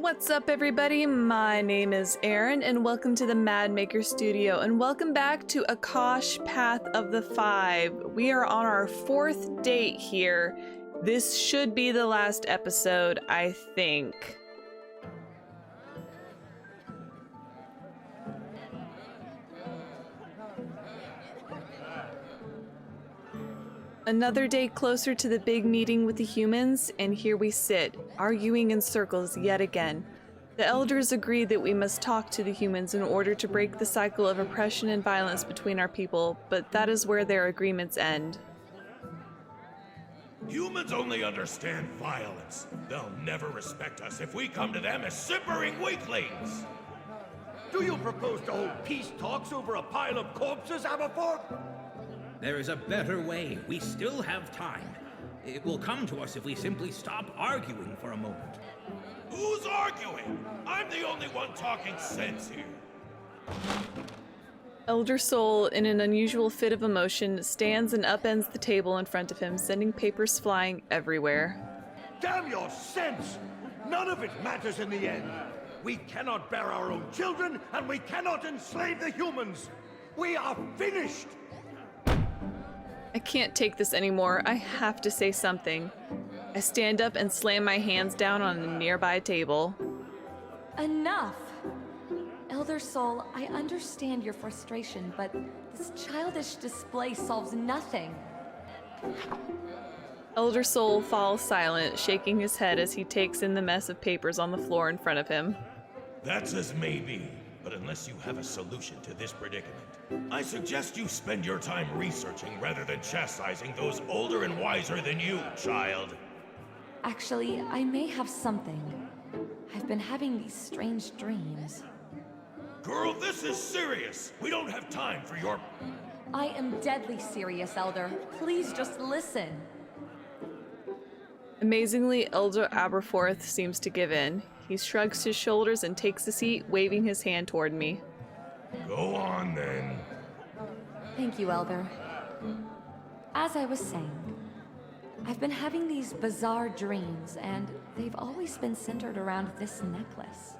What's up, everybody? My name is Aaron, and welcome to the Mad Maker Studio, and welcome back to Akash Path of the Five. We are on our fourth date here. This should be the last episode, I think. Another day closer to the big meeting with the humans, and here we sit, arguing in circles yet again. The elders agree that we must talk to the humans in order to break the cycle of oppression and violence between our people, but that is where their agreements end. Humans only understand violence. They'll never respect us if we come to them as simpering weaklings. Do you propose to hold peace talks over a pile of corpses, Aberforth? There is a better way. We still have time. It will come to us if we simply stop arguing for a moment. Who's arguing? I'm the only one talking sense here. Elder Soul, in an unusual fit of emotion, stands and upends the table in front of him, sending papers flying everywhere. Damn your sense! None of it matters in the end. We cannot bear our own children, and we cannot enslave the humans. We are finished! I can't take this anymore. I have to say something. I stand up and slam my hands down on a nearby table. Enough! Elder Soul, I understand your frustration, but this childish display solves nothing. Elder Soul falls silent, shaking his head as he takes in the mess of papers on the floor in front of him. That's as may be, but unless you have a solution to this predicament, I suggest you spend your time researching rather than chastising those older and wiser than you, child. Actually, I may have something. I've been having these strange dreams. Girl, this is serious. We don't have time for your... I am deadly serious, Elder. Please just listen. Amazingly, Elder Aberforth seems to give in. He shrugs his shoulders and takes a seat, waving his hand toward me. Go on, then. Thank you, Elder. As I was saying, I've been having these bizarre dreams, and they've always been centered around this necklace.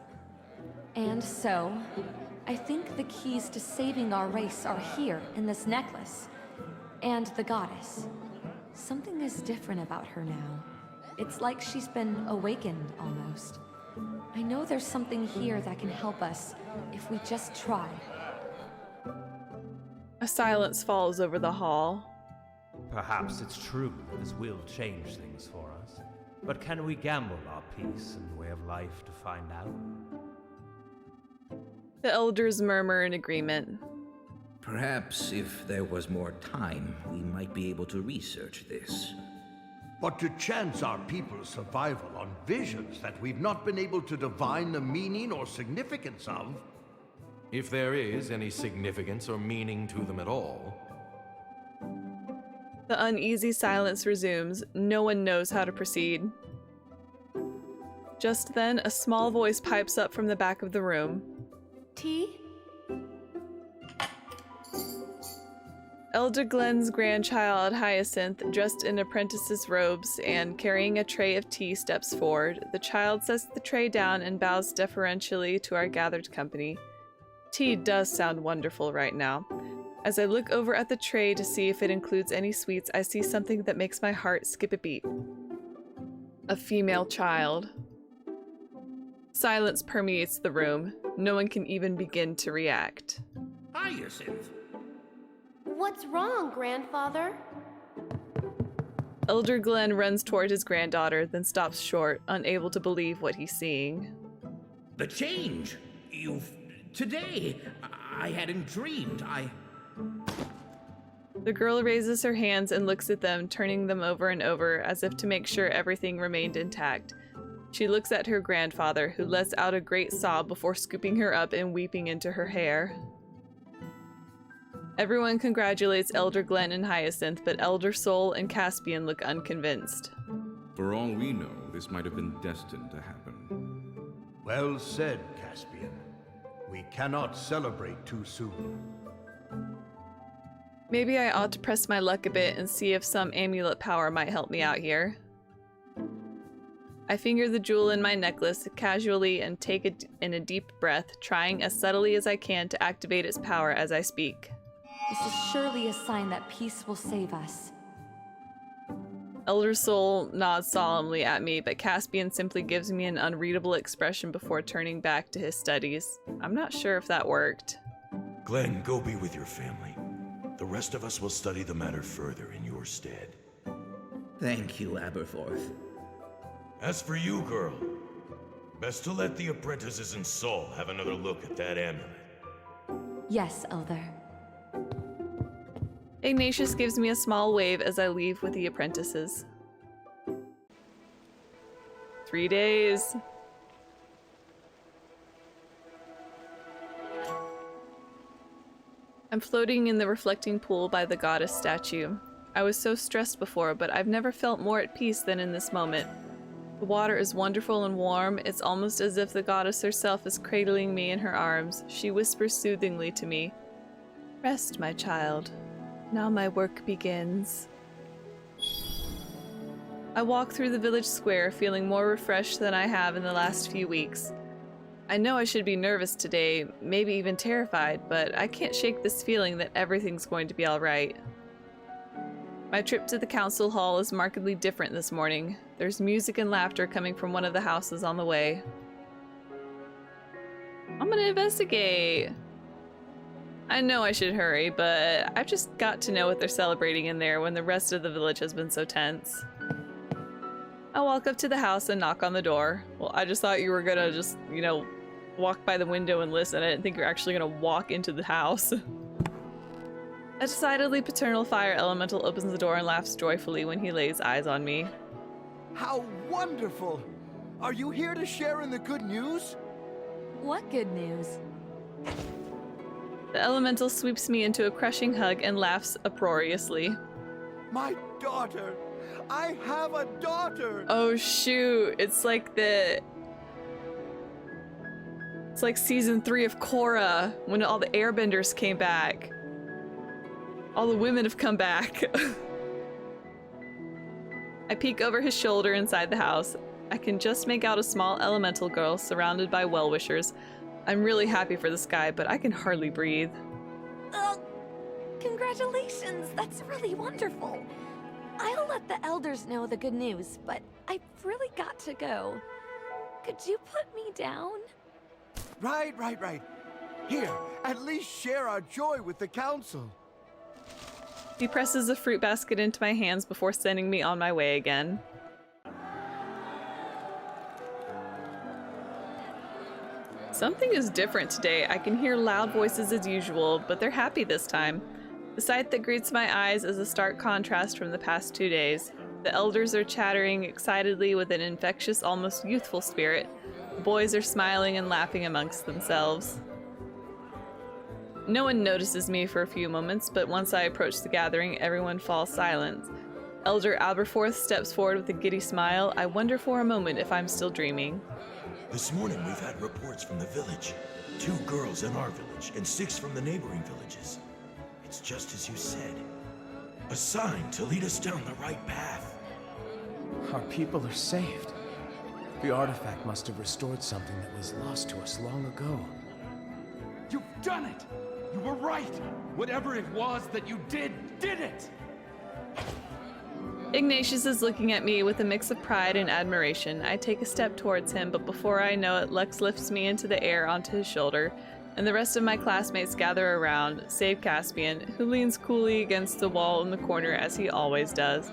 And so, I think the keys to saving our race are here in this necklace. And the goddess. Something is different about her now. It's like she's been awakened, almost. I know there's something here that can help us, if we just try. A silence falls over the hall. Perhaps it's true that this will change things for us. But can we gamble our peace and way of life to find out? The elders murmur in agreement. Perhaps if there was more time, we might be able to research this. But to chance our people's survival on visions that we've not been able to divine the meaning or significance of... If there is any significance or meaning to them at all. The uneasy silence resumes. No one knows how to proceed. Just then, a small voice pipes up from the back of the room. Tea? Elder Glenn's grandchild, Hyacinth, dressed in apprentice's robes and carrying a tray of tea, steps forward. The child sets the tray down and bows deferentially to our gathered company. Tea does sound wonderful right now. As I look over at the tray to see if it includes any sweets, I see something that makes my heart skip a beat. A female child. Silence permeates the room. No one can even begin to react. Hyacinth! What's wrong, Grandfather? Elder Glenn runs toward his granddaughter, then stops short, unable to believe what he's seeing. The change! Today! I hadn't dreamed. The girl raises her hands and looks at them, turning them over and over, as if to make sure everything remained intact. She looks at her grandfather, who lets out a great sob before scooping her up and weeping into her hair. Everyone congratulates Elder Glenn and Hyacinth, but Elder Soul and Caspian look unconvinced. For all we know, this might have been destined to happen. Well said, Caspian. We cannot celebrate too soon. Maybe I ought to press my luck a bit and see if some amulet power might help me out here. I finger the jewel in my necklace casually and take in a deep breath, trying as subtly as I can to activate its power as I speak. This is surely a sign that peace will save us. Elder Soul nods solemnly at me, but Caspian simply gives me an unreadable expression before turning back to his studies. I'm not sure if that worked. Glenn, go be with your family. The rest of us will study the matter further in your stead. Thank you, Aberforth. As for you, girl, best to let the apprentices and Saul have another look at that amulet. Yes, Elder. Ignatius gives me a small wave as I leave with the apprentices. 3 days. I'm floating in the reflecting pool by the goddess statue. I was so stressed before, but I've never felt more at peace than in this moment. The water is wonderful and warm. It's almost as if the goddess herself is cradling me in her arms. She whispers soothingly to me, "Rest, my child. Now my work begins." I walk through the village square, feeling more refreshed than I have in the last few weeks. I know I should be nervous today, maybe even terrified, but I can't shake this feeling that everything's going to be alright. My trip to the council hall is markedly different this morning. There's music and laughter coming from one of the houses on the way. I'm gonna investigate. I know I should hurry, but I've just got to know what they're celebrating in there when the rest of the village has been so tense. I walk up to the house and knock on the door. Well, I just thought you were gonna just, you know, walk by the window and listen. I didn't think you're actually gonna walk into the house. A decidedly paternal fire elemental opens the door and laughs joyfully when he lays eyes on me. How wonderful! Are you here to share in the good news? What good news? The elemental sweeps me into a crushing hug and laughs uproariously. My daughter! I have a daughter! Oh shoot, it's like season 3 of Korra, when all the airbenders came back. All the women have come back. I peek over his shoulder inside the house. I can just make out a small elemental girl surrounded by well-wishers. I'm really happy for this guy, but I can hardly breathe. Congratulations! That's really wonderful. I'll let the elders know the good news, but I've really got to go. Could you put me down? Right. Here, at least share our joy with the council. He presses a fruit basket into my hands before sending me on my way again. Something is different today. I can hear loud voices as usual, but they're happy this time. The sight that greets my eyes is a stark contrast from the past 2 days. The elders are chattering excitedly with an infectious, almost youthful spirit. The boys are smiling and laughing amongst themselves. No one notices me for a few moments, but once I approach the gathering, everyone falls silent. Elder Aberforth steps forward with a giddy smile. I wonder for a moment if I'm still dreaming. This morning we've had reports from the village. 2 girls in our village and 6 from the neighboring villages. It's just as you said. A sign to lead us down the right path. Our people are saved. The artifact must have restored something that was lost to us long ago. You've done it! You were right! Whatever it was that you did it! Ignatius is looking at me with a mix of pride and admiration. I take a step towards him, but before I know it, Lux lifts me into the air onto his shoulder, and the rest of my classmates gather around, save Caspian, who leans coolly against the wall in the corner as he always does.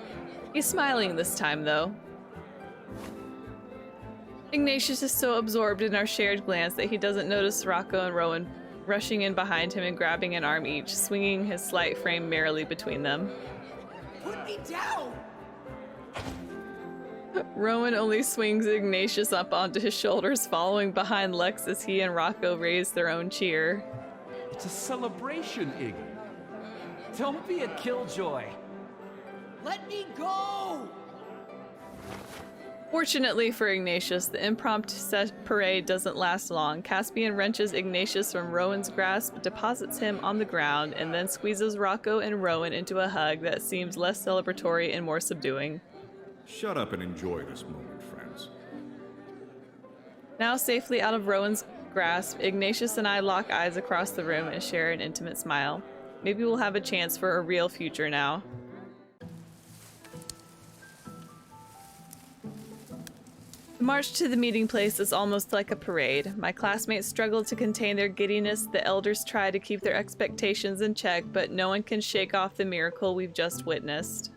He's smiling this time, though. Ignatius is so absorbed in our shared glance that he doesn't notice Rocco and Rowan rushing in behind him and grabbing an arm each, swinging his slight frame merrily between them. Put me down! Rowan only swings Ignatius up onto his shoulders, following behind Lex as he and Rocco raise their own cheer. It's a celebration, Iggy. Don't be a killjoy. Let me go! Fortunately for Ignatius, the impromptu parade doesn't last long. Caspian wrenches Ignatius from Rowan's grasp, deposits him on the ground, and then squeezes Rocco and Rowan into a hug that seems less celebratory and more subduing. Shut up and enjoy this moment, friends. Now safely out of Rowan's grasp, Ignatius and I lock eyes across the room and share an intimate smile. Maybe we'll have a chance for a real future now. The march to the meeting place is almost like a parade. My classmates struggle to contain their giddiness, the elders try to keep their expectations in check, but no one can shake off the miracle we've just witnessed.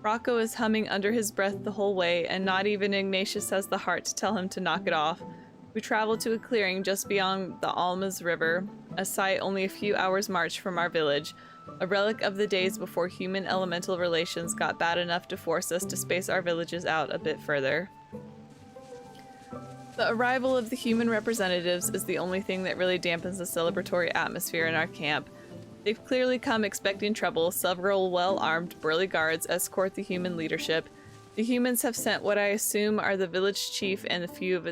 Rocco is humming under his breath the whole way, and not even Ignatius has the heart to tell him to knock it off. We travel to a clearing just beyond the Almas River, a site only a few hours' march from our village, a relic of the days before human-elemental relations got bad enough to force us to space our villages out a bit further. The arrival of the human representatives is the only thing that really dampens the celebratory atmosphere in our camp. They've clearly come expecting trouble. Several well-armed, burly guards escort the human leadership. The humans have sent what I assume are the village chief and a few of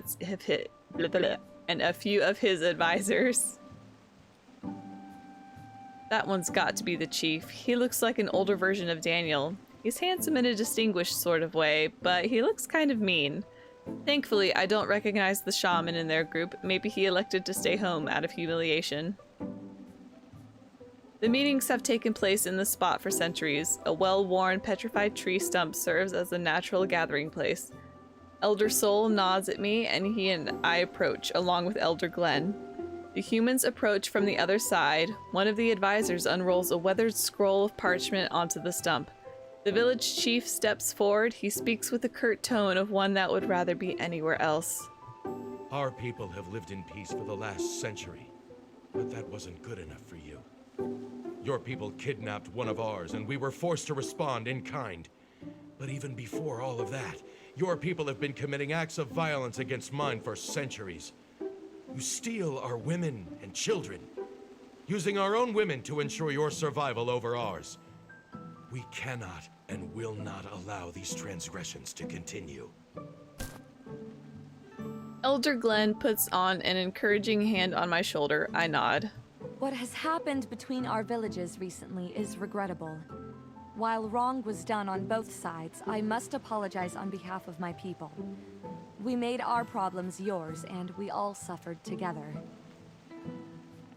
his advisors. That one's got to be the chief. He looks like an older version of Daniel. He's handsome in a distinguished sort of way, but he looks kind of mean. Thankfully, I don't recognize the shaman in their group. Maybe he elected to stay home out of humiliation. The meetings have taken place in this spot for centuries. A well-worn, petrified tree stump serves as a natural gathering place. Elder Soul nods at me, and he and I approach, along with Elder Glenn. The humans approach from the other side. One of the advisors unrolls a weathered scroll of parchment onto the stump. The village chief steps forward. He speaks with a curt tone of one that would rather be anywhere else. Our people have lived in peace for the last century, but that wasn't good enough for you. Your people kidnapped one of ours, and we were forced to respond in kind. But even before all of that, your people have been committing acts of violence against mine for centuries. You steal our women and children, using our own women to ensure your survival over ours. We cannot and will not allow these transgressions to continue. Elder Glenn puts on an encouraging hand on my shoulder. I nod. What has happened between our villages recently is regrettable. While wrong was done on both sides, I must apologize on behalf of my people. We made our problems yours, and we all suffered together.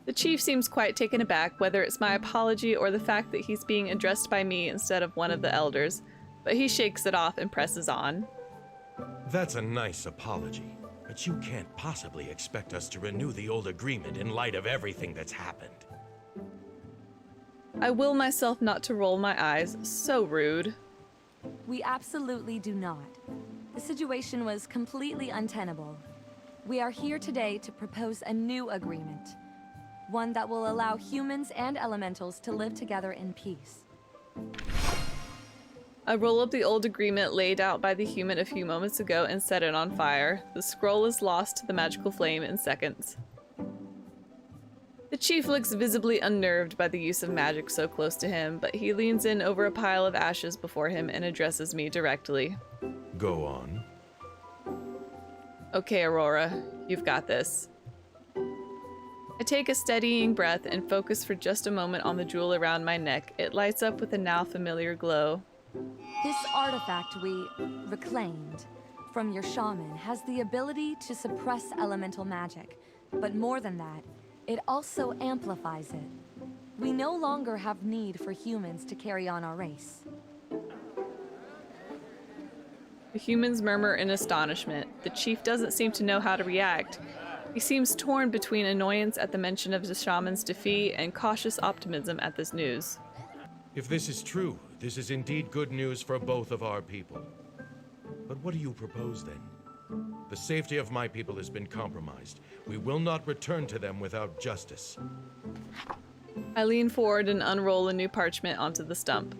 The chief seems quite taken aback, whether it's my apology or the fact that he's being addressed by me instead of one of the elders, but he shakes it off and presses on. That's a nice apology, but you can't possibly expect us to renew the old agreement in light of everything that's happened. I will myself not to roll my eyes. So rude. We absolutely do not. The situation was completely untenable. We are here today to propose a new agreement. One that will allow humans and elementals to live together in peace. I roll up the old agreement laid out by the human a few moments ago and set it on fire. The scroll is lost to the magical flame in seconds. The chief looks visibly unnerved by the use of magic so close to him, but he leans in over a pile of ashes before him and addresses me directly. Go on. Okay, Aurora, you've got this. I take a steadying breath and focus for just a moment on the jewel around my neck. It lights up with a now familiar glow. This artifact we reclaimed from your shaman has the ability to suppress elemental magic, but more than that, it also amplifies it. We no longer have need for humans to carry on our race. The humans murmur in astonishment. The chief doesn't seem to know how to react. He seems torn between annoyance at the mention of the shaman's defeat and cautious optimism at this news. If this is true, this is indeed good news for both of our people. But what do you propose then? The safety of my people has been compromised. We will not return to them without justice. I lean forward and unroll a new parchment onto the stump.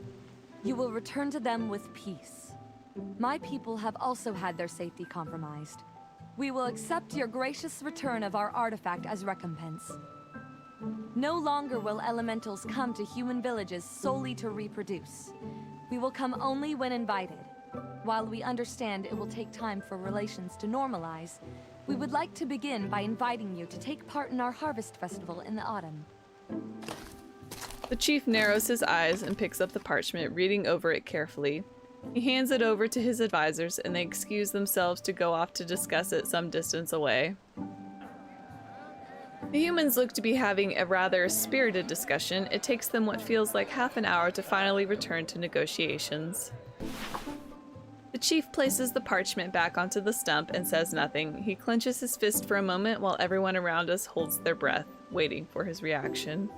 You will return to them with peace. My people have also had their safety compromised. We will accept your gracious return of our artifact as recompense. No longer will elementals come to human villages solely to reproduce. We will come only when invited. While we understand it will take time for relations to normalize, we would like to begin by inviting you to take part in our harvest festival in the autumn. The chief narrows his eyes and picks up the parchment, reading over it carefully. He hands it over to his advisors, and they excuse themselves to go off to discuss it some distance away. The humans look to be having a rather spirited discussion. It takes them what feels like half an hour to finally return to negotiations. The chief places the parchment back onto the stump and says nothing. He clenches his fist for a moment while everyone around us holds their breath, waiting for his reaction.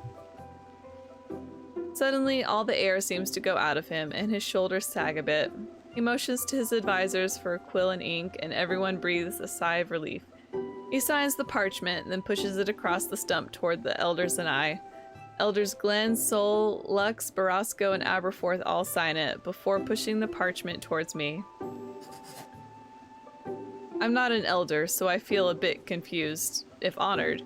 Suddenly, all the air seems to go out of him, and his shoulders sag a bit. He motions to his advisors for a quill and ink, and everyone breathes a sigh of relief. He signs the parchment, then pushes it across the stump toward the elders and I. Elders Glenn, Sol, Lux, Barasco, and Aberforth all sign it, before pushing the parchment towards me. I'm not an elder, so I feel a bit confused, if honored.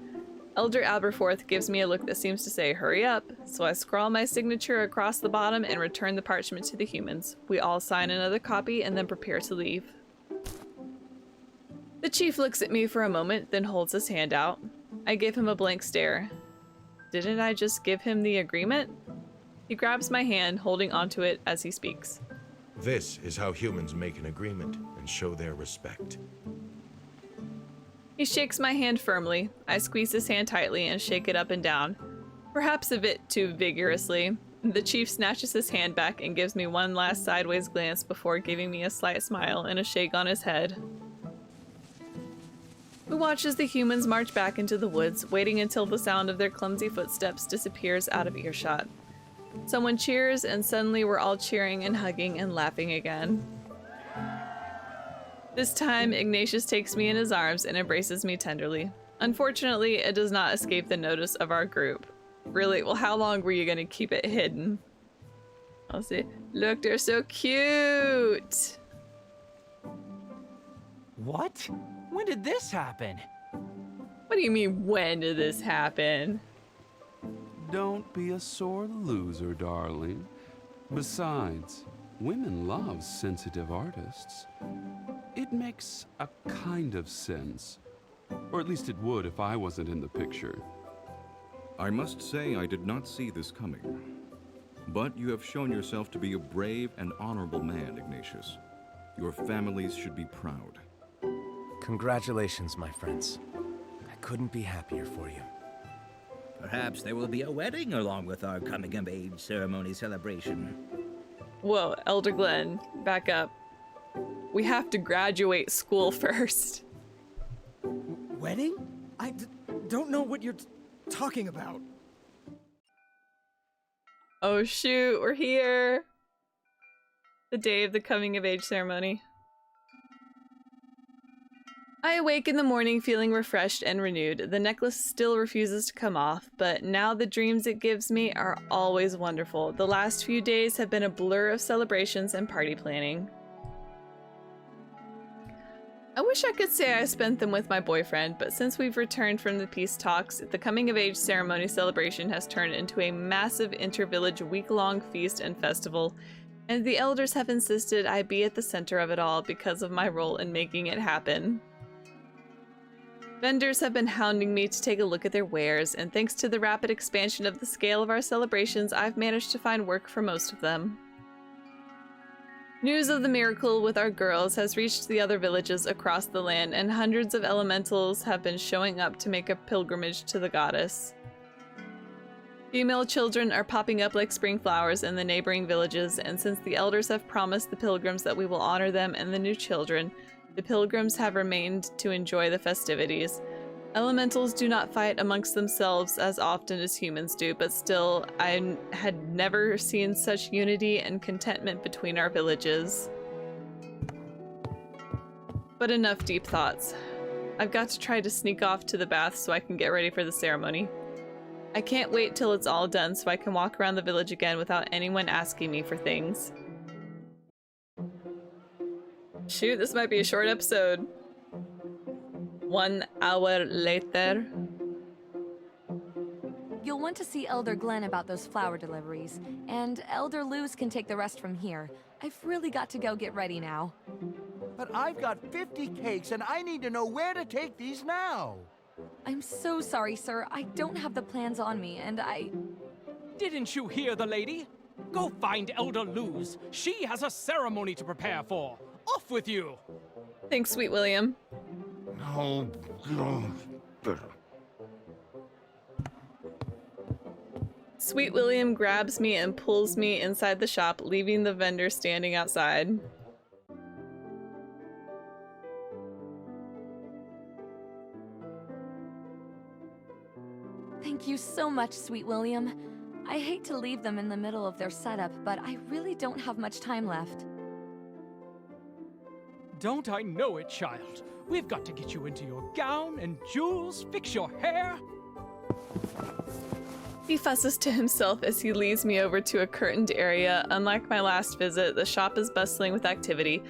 Elder Aberforth gives me a look that seems to say, hurry up, so I scrawl my signature across the bottom and return the parchment to the humans. We all sign another copy and then prepare to leave. The chief looks at me for a moment, then holds his hand out. I give him a blank stare. Didn't I just give him the agreement? He grabs my hand, holding onto it as he speaks. This is how humans make an agreement and show their respect. He shakes my hand firmly. I squeeze his hand tightly and shake it up and down, perhaps a bit too vigorously. The chief snatches his hand back and gives me one last sideways glance before giving me a slight smile and a shake on his head. We watch as the humans march back into the woods, waiting until the sound of their clumsy footsteps disappears out of earshot. Someone cheers, and suddenly we're all cheering and hugging and laughing again. This time, Ignatius takes me in his arms and embraces me tenderly. Unfortunately, it does not escape the notice of our group. Really, well, how long were you gonna keep it hidden? I'll see. Look, they're so cute! What? When did this happen? What do you mean, when did this happen? Don't be a sore loser, darling. Besides, women love sensitive artists. It makes a kind of sense. Or at least it would if I wasn't in the picture. I must say I did not see this coming. But you have shown yourself to be a brave and honorable man, Ignatius. Your families should be proud. Congratulations, my friends. I couldn't be happier for you. Perhaps there will be a wedding along with our coming-of-age ceremony celebration. Whoa, Elder Glenn, back up. We have to graduate school first. Wedding? I don't know what you're talking about. Oh shoot, we're here! The day of the coming-of-age ceremony. I awake in the morning feeling refreshed and renewed. The necklace still refuses to come off, but now the dreams it gives me are always wonderful. The last few days have been a blur of celebrations and party planning. I wish I could say I spent them with my boyfriend, but since we've returned from the peace talks, the coming-of-age ceremony celebration has turned into a massive inter-village week-long feast and festival, and the elders have insisted I be at the center of it all because of my role in making it happen. Vendors have been hounding me to take a look at their wares, and thanks to the rapid expansion of the scale of our celebrations, I've managed to find work for most of them. News of the miracle with our girls has reached the other villages across the land, and hundreds of elementals have been showing up to make a pilgrimage to the goddess. Female children are popping up like spring flowers in the neighboring villages, and since the elders have promised the pilgrims that we will honor them and the new children, the pilgrims have remained to enjoy the festivities. Elementals do not fight amongst themselves as often as humans do, but still, I had never seen such unity and contentment between our villages. But enough deep thoughts. I've got to try to sneak off to the bath so I can get ready for the ceremony. I can't wait till it's all done so I can walk around the village again without anyone asking me for things. Shoot, this might be a short episode. 1 hour later. You'll want to see Elder Glenn about those flower deliveries, and Elder Luz can take the rest from here. I've really got to go get ready now. But I've got 50 cakes, and I need to know where to take these now. I'm so sorry, sir. I don't have the plans on me, and Didn't you hear the lady? Go find Elder Luz. She has a ceremony to prepare for. Off with you! Thanks, Sweet William. Oh, God. Sweet William grabs me and pulls me inside the shop, leaving the vendor standing outside. Thank you so much, Sweet William. I hate to leave them in the middle of their setup, but I really don't have much time left. Don't I know it, child? We've got to get you into your gown and jewels, fix your hair. He fusses to himself as he leads me over to a curtained area. Unlike my last visit, the shop is bustling with activity.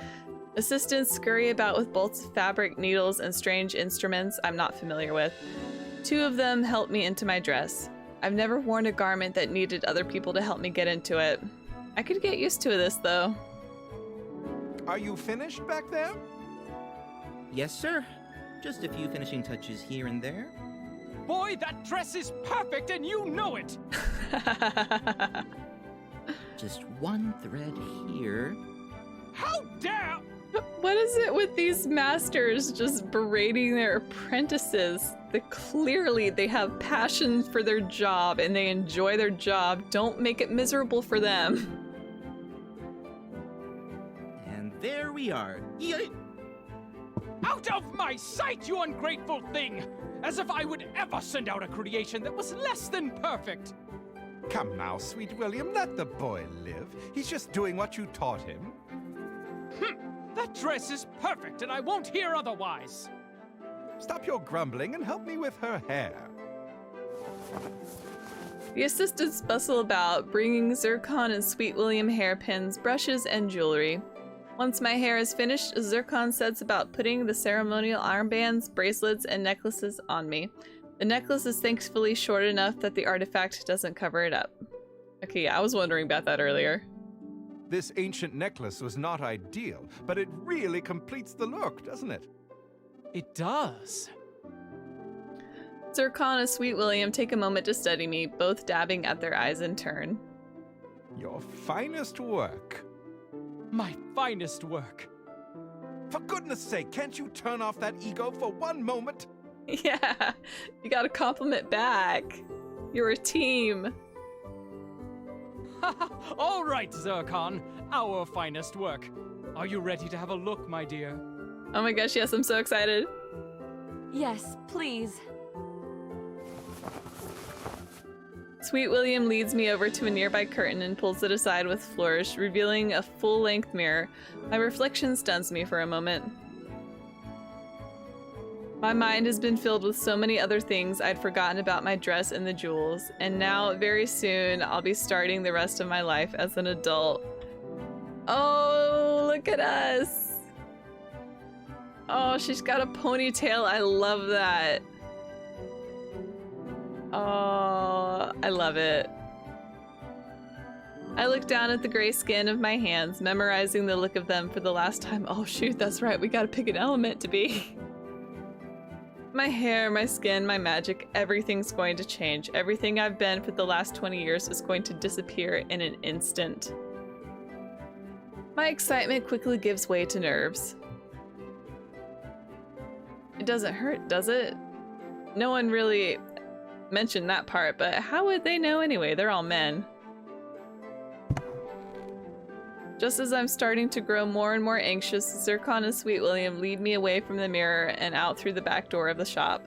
Assistants scurry about with bolts of fabric, needles, and strange instruments I'm not familiar with. 2 of them help me into my dress. I've never worn a garment that needed other people to help me get into it. I could get used to this, though. Are you finished back there? Yes, sir. Just a few finishing touches here and there. Boy, that dress is perfect and you know it! Just one thread here. How dare! What is it with these masters just berating their apprentices? Clearly they have passion for their job and they enjoy their job. Don't make it miserable for them. And there we are. Out of my sight, you ungrateful thing! As if I would ever send out a creation that was less than perfect! Come now, Sweet William, let the boy live. He's just doing what you taught him. That dress is perfect, and I won't hear otherwise! Stop your grumbling and help me with her hair. The assistants bustle about, bringing Zircon and Sweet William hairpins, brushes, and jewelry. Once my hair is finished, Zircon sets about putting the ceremonial armbands, bracelets, and necklaces on me. The necklace is thankfully short enough that the artifact doesn't cover it up. Okay, yeah, I was wondering about that earlier. This ancient necklace was not ideal, but it really completes the look, doesn't it? It does. Zircon and Sweet William take a moment to study me, both dabbing at their eyes in turn. Your finest work. My finest work. For goodness sake, can't you turn off that ego for one moment? Yeah, you gotta compliment back. You're a team. All right, Zircon, our finest work. Are you ready to have a look, my dear? Oh my gosh, yes, I'm so excited. Yes, please. Sweet William leads me over to a nearby curtain and pulls it aside with flourish, revealing a full-length mirror. My reflection stuns me for a moment. My mind has been filled with so many other things I'd forgotten about my dress and the jewels, and now, very soon, I'll be starting the rest of my life as an adult. Oh, look at us! Oh, she's got a ponytail. I love that. Oh, I love it. I look down at the gray skin of my hands, memorizing the look of them for the last time. Oh shoot, that's right, we gotta pick an element to be. My hair, my skin, my magic, everything's going to change. Everything I've been for the last 20 years is going to disappear in an instant. My excitement quickly gives way to nerves. It doesn't hurt, does it? No one really mentioned that part, but how would they know anyway? They're all men. Just as I'm starting to grow more and more anxious, Zircon and Sweet William lead me away from the mirror and out through the back door of the shop.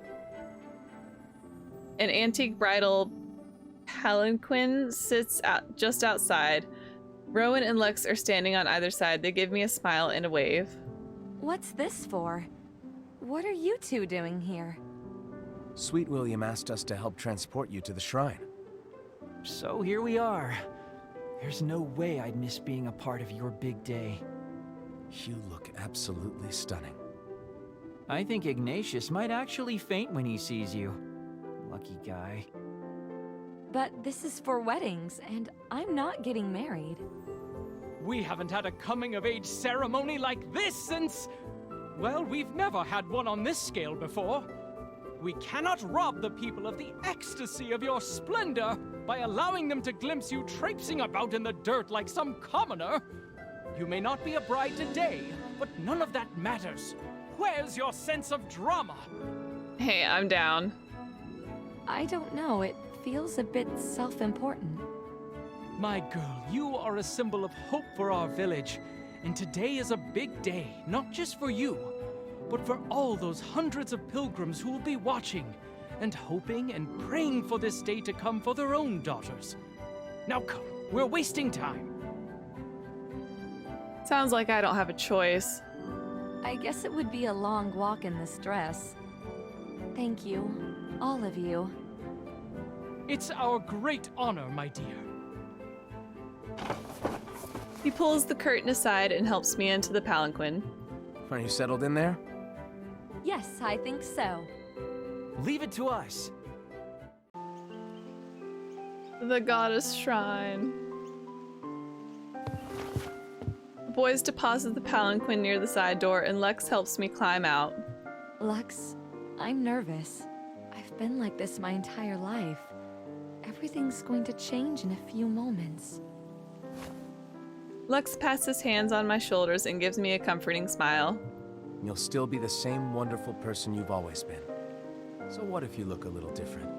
An antique bridal palanquin sits just outside. Rowan and Lux are standing on either side. They give me a smile and a wave. What's this for? What are you two doing here? Sweet William asked us to help transport you to the shrine. So here we are. There's no way I'd miss being a part of your big day. You look absolutely stunning. I think Ignatius might actually faint when he sees you. Lucky guy. But this is for weddings, and I'm not getting married. We haven't had a coming-of-age ceremony like this since... Well, we've never had one on this scale before. We cannot rob the people of the ecstasy of your splendor. by allowing them to glimpse you traipsing about in the dirt like some commoner. You may not be a bride today, but none of that matters. Where's your sense of drama? Hey, I'm down. I don't know, it feels a bit self-important. My girl, you are a symbol of hope for our village. And today is a big day, not just for you, but for all those hundreds of pilgrims who will be watching and hoping and praying for this day to come for their own daughters. Now come, we're wasting time. Sounds like I don't have a choice. I guess it would be a long walk in this dress. Thank you, all of you. It's our great honor, my dear. He pulls the curtain aside and helps me into the palanquin. Are you settled in there? Yes, I think so. Leave it to us. The goddess shrine. The boys deposit the palanquin near the side door and Lex helps me climb out. Lux, I'm nervous. I've been like this my entire life. Everything's going to change in a few moments. Lex passes hands on my shoulders and gives me a comforting smile. You'll still be the same wonderful person you've always been. So what if you look a little different?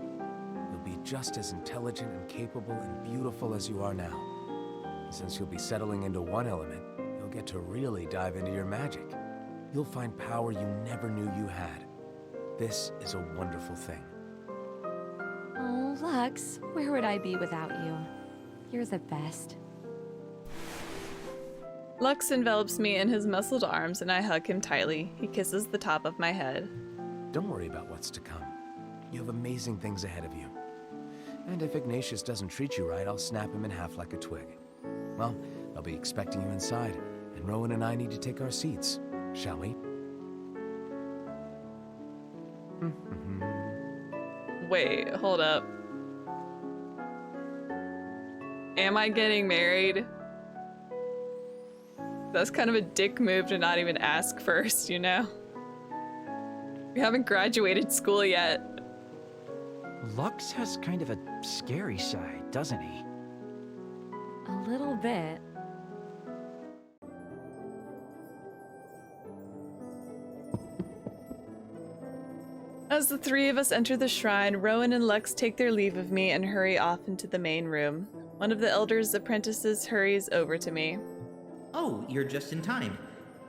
You'll be just as intelligent and capable and beautiful as you are now. And since you'll be settling into one element, you'll get to really dive into your magic. You'll find power you never knew you had. This is a wonderful thing. Oh, Lux, where would I be without you? You're the best. Lux envelops me in his muscled arms and I hug him tightly. He kisses the top of my head. Don't worry about what's to come. You have amazing things ahead of you. And if Ignatius doesn't treat you right, I'll snap him in half like a twig. Well, I'll be expecting you inside, and Rowan and I need to take our seats, shall we? Wait, hold up. Am I getting married? That's kind of a dick move to not even ask first, you know? We haven't graduated school yet. Lux has kind of a scary side, doesn't he? A little bit. As the three of us enter the shrine, Rowan and Lex take their leave of me and hurry off into the main room. One of the elders' apprentices hurries over to me. Oh, you're just in time.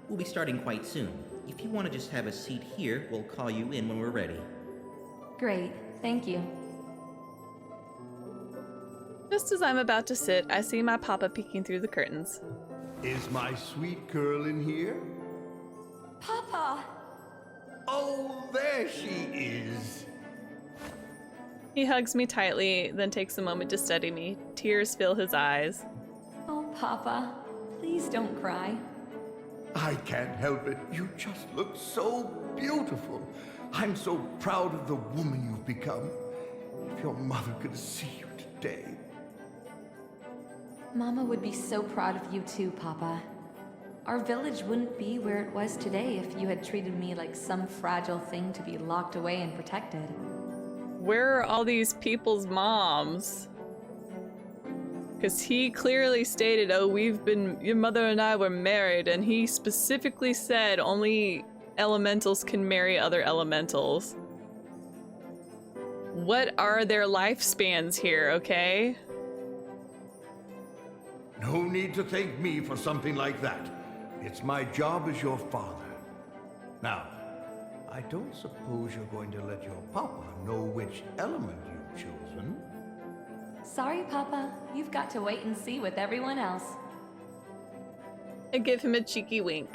We'll be starting quite soon. If you want to just have a seat here, we'll call you in when we're ready. Great, thank you. Just as I'm about to sit, I see my papa peeking through the curtains. Is my sweet girl in here? Papa! Oh, there she is. He hugs me tightly, then takes a moment to study me. Tears fill his eyes. Oh, Papa, please don't cry. I can't help it. You just look so beautiful. I'm so proud of the woman you've become. If your mother could see you today. Mama would be so proud of you too, Papa. Our village wouldn't be where it was today if you had treated me like some fragile thing to be locked away and protected. Where are all these people's moms? Because he clearly stated, oh, your mother and I were married, and he specifically said only elementals can marry other elementals. What are their lifespans here, okay? No need to thank me for something like that. It's my job as your father. Now, I don't suppose you're going to let your papa know which element you've chosen. Sorry, Papa. You've got to wait and see with everyone else. I give him a cheeky wink.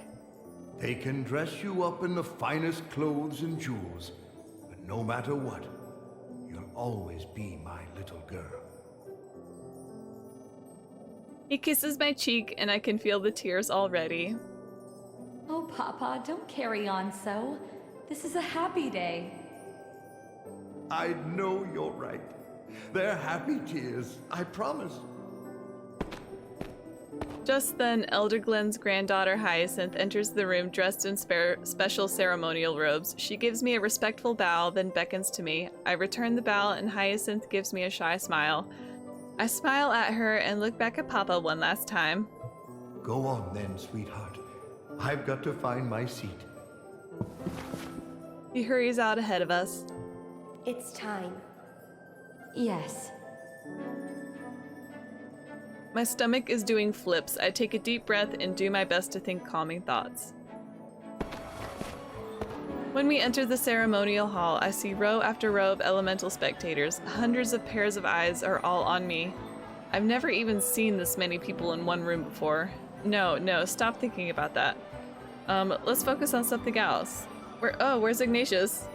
They can dress you up in the finest clothes and jewels, but no matter what, you'll always be my little girl. He kisses my cheek and I can feel the tears already. Oh, Papa, don't carry on so. This is a happy day. I know you're right. They're happy tears, I promise. Just then, Elder Glenn's granddaughter Hyacinth enters the room dressed in special ceremonial robes. She gives me a respectful bow, then beckons to me. I return the bow and Hyacinth gives me a shy smile. I smile at her and look back at Papa one last time. Go on then, sweetheart. I've got to find my seat. He hurries out ahead of us. It's time. Yes. My stomach is doing flips. I take a deep breath and do my best to think calming thoughts. When we enter the ceremonial hall, I see row after row of elemental spectators. Hundreds of pairs of eyes are all on me. I've never even seen this many people in one room before. No, stop thinking about that. Let's focus on something else. Where's Ignatius?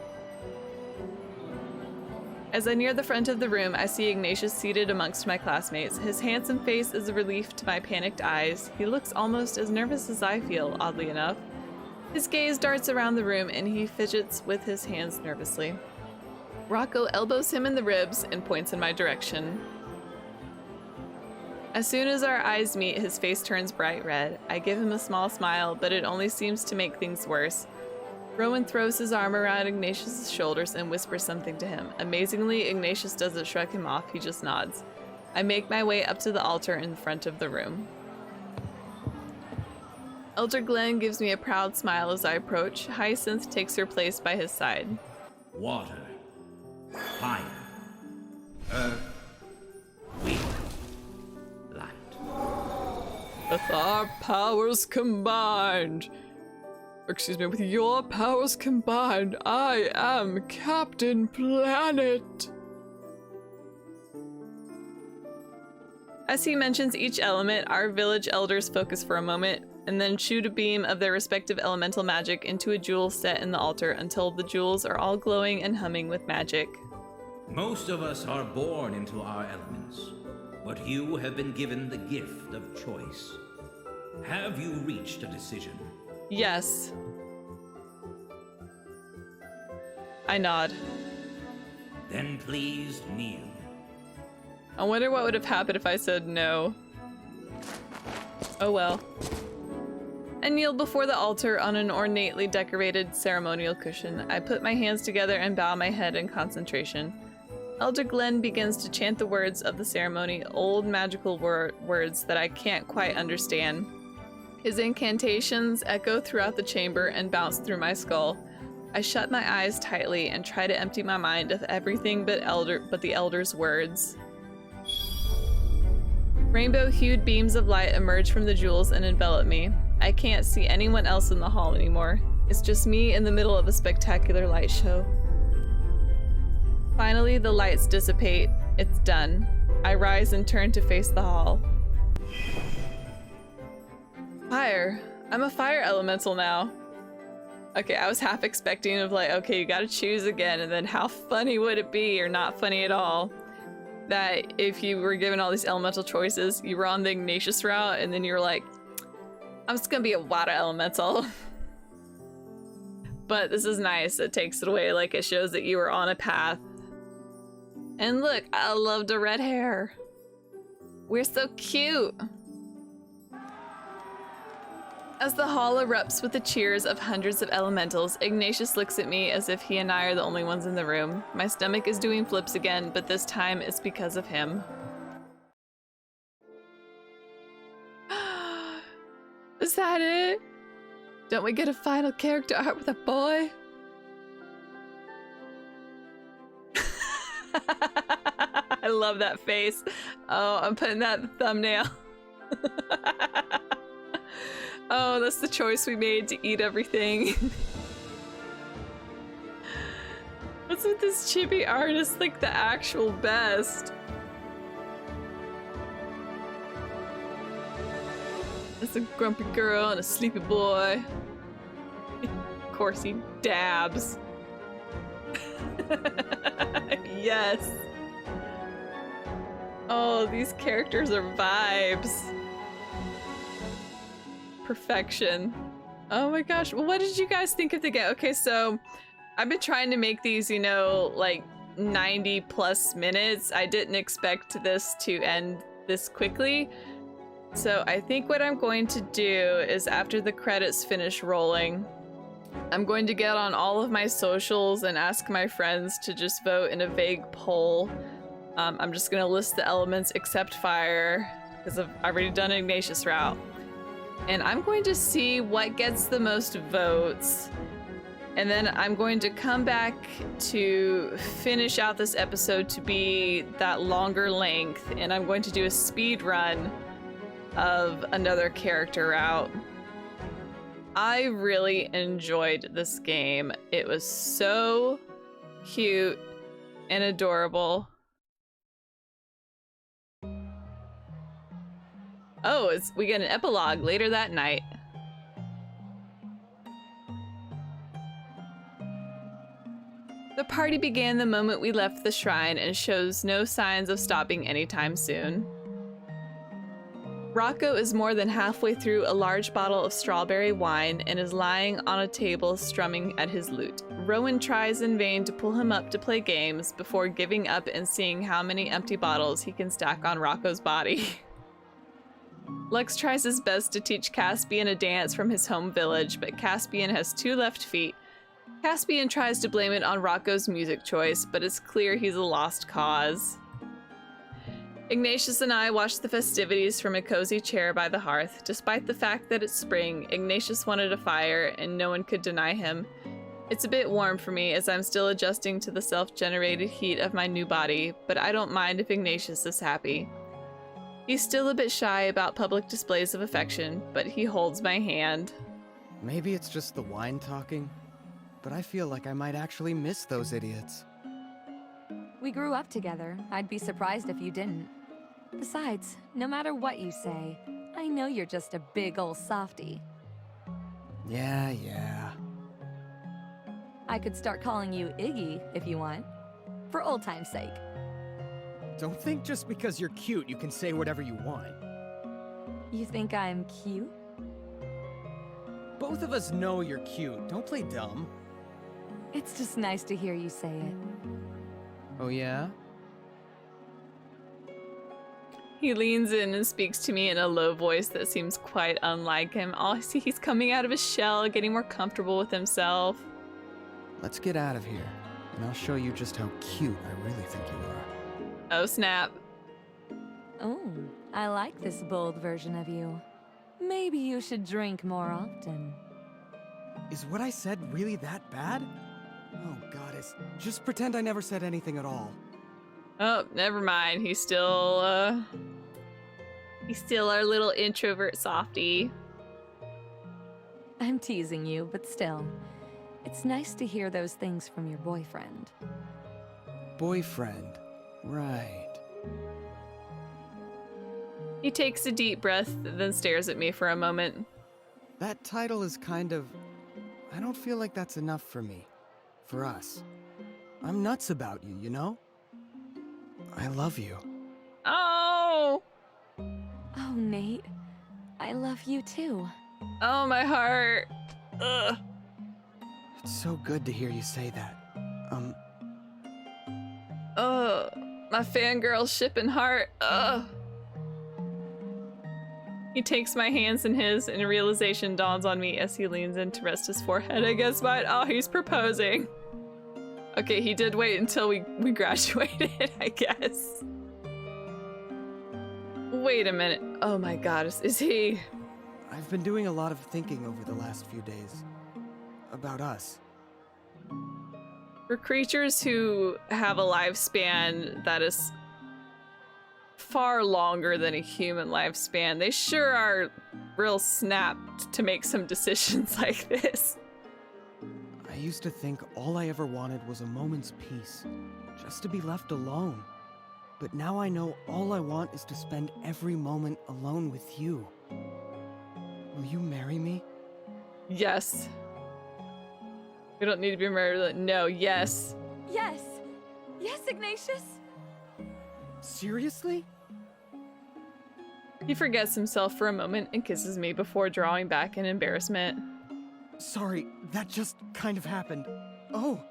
As I near the front of the room, I see Ignatius seated amongst my classmates. His handsome face is a relief to my panicked eyes. He looks almost as nervous as I feel, oddly enough. His gaze darts around the room and he fidgets with his hands nervously. Rocco elbows him in the ribs and points in my direction. As soon as our eyes meet, his face turns bright red. I give him a small smile, but it only seems to make things worse. Rowan throws his arm around Ignatius' shoulders and whispers something to him. Amazingly, Ignatius doesn't shrug him off, he just nods. I make my way up to the altar in the front of the room. Elder Glenn gives me a proud smile as I approach. Hyacinth takes her place by his side. Water. Fire. Earth. Wind. Light. With our powers combined. With your powers combined, I am Captain Planet. As he mentions each element, our village elders focus for a moment, and then shoot a beam of their respective elemental magic into a jewel set in the altar until the jewels are all glowing and humming with magic. Most of us are born into our elements, but you have been given the gift of choice. Have you reached a decision? Yes. I nod. Then please kneel. I wonder what would have happened if I said no. Oh well. I kneel before the altar on an ornately decorated ceremonial cushion. I put my hands together and bow my head in concentration. Elder Glenn begins to chant the words of the ceremony, old magical words that I can't quite understand. His incantations echo throughout the chamber and bounce through my skull. I shut my eyes tightly and try to empty my mind of everything but the elder's words. Rainbow-hued beams of light emerge from the jewels and envelop me. I can't see anyone else in the hall anymore. It's just me in the middle of a spectacular light show. Finally, the lights dissipate. It's done. I rise and turn to face the hall. Fire. I'm a fire elemental now. Okay, I was half expecting of like, okay, you gotta choose again, and then how funny would it be, or not funny at all, that if you were given all these elemental choices, you were on the Ignatius route, and then you were like, I'm just gonna be a water elemental. But this is nice. It takes it away, like it shows that you were on a path. And look, I love the red hair. We're so cute. As the hall erupts with the cheers of hundreds of elementals, Ignatius looks at me as if he and I are the only ones in the room. My stomach is doing flips again, but this time it's because of him. Is that it? Don't we get a final character art with a boy? I love that face. Oh, I'm putting that in the thumbnail. Oh, that's the choice we made to eat everything. What's with this chibi artist? Like the actual best. That's a grumpy girl and a sleepy boy. Of course he dabs. Yes. Oh, these characters are vibes. Perfection. Oh my gosh. Well, what did you guys think of the game? Okay, so I've been trying to make these, you know, like 90 plus minutes. I didn't expect this to end this quickly. So I think what I'm going to do is after the credits finish rolling, I'm going to get on all of my socials and ask my friends to just vote in a vague poll I'm just gonna list the elements except fire, because I've already done an Ignatius route. And I'm going to see what gets the most votes. And then I'm going to come back to finish out this episode to be that longer length, and I'm going to do a speed run of another character route. I really enjoyed this game. It was so cute and adorable. Oh, we get an epilogue later that night. The party began the moment we left the shrine and shows no signs of stopping anytime soon. Rocco is more than halfway through a large bottle of strawberry wine and is lying on a table strumming at his lute. Rowan tries in vain to pull him up to play games before giving up and seeing how many empty bottles he can stack on Rocco's body. Lux tries his best to teach Caspian a dance from his home village, but Caspian has 2 left feet. Caspian tries to blame it on Rocco's music choice, but it's clear he's a lost cause. Ignatius and I watched the festivities from a cozy chair by the hearth. Despite the fact that it's spring, Ignatius wanted a fire, and no one could deny him. It's a bit warm for me as I'm still adjusting to the self-generated heat of my new body, but I don't mind if Ignatius is happy. He's still a bit shy about public displays of affection, but he holds my hand. Maybe it's just the wine talking, but I feel like I might actually miss those idiots. We grew up together. I'd be surprised if you didn't. Besides, no matter what you say, I know you're just a big ol' softie. Yeah. I could start calling you Iggy if you want, for old time's sake. Don't think just because you're cute you can say whatever you want. You think I'm cute? Both of us know you're cute. Don't play dumb. It's just nice to hear you say it. Oh yeah? He leans in and speaks to me in a low voice that seems quite unlike him. Oh, I see he's coming out of his shell, getting more comfortable with himself. Let's get out of here, and I'll show you just how cute I really think you are. Oh, snap. Oh, I like this bold version of you. Maybe you should drink more often. Is what I said really that bad? Oh, goddess. Just pretend I never said anything at all. Oh, never mind. He's still our little introvert softie. I'm teasing you, but still. It's nice to hear those things from your boyfriend. Boyfriend. Right. He takes a deep breath, then stares at me for a moment. That title is kind of... I don't feel like that's enough for me. For us. I'm nuts about you, you know? I love you. Oh! Oh, Nate. I love you too. Oh, my heart. Ugh. It's so good to hear you say that. Oh, my fangirl shipping heart. Ugh. He takes my hands in his, and a realization dawns on me as he leans in to rest his forehead against mine. Oh, he's proposing. Okay, he did wait until we graduated, I guess. Wait a minute. Oh my god, is he... I've been doing a lot of thinking over the last few days. About us. For creatures who have a lifespan that is far longer than a human lifespan, they sure are real snapped to make some decisions like this. I used to think all I ever wanted was a moment's peace, just to be left alone. But now I know all I want is to spend every moment alone with you. Will you marry me? Yes. We don't need to be married. No, yes. Yes. Yes, Ignatius. Seriously? He forgets himself for a moment and kisses me before drawing back in embarrassment. Sorry, that just kind of happened. Oh.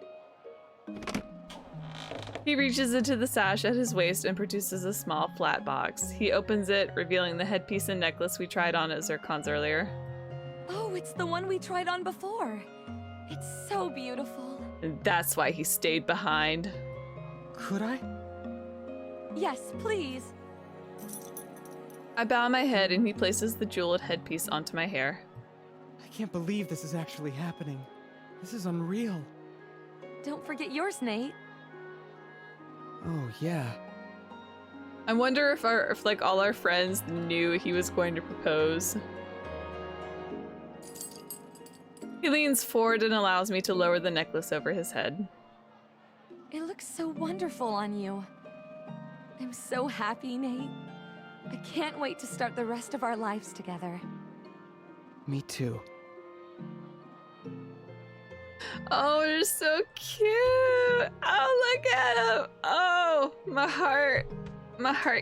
He reaches into the sash at his waist and produces a small flat box. He opens it, revealing the headpiece and necklace we tried on at Zircon's earlier. Oh, it's the one we tried on before. It's so beautiful. And that's why he stayed behind. Could I? Yes, please. I bow my head and he places the jeweled headpiece onto my hair. I can't believe this is actually happening. This is unreal. Don't forget yours, Nate. Oh, yeah. I wonder if like all our friends knew he was going to propose. He leans forward and allows me to lower the necklace over his head. It looks so wonderful on you. I'm so happy, Nate. I can't wait to start the rest of our lives together. Me too. Oh, you're so cute. Oh, look at him. Oh, my heart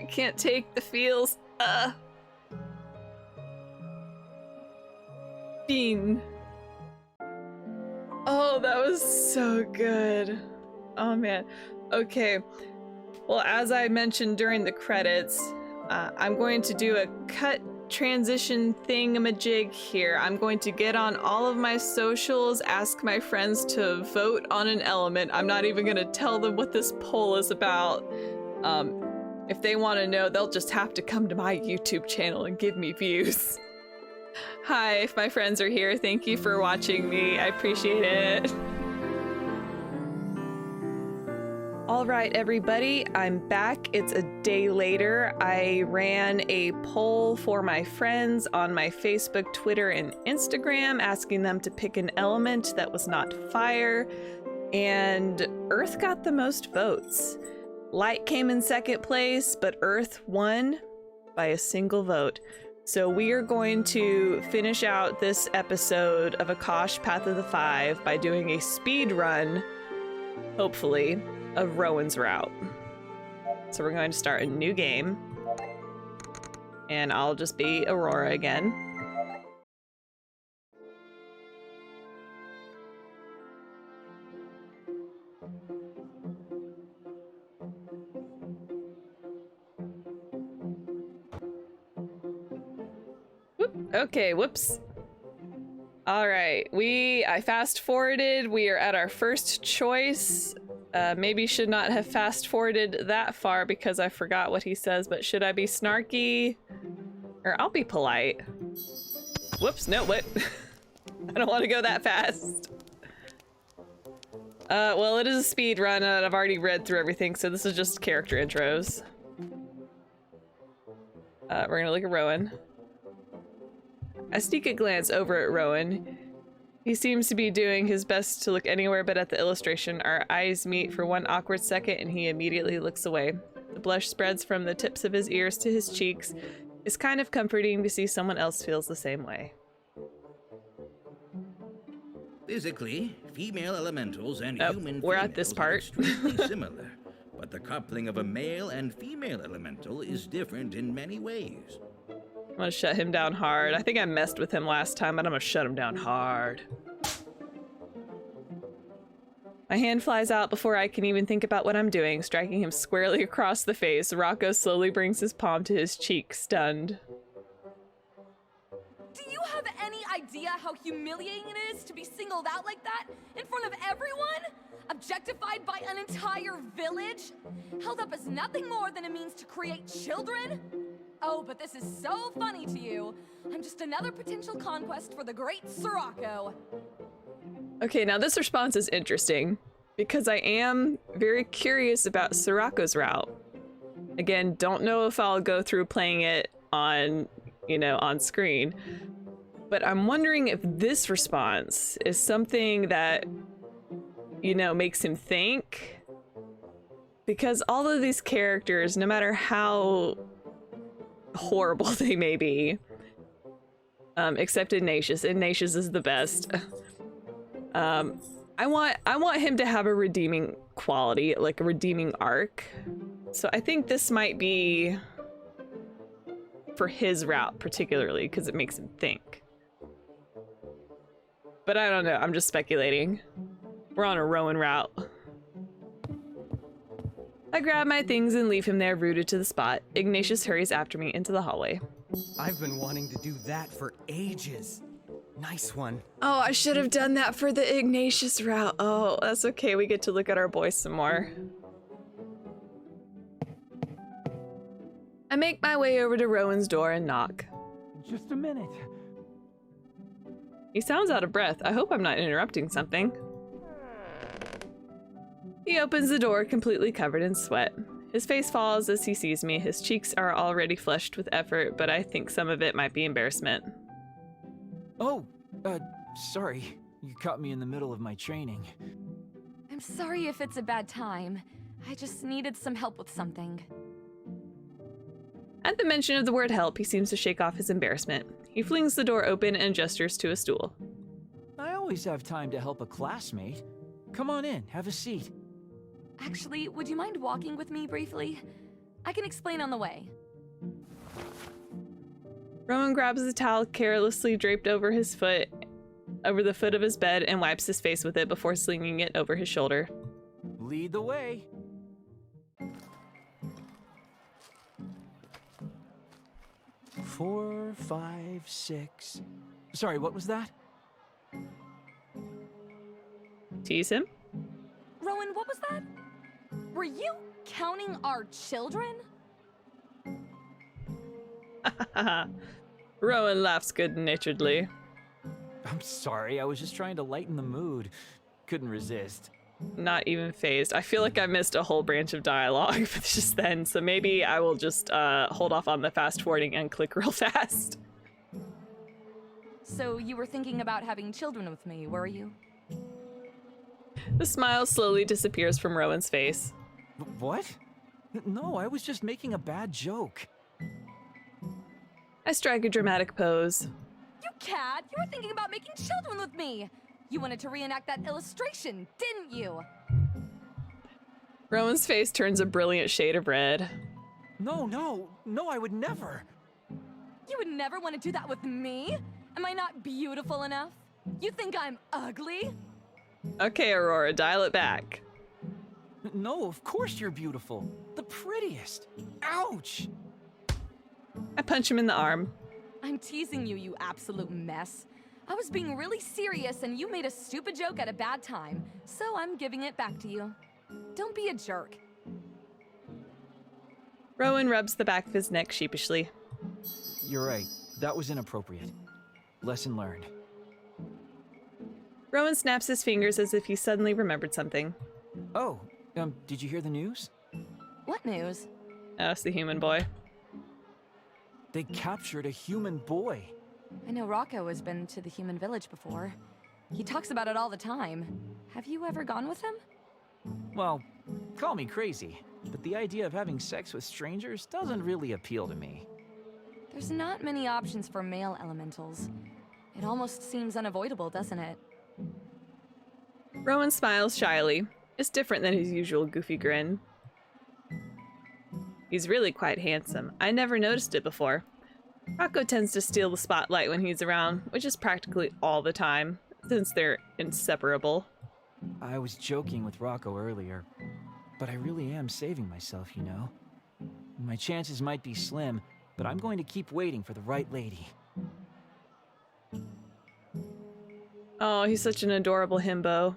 can't take the feels. Bean. Oh, that was so good. Oh man. Okay. Well, as I mentioned during the credits, I'm going to do a cut transition thingamajig here. I'm going to get on all of my socials, ask my friends to vote on an element. I'm not even going to tell them what this poll is about. If they want to know, they'll just have to come to my YouTube channel and give me views. Hi, if my friends are here, thank you for watching me. I appreciate it. All right, everybody, I'm back. It's a day later. I ran a poll for my friends on my Facebook, Twitter, and Instagram, asking them to pick an element that was not fire, and Earth got the most votes. Light came in second place, but Earth won by a single vote. So we are going to finish out this episode of Akash Path of the Five by doing a speed run, hopefully, of Rowan's route. So we're going to start a new game, and I'll just be Aurora again. Okay, whoops. All right, I fast forwarded. We are at our first choice. Maybe should not have fast forwarded that far because I forgot what he says, but should I be snarky? Or I'll be polite. Whoops, no, what? I don't want to go that fast. Well, it is a speed run and I've already read through everything, so this is just character intros. We're gonna look at Rowan. I sneak a glance over at Rowan. He seems to be doing his best to look anywhere but at the illustration. Our eyes meet for one awkward second and he immediately looks away. The blush spreads from the tips of his ears to his cheeks. It's kind of comforting to see someone else feels the same way. Physically, female elementals and human we're at this part. are extremely similar, but the coupling of a male and female elemental is different in many ways. I'm gonna shut him down hard. I think I messed with him last time, but I'm gonna shut him down hard. My hand flies out before I can even think about what I'm doing, striking him squarely across the face. Rocco slowly brings his palm to his cheek, stunned. Do you have any idea how humiliating it is to be singled out like that in front of everyone? Objectified by an entire village? Held up as nothing more than a means to create children? Oh, but this is so funny to you. I'm just another potential conquest for the great Sirocco. Okay, now this response is interesting because I am very curious about Sirocco's route. Again, don't know if I'll go through playing it on, on screen, but I'm wondering if this response is something that, makes him think. Because all of these characters, no matter how horrible they may be, except Ignatius. Ignatius is the best. I want him to have a redeeming quality, like a redeeming arc. So I think this might be for his route particularly because it makes him think. But I don't know, I'm just speculating. We're on a Rowan route. I grab my things and leave him there rooted to the spot. Ignatius hurries after me into the hallway. I've been wanting to do that for ages. Nice one. Oh, I should have done that for the Ignatius route. Oh, that's okay. We get to look at our boys some more. I make my way over to Rowan's door and knock. Just a minute. He sounds out of breath. I hope I'm not interrupting something. He opens the door, completely covered in sweat. His face falls as he sees me. His cheeks are already flushed with effort, but I think some of it might be embarrassment. Oh, sorry. You caught me in the middle of my training. I'm sorry if it's a bad time. I just needed some help with something. At the mention of the word help, he seems to shake off his embarrassment. He flings the door open and gestures to a stool. I always have time to help a classmate. Come on in, have a seat. Actually, would you mind walking with me briefly? I can explain on the way. Rowan grabs the towel carelessly draped over the foot of his bed and wipes his face with it before slinging it over his shoulder. Lead the way. Four, 5, 6. Sorry, what was that? Tease him? Rowan, what was that? Were you counting our children? Rowan laughs good-naturedly. I'm sorry, I was just trying to lighten the mood. Couldn't resist. Not even phased. I feel like I missed a whole branch of dialogue just then, so maybe I will just hold off on the fast forwarding and click real fast. So you were thinking about having children with me, were you? The smile slowly disappears from Rowan's face. What? No, I was just making a bad joke. I strike a dramatic pose. You cad! You were thinking about making children with me! You wanted to reenact that illustration, didn't you? Rowan's face turns a brilliant shade of red. No, I would never. You would never want to do that with me? Am I not beautiful enough? You think I'm ugly? Okay, Aurora, dial it back. No, of course you're beautiful. The prettiest. Ouch! I punch him in the arm. I'm teasing you, you absolute mess. I was being really serious and you made a stupid joke at a bad time, so I'm giving it back to you. Don't be a jerk. Rowan rubs the back of his neck sheepishly. You're right. That was inappropriate. Lesson learned. Rowan snaps his fingers as if he suddenly remembered something. Oh, did you hear the news? What news? Oh, it's the human boy. They captured a human boy. I know Rocco has been to the human village before. He talks about it all the time. Have you ever gone with him? Well, call me crazy, but the idea of having sex with strangers doesn't really appeal to me. There's not many options for male elementals. It almost seems unavoidable, doesn't it? Rowan smiles shyly. It's different than his usual goofy grin. He's really quite handsome. I never noticed it before. Rocco tends to steal the spotlight when he's around, which is practically all the time, since they're inseparable. I was joking with Rocco earlier, but I really am saving myself, you know? My chances might be slim, but I'm going to keep waiting for the right lady. Oh, he's such an adorable himbo.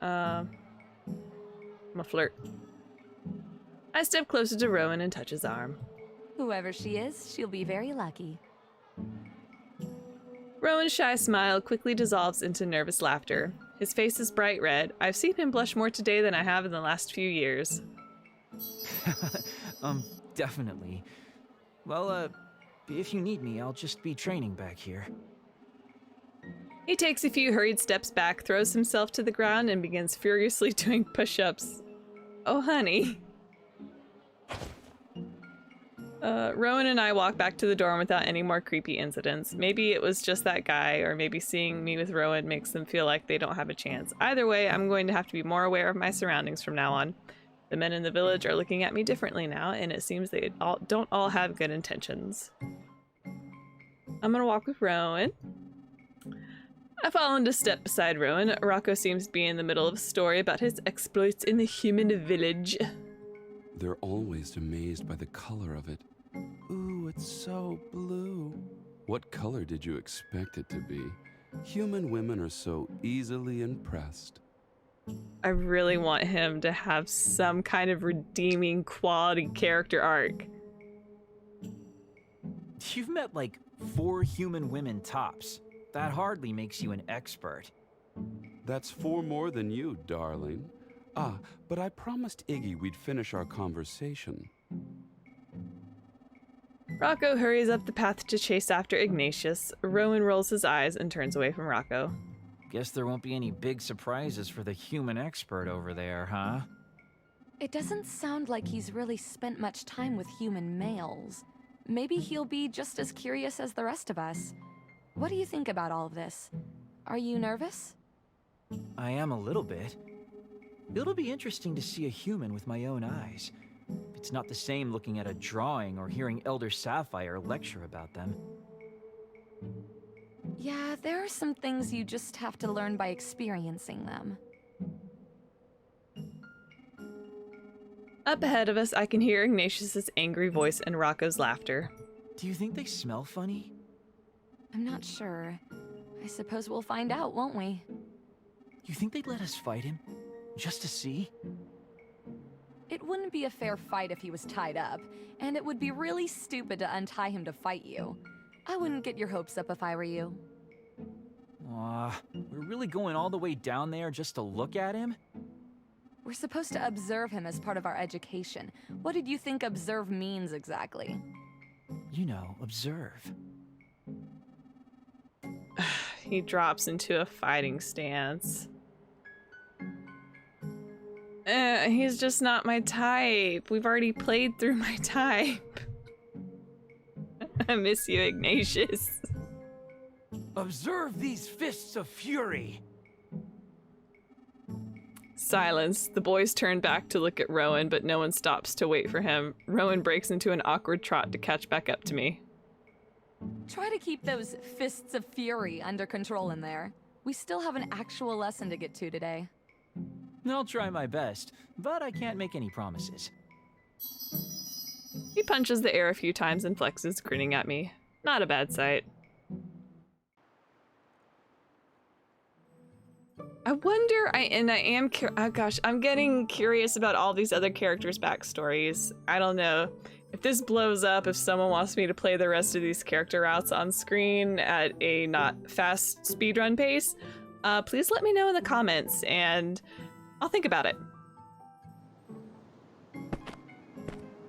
I'm a flirt. I step closer to Rowan and touch his arm. Whoever she is, she'll be very lucky. Rowan's shy smile quickly dissolves into nervous laughter. His face is bright red. I've seen him blush more today than I have in the last few years. Definitely. Well, if you need me, I'll just be training back here. He takes a few hurried steps back, throws himself to the ground, and begins furiously doing push-ups. Oh, honey. Rowan and I walk back to the dorm without any more creepy incidents. Maybe it was just that guy, or maybe seeing me with Rowan makes them feel like they don't have a chance. Either way, I'm going to have to be more aware of my surroundings from now on. The men in the village are looking at me differently now, and it seems they don't all have good intentions. I'm gonna walk with Rowan. I fall into step beside Rowan. Rocco seems to be in the middle of a story about his exploits in the human village. They're always amazed by the color of it. Ooh, it's so blue. What color did you expect it to be? Human women are so easily impressed. I really want him to have some kind of redeeming quality character arc. You've met like 4 human women tops. That hardly makes you an expert. That's 4 more than you, darling. Ah, but I promised Iggy we'd finish our conversation. Rocco hurries up the path to chase after Ignatius. Rowan rolls his eyes and turns away from Rocco. Guess there won't be any big surprises for the human expert over there, huh? It doesn't sound like he's really spent much time with human males. Maybe he'll be just as curious as the rest of us. What do you think about all of this? Are you nervous? I am a little bit. It'll be interesting to see a human with my own eyes. It's not the same looking at a drawing or hearing Elder Sapphire lecture about them. Yeah, there are some things you just have to learn by experiencing them. Up ahead of us, I can hear Ignatius's angry voice and Rocco's laughter. Do you think they smell funny? I'm not sure. I suppose we'll find out, won't we? You think they'd let us fight him? Just to see? It wouldn't be a fair fight if he was tied up, and it would be really stupid to untie him to fight you. I wouldn't get your hopes up if I were you. We're really going all the way down there just to look at him? We're supposed to observe him as part of our education. What did you think observe means exactly? You know, observe. He drops into a fighting stance. He's just not my type. We've already played through my type. I miss you, Ignatius. Observe these fists of fury. Silence. The boys turn back to look at Rowan, but no one stops to wait for him. Rowan breaks into an awkward trot to catch back up to me. Try to keep those fists of fury under control in there. We still have an actual lesson to get to today. I'll try my best, but I can't make any promises. He punches the air a few times and flexes, grinning at me. Not a bad sight. I wonder, oh gosh, I'm getting curious about all these other characters' backstories. I don't know. If this blows up, if someone wants me to play the rest of these character routes on screen at a not fast speedrun pace, please let me know in the comments and I'll think about it.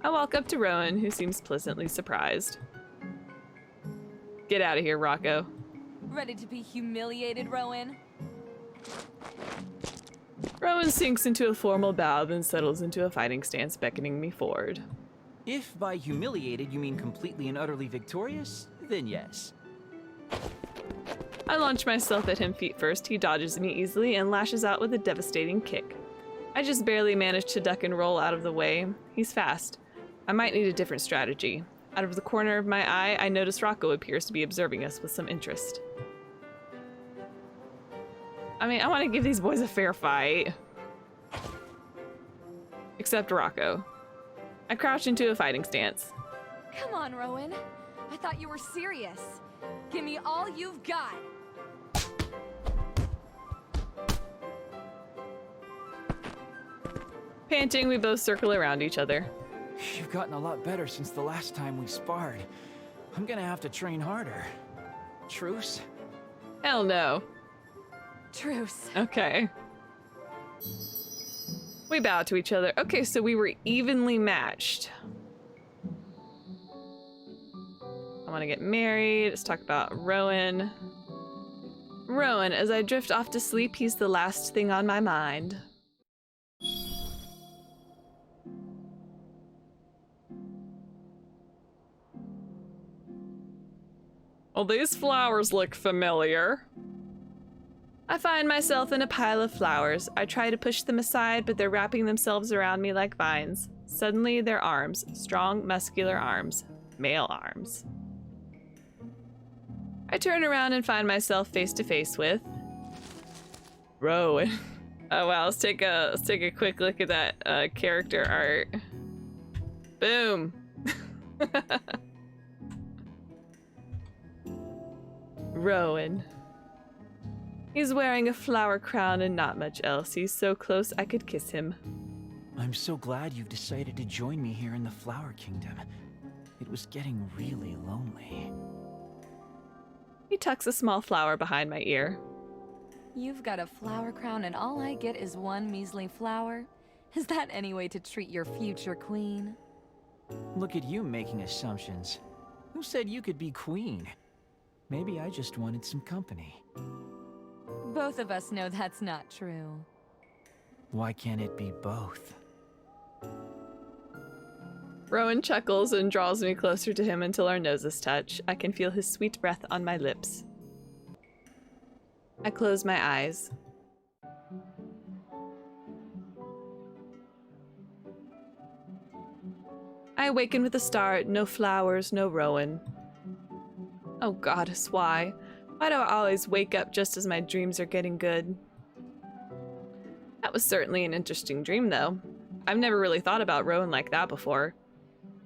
I walk up to Rowan, who seems pleasantly surprised. Get out of here, Rocco. Ready to be humiliated, Rowan? Rowan sinks into a formal bow, then settles into a fighting stance, beckoning me forward. If by humiliated you mean completely and utterly victorious, then yes. I launch myself at him feet first. He dodges me easily and lashes out with a devastating kick. I just barely manage to duck and roll out of the way. He's fast. I might need a different strategy. Out of the corner of my eye, I notice Rocco appears to be observing us with some interest. I mean, I want to give these boys a fair fight. Except Rocco. I crouch into a fighting stance. Come on, Rowan. I thought you were serious. Give me all you've got. Panting, we both circle around each other. You've gotten a lot better since the last time we sparred. I'm gonna have to train harder. Truce? Hell no. Truce. Okay. We bow to each other. Okay, so we were evenly matched. I want to get married. Let's talk about Rowan. Rowan, as I drift off to sleep, he's the last thing on my mind. Well, these flowers look familiar. I find myself in a pile of flowers. I try to push them aside, but they're wrapping themselves around me like vines. Suddenly, their arms. Strong, muscular arms. Male arms. I turn around and find myself face to face with Rowan. Oh wow, let's take a quick look at that character art. Boom. Rowan. He's wearing a flower crown and not much else. He's so close I could kiss him. I'm so glad you've decided to join me here in the Flower Kingdom. It was getting really lonely. He tucks a small flower behind my ear. You've got a flower crown and all I get is one measly flower? Is that any way to treat your future queen? Look at you making assumptions. Who said you could be queen? Maybe I just wanted some company. Both of us know that's not true. Why can't it be both? Rowan chuckles and draws me closer to him until our noses touch. I can feel his sweet breath on my lips. I close my eyes. I awaken with a start. No flowers, no Rowan. Oh goddess, why? Why do I always wake up just as my dreams are getting good? That was certainly an interesting dream, though. I've never really thought about Rowan like that before.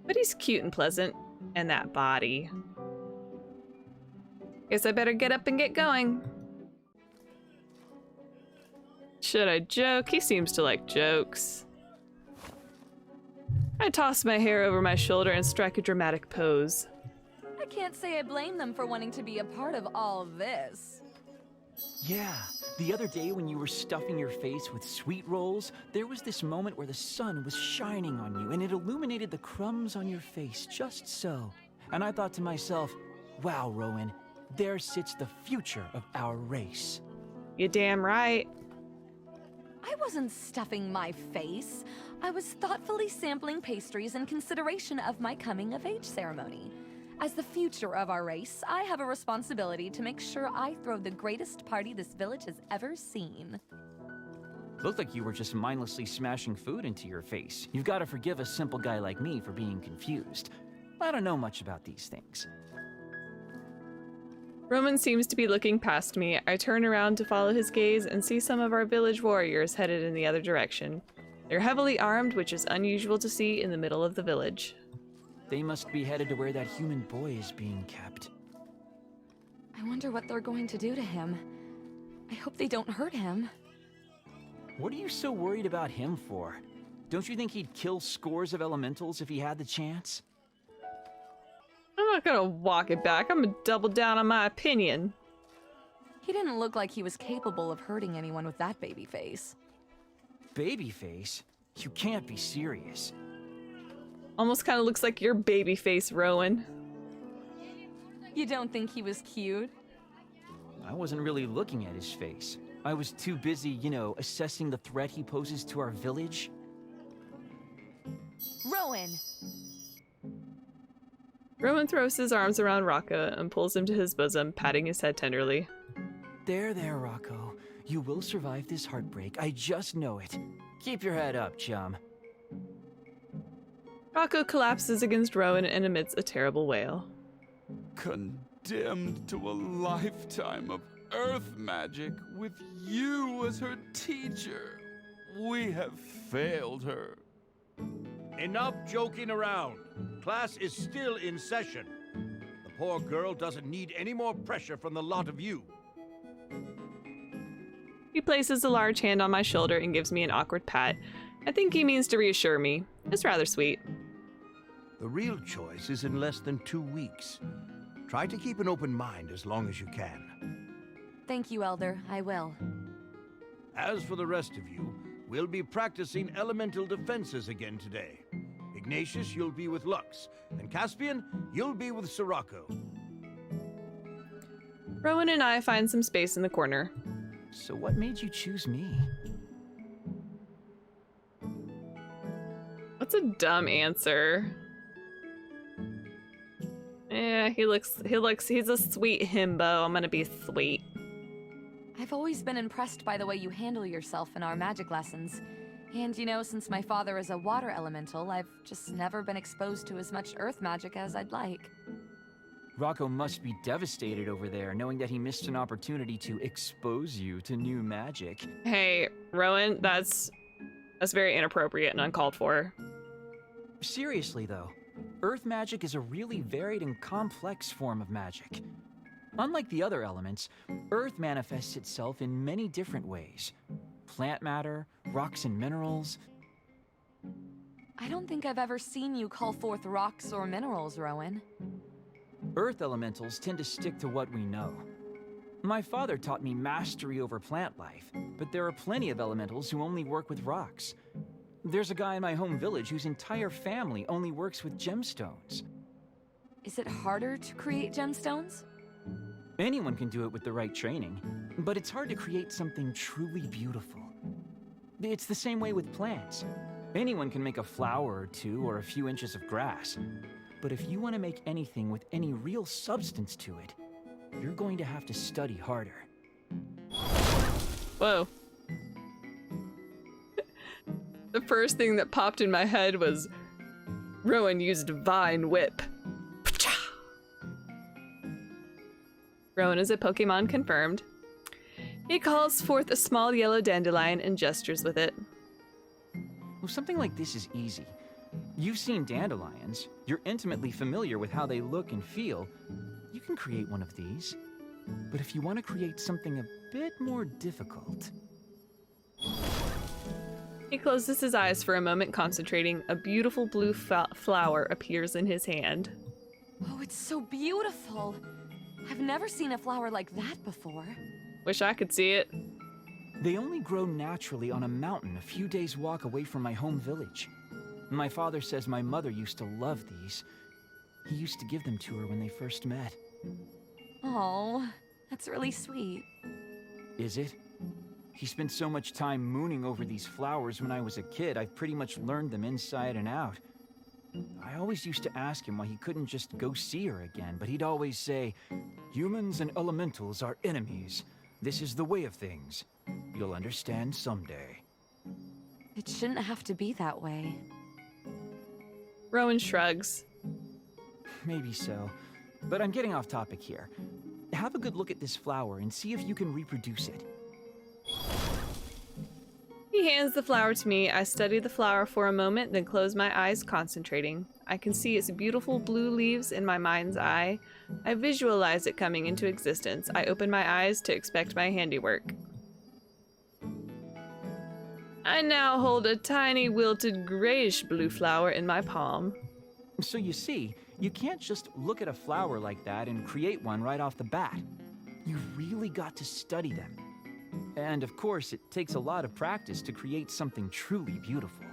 But he's cute and pleasant. And that body. Guess I better get up and get going. Should I joke? He seems to like jokes. I toss my hair over my shoulder and strike a dramatic pose. I can't say I blame them for wanting to be a part of all this. Yeah, the other day when you were stuffing your face with sweet rolls, there was this moment where the sun was shining on you and it illuminated the crumbs on your face just so. And I thought to myself, wow, Rowan, there sits the future of our race. You damn right. I wasn't stuffing my face. I was thoughtfully sampling pastries in consideration of my coming-of-age ceremony. As the future of our race, I have a responsibility to make sure I throw the greatest party this village has ever seen. Looked like you were just mindlessly smashing food into your face. You've got to forgive a simple guy like me for being confused. I don't know much about these things. Rowan seems to be looking past me. I turn around to follow his gaze and see some of our village warriors headed in the other direction. They're heavily armed, which is unusual to see in the middle of the village. They must be headed to where that human boy is being kept. I wonder what they're going to do to him. I hope they don't hurt him. What are you so worried about him for? Don't you think he'd kill scores of elementals if he had the chance? I'm not gonna walk it back. I'm gonna double down on my opinion. He didn't look like he was capable of hurting anyone with that baby face. Baby face? You can't be serious. Almost kind of looks like your baby face, Rowan. You don't think he was cute? I wasn't really looking at his face. I was too busy, you know, assessing the threat he poses to our village. Rowan! Rowan throws his arms around Rocco and pulls him to his bosom, patting his head tenderly. There, Rocco. You will survive this heartbreak. I just know it. Keep your head up, chum. Rocco collapses against Rowan and emits a terrible wail. Condemned to a lifetime of earth magic with you as her teacher. We have failed her. Enough joking around. Class is still in session. The poor girl doesn't need any more pressure from the lot of you. He places a large hand on my shoulder and gives me an awkward pat. I think he means to reassure me. It's rather sweet. The real choice is in less than 2 weeks. Try to keep an open mind as long as you can. Thank you, Elder. I will. As for the rest of you, we'll be practicing elemental defenses again today. Ignatius, you'll be with Lux, and Caspian, you'll be with Sirocco. Rowan and I find some space in the corner. So what made you choose me? What's a dumb answer? Yeah, he's a sweet himbo. I'm gonna be sweet. I've always been impressed by the way you handle yourself in our magic lessons. And you know, since my father is a water elemental, I've just never been exposed to as much earth magic as I'd like. Rocco must be devastated over there, knowing that he missed an opportunity to expose you to new magic. Hey, Rowan, that's very inappropriate and uncalled for. Seriously, though, earth magic is a really varied and complex form of magic. Unlike the other elements, earth manifests itself in many different ways. Plant matter, rocks and minerals. I don't think I've ever seen you call forth rocks or minerals, Rowan. Earth elementals tend to stick to what we know. My father taught me mastery over plant life, but there are plenty of elementals who only work with rocks. There's a guy in my home village whose entire family only works with gemstones. Is it harder to create gemstones? Anyone can do it with the right training, but it's hard to create something truly beautiful. It's the same way with plants. Anyone can make a flower or two or a few inches of grass. But if you want to make anything with any real substance to it, you're going to have to study harder. Whoa. The first thing that popped in my head was Rowan used Divine Whip. Rowan is a Pokemon confirmed. He calls forth a small yellow dandelion and gestures with it. Well, something like this is easy. You've seen dandelions. You're intimately familiar with how they look and feel. You can create one of these. But if you want to create something a bit more difficult... He closes his eyes for a moment, concentrating. A beautiful blue flower appears in his hand. Oh, it's so beautiful. I've never seen a flower like that before. Wish I could see it. They only grow naturally on a mountain a few days' walk away from my home village. My father says my mother used to love these. He used to give them to her when they first met. Oh, that's really sweet. Is it? He spent so much time mooning over these flowers when I was a kid, I've pretty much learned them inside and out. I always used to ask him why he couldn't just go see her again, but he'd always say, "Humans and elementals are enemies. This is the way of things. You'll understand someday." It shouldn't have to be that way. Rowan shrugs. Maybe so, but I'm getting off topic here. Have a good look at this flower and see if you can reproduce it. He hands the flower to me. I study the flower for a moment, then close my eyes, concentrating. I can see its beautiful blue leaves in my mind's eye. I visualize it coming into existence. I open my eyes to expect my handiwork. I now hold a tiny wilted grayish blue flower in my palm. So you see, you can't just look at a flower like that and create one right off the bat. You really got to study them. And of course, it takes a lot of practice to create something truly beautiful.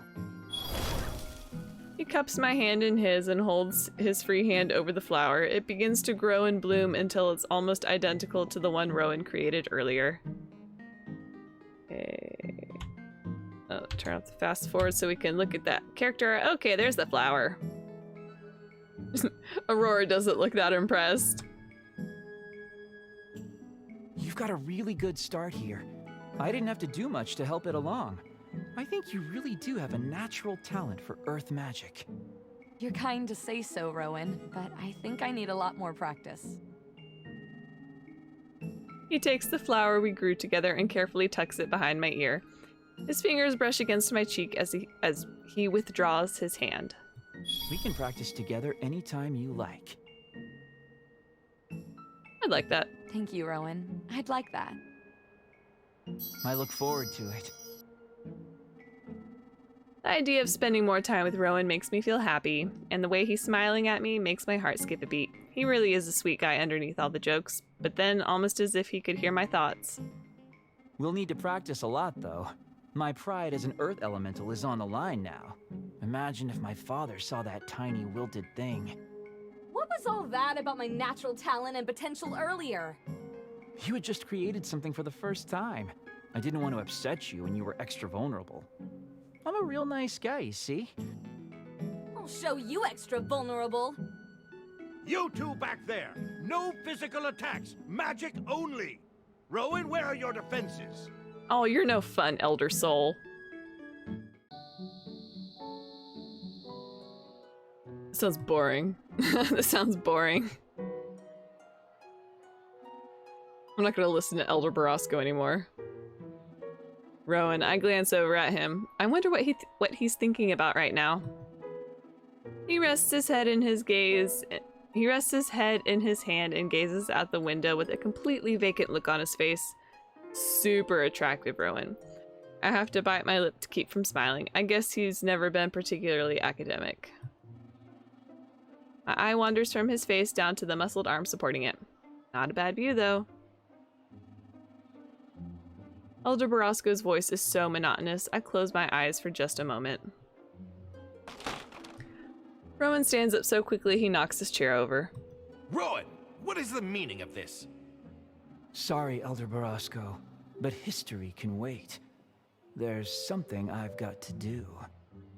He cups my hand in his and holds his free hand over the flower. It begins to grow and bloom until it's almost identical to the one Rowan created earlier. Okay. Oh, turn off the fast forward so we can look at that character. Okay, there's the flower. Aurora doesn't look that impressed. You've got a really good start here. I didn't have to do much to help it along. I think you really do have a natural talent for earth magic. You're kind to say so, Rowan, but I think I need a lot more practice. He takes the flower we grew together and carefully tucks it behind my ear. His fingers brush against my cheek as he withdraws his hand. We can practice together anytime you like. I'd like that. Thank you, Rowan. I'd like that. I look forward to it. The idea of spending more time with Rowan makes me feel happy, and the way he's smiling at me makes my heart skip a beat. He really is a sweet guy underneath all the jokes, but then almost as if he could hear my thoughts. We'll need to practice a lot, though. My pride as an earth elemental is on the line now. Imagine if my father saw that tiny wilted thing. What was all that about my natural talent and potential earlier? You had just created something for the first time. I didn't want to upset you when you were extra vulnerable. I'm a real nice guy, you see? I'll show you extra vulnerable. You two back there! No physical attacks! Magic only! Rowan, where are your defenses? Oh, you're no fun, Elder Soul. Sounds boring. This sounds boring. I'm not gonna listen to Elder Borrasco anymore. Rowan, I glance over at him. I wonder what he's thinking about right now. He rests his head in his hand and gazes out the window with a completely vacant look on his face. Super attractive, Rowan. I have to bite my lip to keep from smiling. I guess he's never been particularly academic. My eye wanders from his face down to the muscled arm supporting it. Not a bad view, though. Elder Borrasco's voice is so monotonous, I close my eyes for just a moment. Rowan stands up so quickly he knocks his chair over. Rowan, what is the meaning of this? Sorry, Elder Borrasco, but history can wait. There's something I've got to do.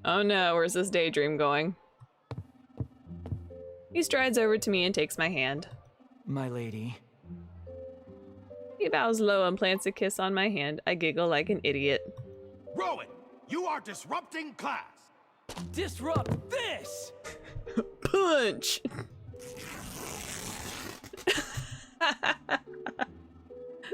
Oh no, where's this daydream going? He strides over to me and takes my hand. My lady. He bows low and plants a kiss on my hand. I giggle like an idiot. Rowan, you are disrupting class! Disrupt this! Punch!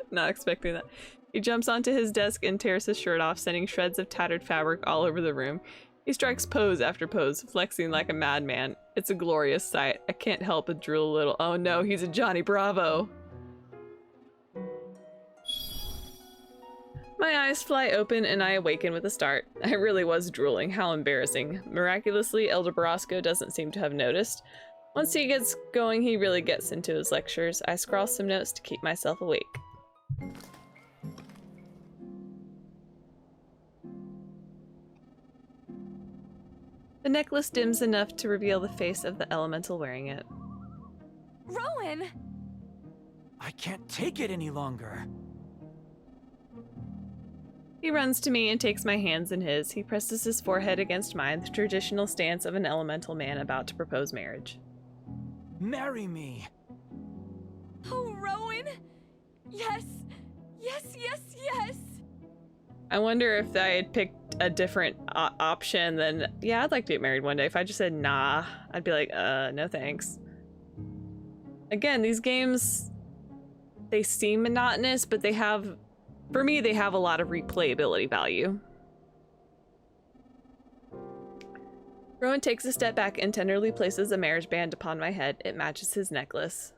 Not expecting that. He jumps onto his desk and tears his shirt off, sending shreds of tattered fabric all over the room. He strikes pose after pose, flexing like a madman. It's a glorious sight. I can't help but drool a little. Oh no, he's a Johnny Bravo! My eyes fly open and I awaken with a start. I really was drooling. How embarrassing. Miraculously, Elder Borrasco doesn't seem to have noticed. Once he gets going, he really gets into his lectures. I scrawl some notes to keep myself awake. The necklace dims enough to reveal the face of the elemental wearing it. Rowan! I can't take it any longer. He runs to me and takes my hands in his. He presses his forehead against mine, the traditional stance of an elemental man about to propose marriage. Marry me! Oh, Rowan! Yes! Yes, yes, yes! I wonder if I had picked a different option than, yeah, I'd like to get married one day. If I just said nah, I'd be like, no thanks. Again, these games, they seem monotonous, but they have, for me, they have a lot of replayability value. Rowan takes a step back and tenderly places a marriage band upon my head. It matches his necklace.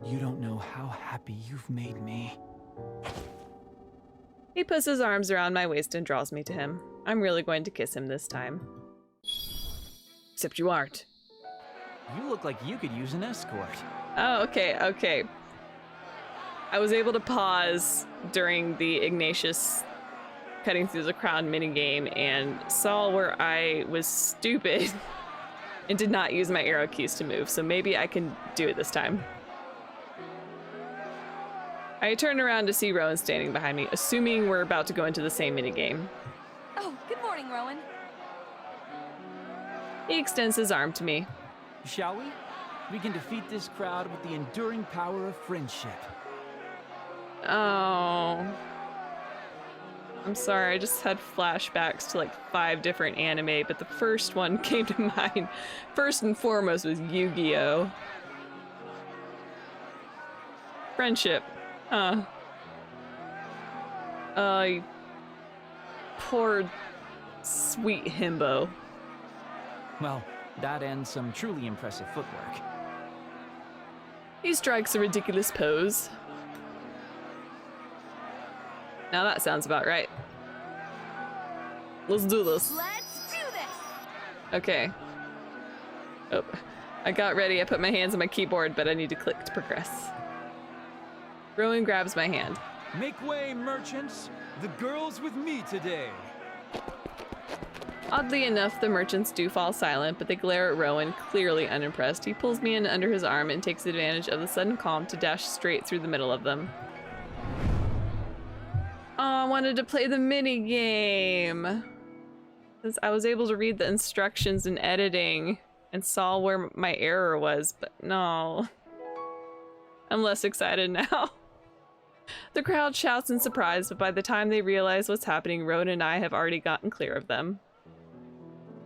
You don't know how happy you've made me. He puts his arms around my waist and draws me to him. I'm really going to kiss him this time. Except you aren't. You look like you could use an escort. Oh, okay, okay. I was able to pause during the Ignatius cutting through the crowd minigame and saw where I was stupid and did not use my arrow keys to move, so maybe I can do it this time. I turn around to see Rowan standing behind me, assuming we're about to go into the same minigame. Oh, good morning, Rowan. He extends his arm to me. Shall we? We can defeat this crowd with the enduring power of friendship. Oh. I'm sorry, I just had flashbacks to like 5 different anime, but the first one came to mind. First and foremost was Yu-Gi-Oh! Friendship. Poor, sweet himbo. Well, that and some truly impressive footwork. He strikes a ridiculous pose. Now that sounds about right. Let's do this. Let's do this! Okay. Oh, I got ready. I put my hands on my keyboard, but I need to click to progress. Rowan grabs my hand. Make way, merchants! The girl's with me today! Oddly enough, the merchants do fall silent, but they glare at Rowan, clearly unimpressed. He pulls me in under his arm and takes advantage of the sudden calm to dash straight through the middle of them. Oh, I wanted to play the mini game. Since I was able to read the instructions in editing and saw where my error was, but no. I'm less excited now. The crowd shouts in surprise, but by the time they realize what's happening, Rowan and I have already gotten clear of them.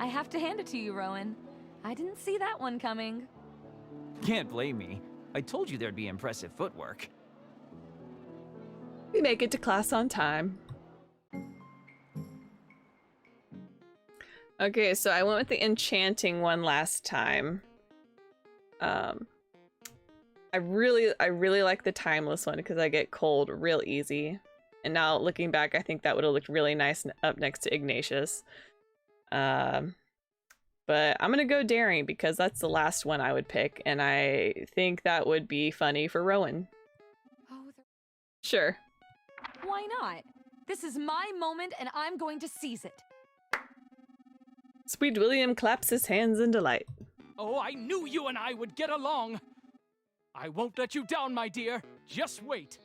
I have to hand it to you, Rowan. I didn't see that one coming. Can't blame me. I told you there'd be impressive footwork. We make it to class on time. Okay, so I went with the enchanting one last time. I really like the timeless one because I get cold real easy. And now looking back, I think that would have looked really nice up next to Ignatius. But I'm gonna go daring because that's the last one I would pick, and I think that would be funny for Rowan. Oh, sure. Why not? This is my moment and I'm going to seize it. Sweet William claps his hands in delight. Oh, I knew you and I would get along. I won't let you down, my dear. Just wait.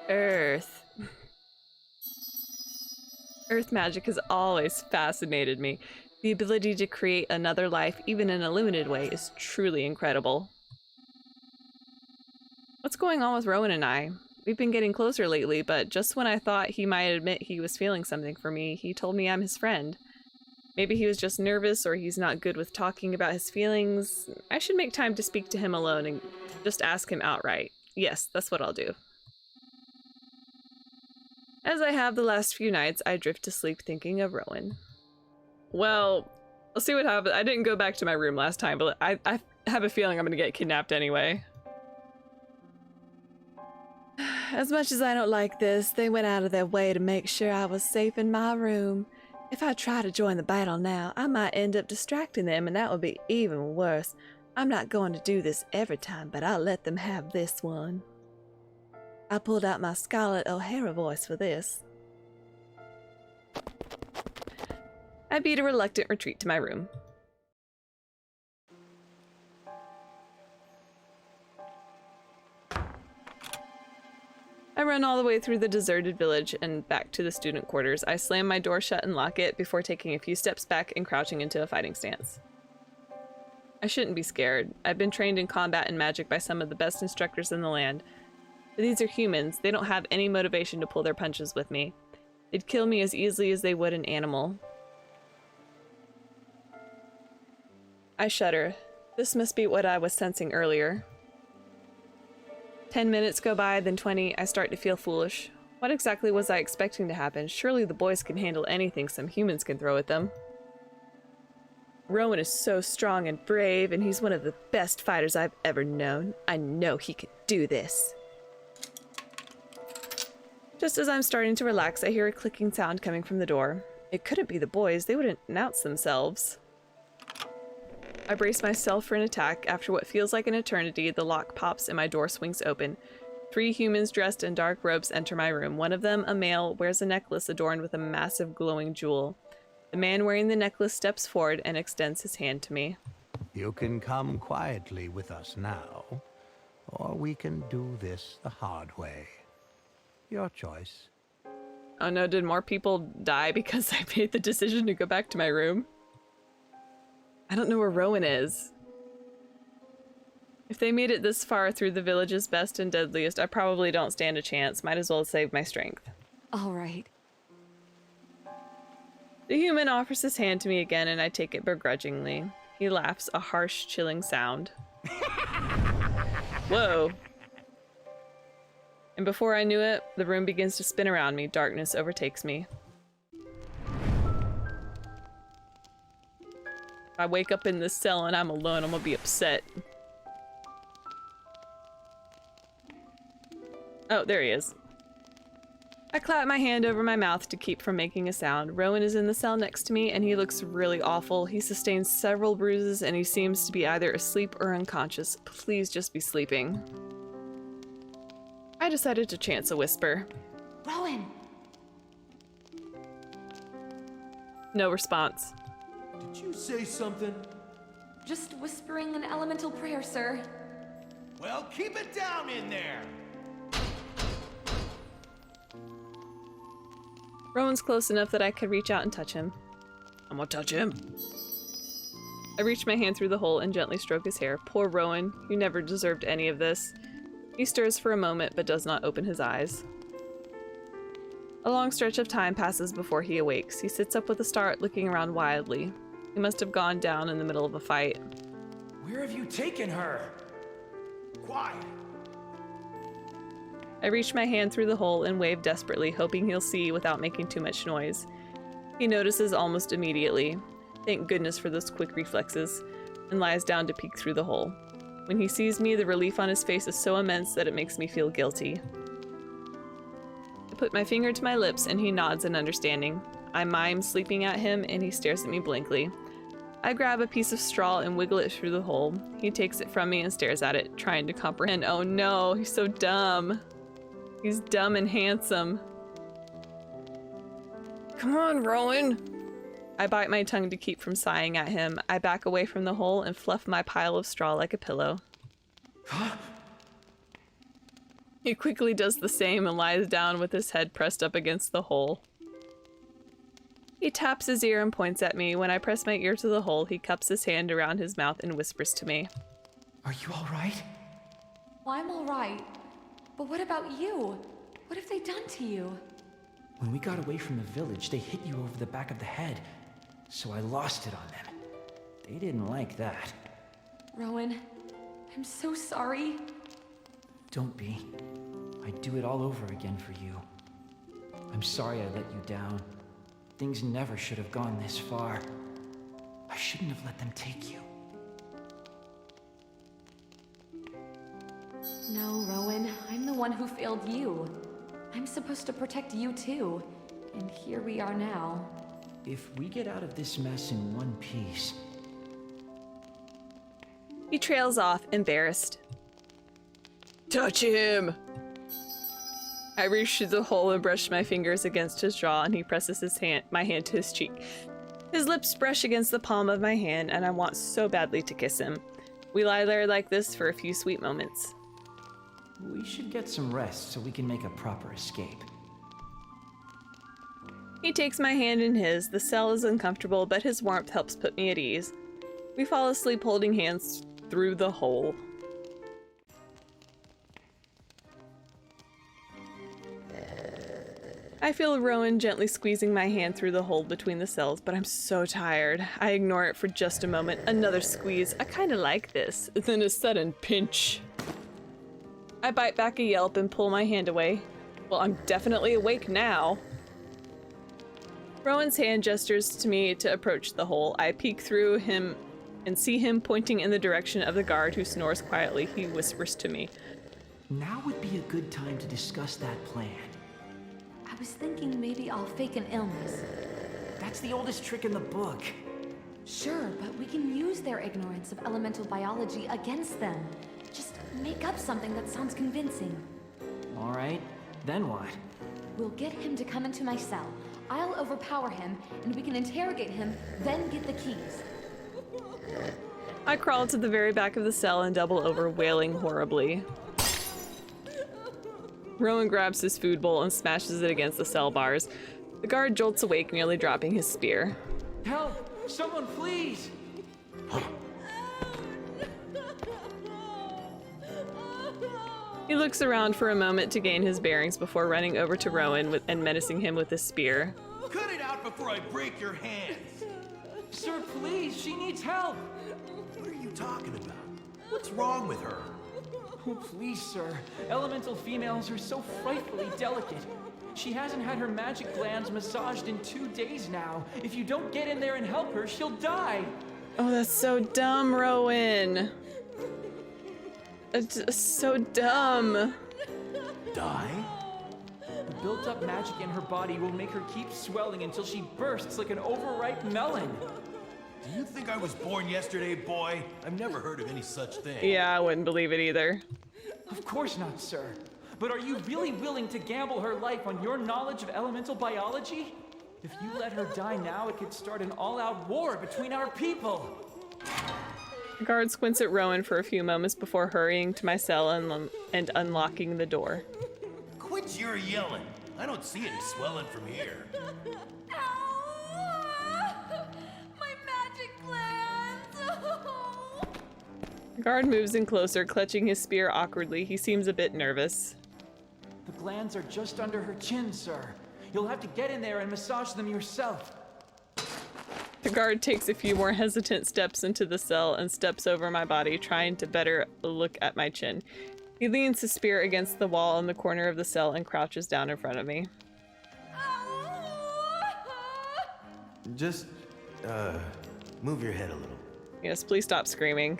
Earth. Earth magic has always fascinated me. The ability to create another life, even in a limited way, is truly incredible. What's going on with Rowan and I? We've been getting closer lately, but just when I thought he might admit he was feeling something for me, he told me I'm his friend. Maybe he was just nervous, or he's not good with talking about his feelings. I should make time to speak to him alone and just ask him outright. Yes, that's what I'll do. As I have the last few nights, I drift to sleep thinking of Rowan. Well, I'll see what happens. I didn't go back to my room last time, but I have a feeling I'm gonna get kidnapped anyway. As much as I don't like this, they went out of their way to make sure I was safe in my room. If I try to join the battle now, I might end up distracting them, and that would be even worse. I'm not going to do this every time, but I'll let them have this one. I pulled out my Scarlett O'Hara voice for this. I beat a reluctant retreat to my room. I run all the way through the deserted village and back to the student quarters. I slam my door shut and lock it before taking a few steps back and crouching into a fighting stance. I shouldn't be scared. I've been trained in combat and magic by some of the best instructors in the land. But these are humans. They don't have any motivation to pull their punches with me. They'd kill me as easily as they would an animal. I shudder. This must be what I was sensing earlier. 10 minutes go by, then 20. I start to feel foolish. What exactly was I expecting to happen? Surely the boys can handle anything some humans can throw at them. Rowan is so strong and brave, and he's one of the best fighters I've ever known. I know he could do this. Just as I'm starting to relax, I hear a clicking sound coming from the door. It couldn't be the boys. They wouldn't announce themselves. I brace myself for an attack. After what feels like an eternity, the lock pops and my door swings open. 3 humans dressed in dark robes enter my room. One of them, a male, wears a necklace adorned with a massive glowing jewel. The man wearing the necklace steps forward and extends his hand to me. You can come quietly with us now, or we can do this the hard way. Your choice. Oh no, did more people die because I made the decision to go back to my room? I don't know where Rowan is. If they made it this far through the village's best and deadliest, I probably don't stand a chance. Might as well save my strength. All right. The human offers his hand to me again, and I take it begrudgingly. He laughs, a harsh, chilling sound. Whoa. And before I knew it, the room begins to spin around me. Darkness overtakes me. If I wake up in this cell and I'm alone, I'm gonna be upset. Oh, there he is. I clap my hand over my mouth to keep from making a sound. Rowan is in the cell next to me, and he looks really awful. He sustains several bruises, and he seems to be either asleep or unconscious. Please just be sleeping. I decided to chance a whisper. Rowan! No response. Did you say something? Just whispering an elemental prayer, sir. Well, keep it down in there! Rowan's close enough that I could reach out and touch him. I'm gonna touch him. I reach my hand through the hole and gently stroke his hair. Poor Rowan, you never deserved any of this. He stirs for a moment but does not open his eyes. A long stretch of time passes before he awakes. He sits up with a start, looking around wildly. He must have gone down in the middle of a fight. Where have you taken her? Quiet. I reach my hand through the hole and wave desperately, hoping he'll see without making too much noise. He notices almost immediately. Thank goodness for those quick reflexes, and lies down to peek through the hole. When he sees me, the relief on his face is so immense that it makes me feel guilty. put my finger to my lips and he nods in understanding. I mime sleeping at him and he stares at me blankly. I grab a piece of straw and wiggle it through the hole. He takes it from me and stares at it, trying to comprehend. Oh no, he's so dumb. He's dumb and handsome. Come on, Rowan. I bite my tongue to keep from sighing at him. I back away from the hole and fluff my pile of straw like a pillow. He quickly does the same and lies down with his head pressed up against the hole. He taps his ear and points at me. When I press my ear to the hole, he cups his hand around his mouth and whispers to me. Are you all right? Well, I'm all right. But what about you? What have they done to you? When we got away from the village, they hit you over the back of the head. So I lost it on them. They didn't like that. Rowan, I'm so sorry. Don't be. I'd do it all over again for you. I'm sorry I let you down. Things never should have gone this far. I shouldn't have let them take you. No, Rowan, I'm the one who failed you. I'm supposed to protect you too. And here we are now. If we get out of this mess in one piece... He trails off, embarrassed. Touch him! I reach through the hole and brush my fingers against his jaw, and he presses my hand to his cheek. His lips brush against the palm of my hand, and I want so badly to kiss him. We lie there like this for a few sweet moments. We should get some rest so we can make a proper escape. He takes my hand in his. The cell is uncomfortable, but his warmth helps put me at ease. We fall asleep holding hands through the hole. I feel Rowan gently squeezing my hand through the hole between the cells, but I'm so tired. I ignore it for just a moment. Another squeeze. I kinda like this. Then a sudden pinch. I bite back a yelp and pull my hand away. Well, I'm definitely awake now. Rowan's hand gestures to me to approach the hole. I peek through him and see him pointing in the direction of the guard who snores quietly. He whispers to me. Now would be a good time to discuss that plan. I was thinking maybe I'll fake an illness. That's the oldest trick in the book. Sure, but we can use their ignorance of elemental biology against them. Just make up something that sounds convincing. All right, then what? We'll get him to come into my cell. I'll overpower him, and we can interrogate him, then get the keys. I crawl to the very back of the cell and double over, wailing horribly. Rowan grabs his food bowl and smashes it against the cell bars. The guard jolts awake, nearly dropping his spear. Help! Someone please! He looks around for a moment to gain his bearings before running over to Rowan and menacing him with his spear. Cut it out before I break your hands! Sir, please! She needs help! What are you talking about? What's wrong with her? Oh, please, sir. Elemental females are so frightfully delicate. She hasn't had her magic glands massaged in 2 days now. If you don't get in there and help her, she'll die. Oh, that's so dumb, Rowan. It's so dumb. Die? The built-up magic in her body will make her keep swelling until she bursts like an overripe melon. Do you think I was born yesterday, boy? I've never heard of any such thing. Yeah, I wouldn't believe it either. Of course not, sir. But are you really willing to gamble her life on your knowledge of elemental biology? If you let her die now, it could start an all-out war between our people. The guard squints at Rowan for a few moments before hurrying to my cell and unlocking the door. Quit your yelling. I don't see any swelling from here. The guard moves in closer, clutching his spear awkwardly. He seems a bit nervous. The glands are just under her chin, sir. You'll have to get in there and massage them yourself. The guard takes a few more hesitant steps into the cell and steps over my body, trying to better look at my chin. He leans his spear against the wall in the corner of the cell and crouches down in front of me. Just, move your head a little. Yes, please stop screaming.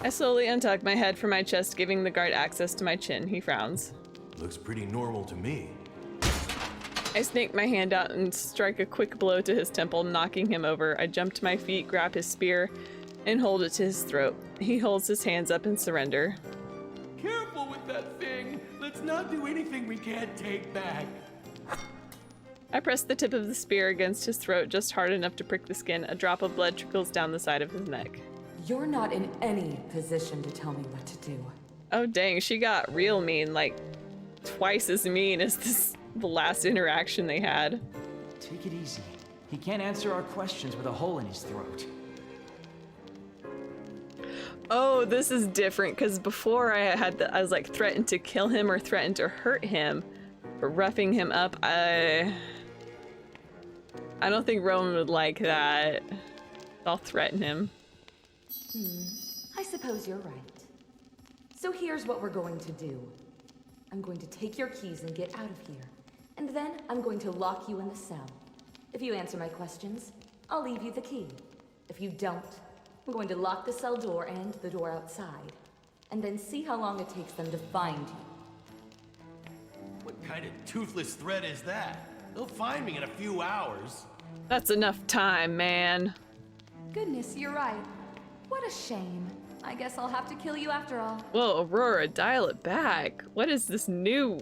I slowly untug my head from my chest, giving the guard access to my chin. He frowns. Looks pretty normal to me. I snake my hand out and strike a quick blow to his temple, knocking him over. I jump to my feet, grab his spear, and hold it to his throat. He holds his hands up in surrender. Careful with that thing! Let's not do anything we can't take back. I press the tip of the spear against his throat just hard enough to prick the skin. A drop of blood trickles down the side of his neck. You're not in any position to tell me what to do. Oh dang, she got real mean, like twice as mean as the last interaction they had. Take it easy. He can't answer our questions with a hole in his throat. Oh, this is different, because before I was like threatened to kill him or threatened to hurt him for roughing him up. I don't think Rowan would like that. I'll threaten him. I suppose you're right. So here's what we're going to do. I'm going to take your keys and get out of here. And then I'm going to lock you in the cell. If you answer my questions, I'll leave you the key. If you don't, I'm going to lock the cell door and the door outside. And then see how long it takes them to find you. What kind of toothless threat is that? They'll find me in a few hours. That's enough time, man. Goodness, you're right. What a shame. I guess I'll have to kill you after all. Whoa, Aurora, dial it back. What is this new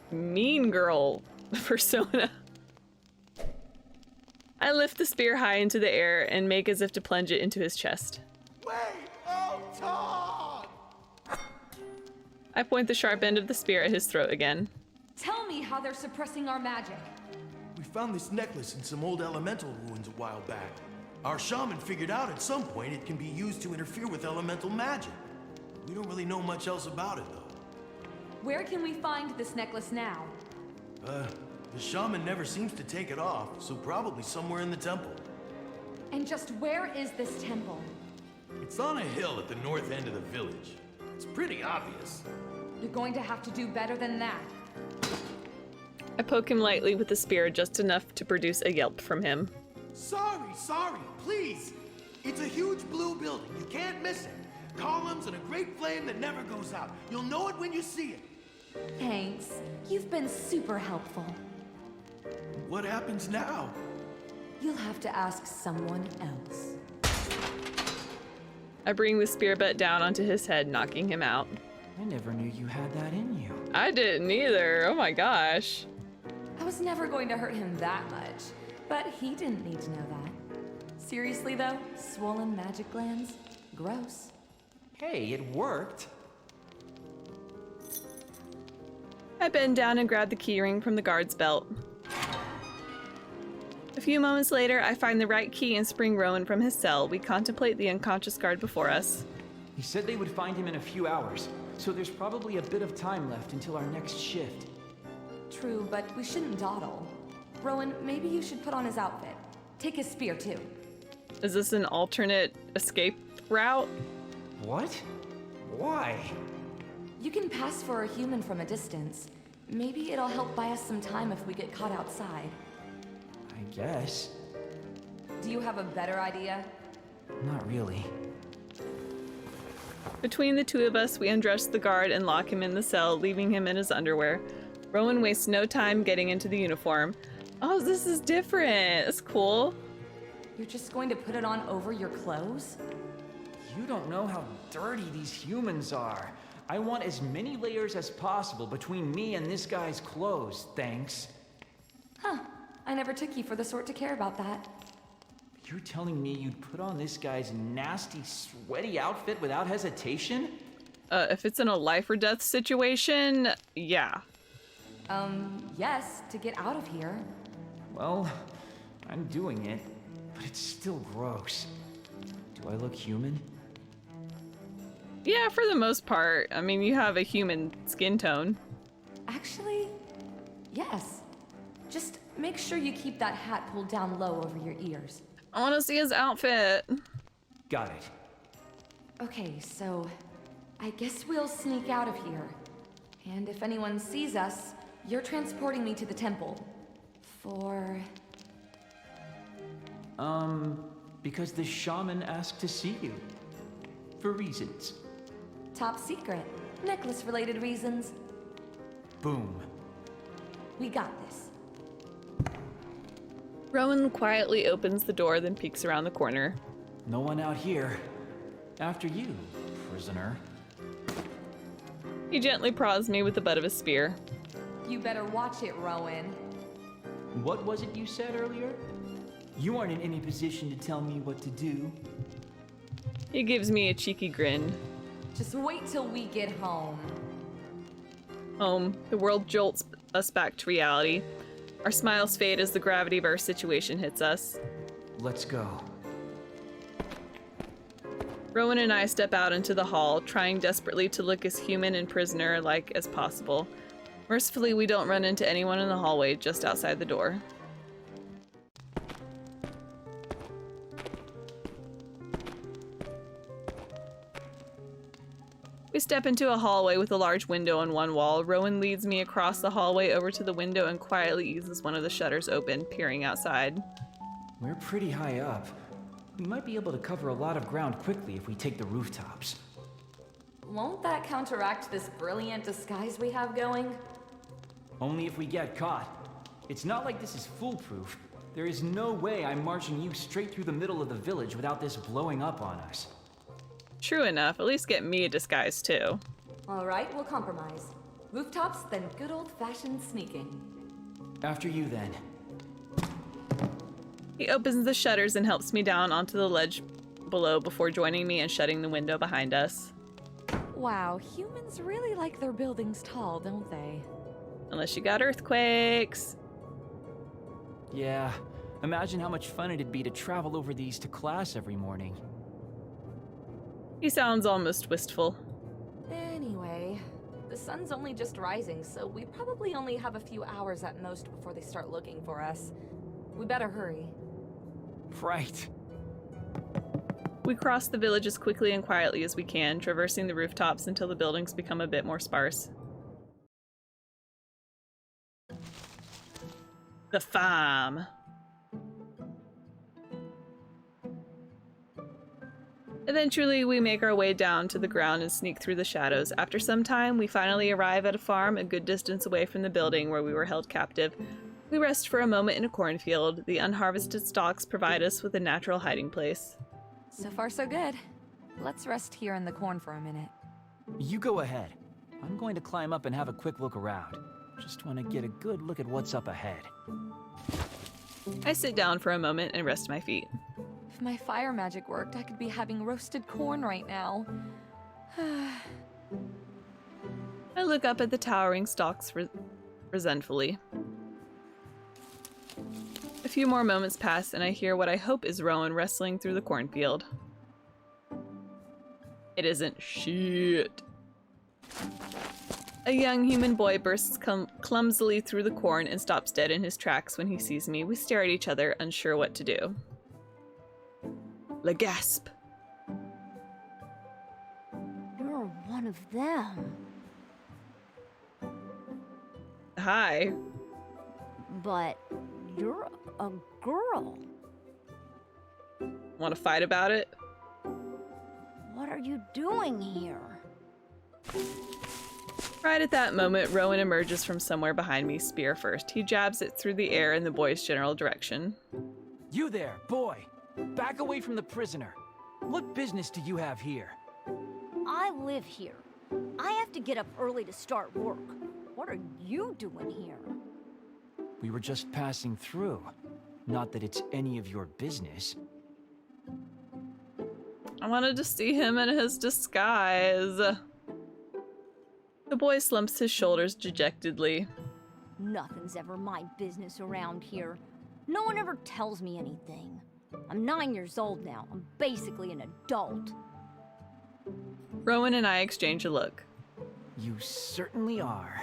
mean girl persona? I lift the spear high into the air and make as if to plunge it into his chest. Wait! Oh, Tom! I point the sharp end of the spear at his throat again. Tell me how they're suppressing our magic. We found this necklace in some old elemental ruins a while back. Our shaman figured out at some point it can be used to interfere with elemental magic. We don't really know much else about it, though. Where can we find this necklace now? The shaman never seems to take it off, so probably somewhere in the temple. And just where is this temple? It's on a hill at the north end of the village. It's pretty obvious. You're going to have to do better than that. I poke him lightly with the spear, just enough to produce a yelp from him. Sorry, please. It's a huge blue building. You can't miss it. Columns and a great flame that never goes out. You'll know it when you see it. Thanks. You've been super helpful. What happens now? You'll have to ask someone else. I bring the spear butt down onto his head, knocking him out. I never knew you had that in you. I didn't either. Oh my gosh. I was never going to hurt him that much, but he didn't need to know that. Seriously though, swollen magic glands? Gross. Hey, it worked. I bend down and grab the keyring from the guard's belt. A few moments later, I find the right key and spring Rowan from his cell. We contemplate the unconscious guard before us. He said they would find him in a few hours, so there's probably a bit of time left until our next shift. True, but we shouldn't dawdle. Rowan, maybe you should put on his outfit. Take his spear too. Is this an alternate escape route? What? Why? You can pass for a human from a distance. Maybe it'll help buy us some time if we get caught outside. I guess. Do you have a better idea? Not really. Between the two of us, we undress the guard and lock him in the cell, leaving him in his underwear. Rowan wastes no time getting into the uniform. Oh, this is different. It's cool. You're just going to put it on over your clothes? You don't know how dirty these humans are. I want as many layers as possible between me and this guy's clothes, thanks. Huh. I never took you for the sort to care about that. You're telling me you'd put on this guy's nasty, sweaty outfit without hesitation? If it's in a life or death situation, yeah. Yes, to get out of here. Well, I'm doing it, but it's still gross. Do I look human? Yeah, for the most part. I mean, you have a human skin tone. Actually, yes. Just make sure you keep that hat pulled down low over your ears. I want to see his outfit. Got it. Okay, so I guess we'll sneak out of here. And if anyone sees us, you're transporting me to the temple. For... Because the shaman asked to see you. For reasons. Top secret. Necklace-related reasons. Boom. We got this. Rowan quietly opens the door, then peeks around the corner. No one out here. After you, prisoner. He gently prods me with the butt of his spear. You better watch it, Rowan. What was it you said earlier? You aren't in any position to tell me what to do. He gives me a cheeky grin. Just wait till we get home. Home. The world jolts us back to reality. Our smiles fade as the gravity of our situation hits us. Let's go. Rowan and I step out into the hall, trying desperately to look as human and prisoner-like as possible. Mercifully, we don't run into anyone in the hallway just outside the door. We step into a hallway with a large window on one wall. Rowan leads me across the hallway over to the window and quietly eases one of the shutters open, peering outside. We're pretty high up. We might be able to cover a lot of ground quickly if we take the rooftops. Won't that counteract this brilliant disguise we have going? Only if we get caught. It's not like this is foolproof. There is no way I'm marching you straight through the middle of the village without this blowing up on us. True enough. At least get me a disguise, too. All right, we'll compromise. Rooftops, then good old-fashioned sneaking. After you, then. He opens the shutters and helps me down onto the ledge below before joining me and shutting the window behind us. Wow, humans really like their buildings tall, don't they? Unless you got earthquakes. Yeah, imagine how much fun it'd be to travel over these to class every morning. He sounds almost wistful. Anyway, the sun's only just rising, so we probably only have a few hours at most before they start looking for us. We better hurry. Right. We cross the village as quickly and quietly as we can, traversing the rooftops until the buildings become a bit more sparse. The farm. Eventually, we make our way down to the ground and sneak through the shadows. After some time, we finally arrive at a farm a good distance away from the building where we were held captive. We rest for a moment in a cornfield. The unharvested stalks provide us with a natural hiding place. So far, so good. Let's rest here in the corn for a minute. You go ahead. I'm going to climb up and have a quick look around. Just want to get a good look at what's up ahead. I sit down for a moment and rest my feet. If my fire magic worked, I could be having roasted corn right now. I look up at the towering stalks resentfully. A few more moments pass and I hear what I hope is Rowan wrestling through the cornfield. It isn't shit. A young human boy bursts clumsily through the corn and stops dead in his tracks when he sees me. We stare at each other, unsure what to do. Le gasp. You're one of them. Hi. But you're a girl. Want to fight about it? What are you doing here? Right at that moment, Rowan emerges from somewhere behind me, spear first. He jabs it through the air in the boy's general direction. You there, boy! Back away from the prisoner. What business do you have here? I live here. I have to get up early to start work. What are you doing here? We were just passing through. Not that it's any of your business. I wanted to see him in his disguise. The boy slumps his shoulders dejectedly. Nothing's ever my business around here. No one ever tells me anything. I'm 9 years old now. I'm basically an adult. Rowan and I exchange a look. You certainly are.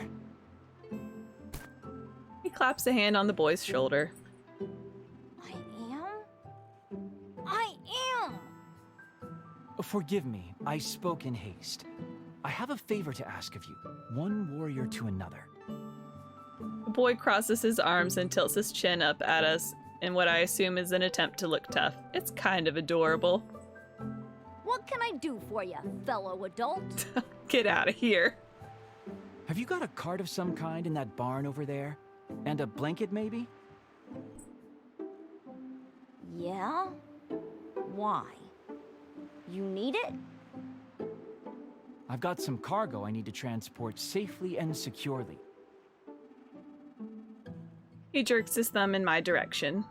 He claps a hand on the boy's shoulder. I am? Forgive me, I spoke in haste. I have a favor to ask of you, one warrior to another. The boy crosses his arms and tilts his chin up at us in what I assume is an attempt to look tough. It's kind of adorable. What can I do for you, fellow adult? Get out of here. Have you got a cart of some kind in that barn over there? And a blanket, maybe? Yeah? Why? You need it? I've got some cargo I need to transport safely and securely. He jerks his thumb in my direction.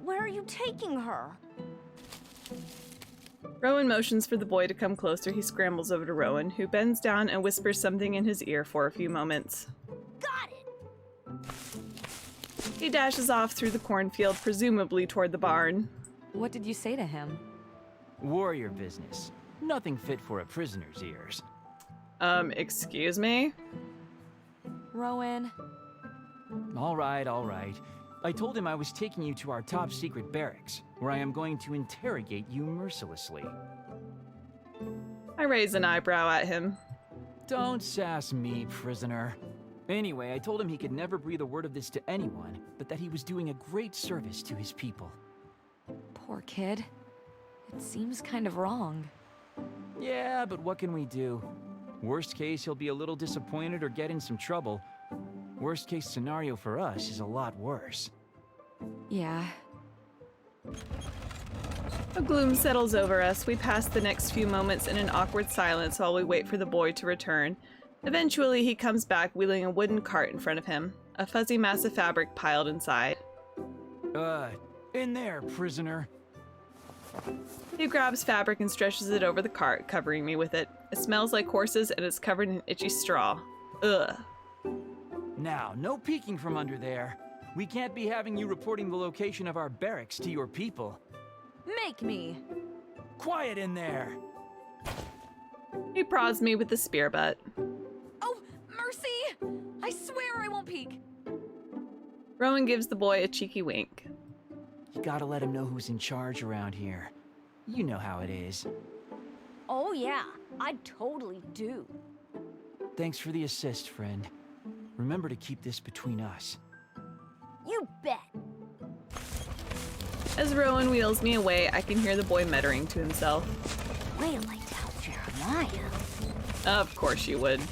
Where are you taking her? Rowan motions for the boy to come closer. He scrambles over to Rowan, who bends down and whispers something in his ear for a few moments. Got it! He dashes off through the cornfield, presumably toward the barn. What did you say to him? Warrior business. Nothing fit for a prisoner's ears. Excuse me? Rowan. All right, all right. I told him I was taking you to our top secret barracks, where I am going to interrogate you mercilessly. I raise an eyebrow at him. Don't sass me, prisoner. Anyway, I told him he could never breathe a word of this to anyone, but that he was doing a great service to his people. Poor kid. It seems kind of wrong. Yeah, but what can we do? Worst case, he'll be a little disappointed or get in some trouble. Worst case scenario for us is a lot worse. Yeah. A gloom settles over us. We pass the next few moments in an awkward silence while we wait for the boy to return. Eventually, he comes back wheeling a wooden cart in front of him, a fuzzy mass of fabric piled inside. In there, prisoner. He grabs fabric and stretches it over the cart, covering me with it. It smells like horses and is covered in itchy straw. Ugh. Now, no peeking from under there. We can't be having you reporting the location of our barracks to your people. Make me. Quiet in there. He prods me with the spear butt. Oh, mercy! I swear I won't peek. Rowan gives the boy a cheeky wink. You gotta let him know who's in charge around here. You know how it is. Oh yeah, I totally do. Thanks for the assist, friend. Remember to keep this between us. You bet. As Rowan wheels me away, I can hear the boy muttering to himself. Wait till I tell Jeremiah. Of course you would.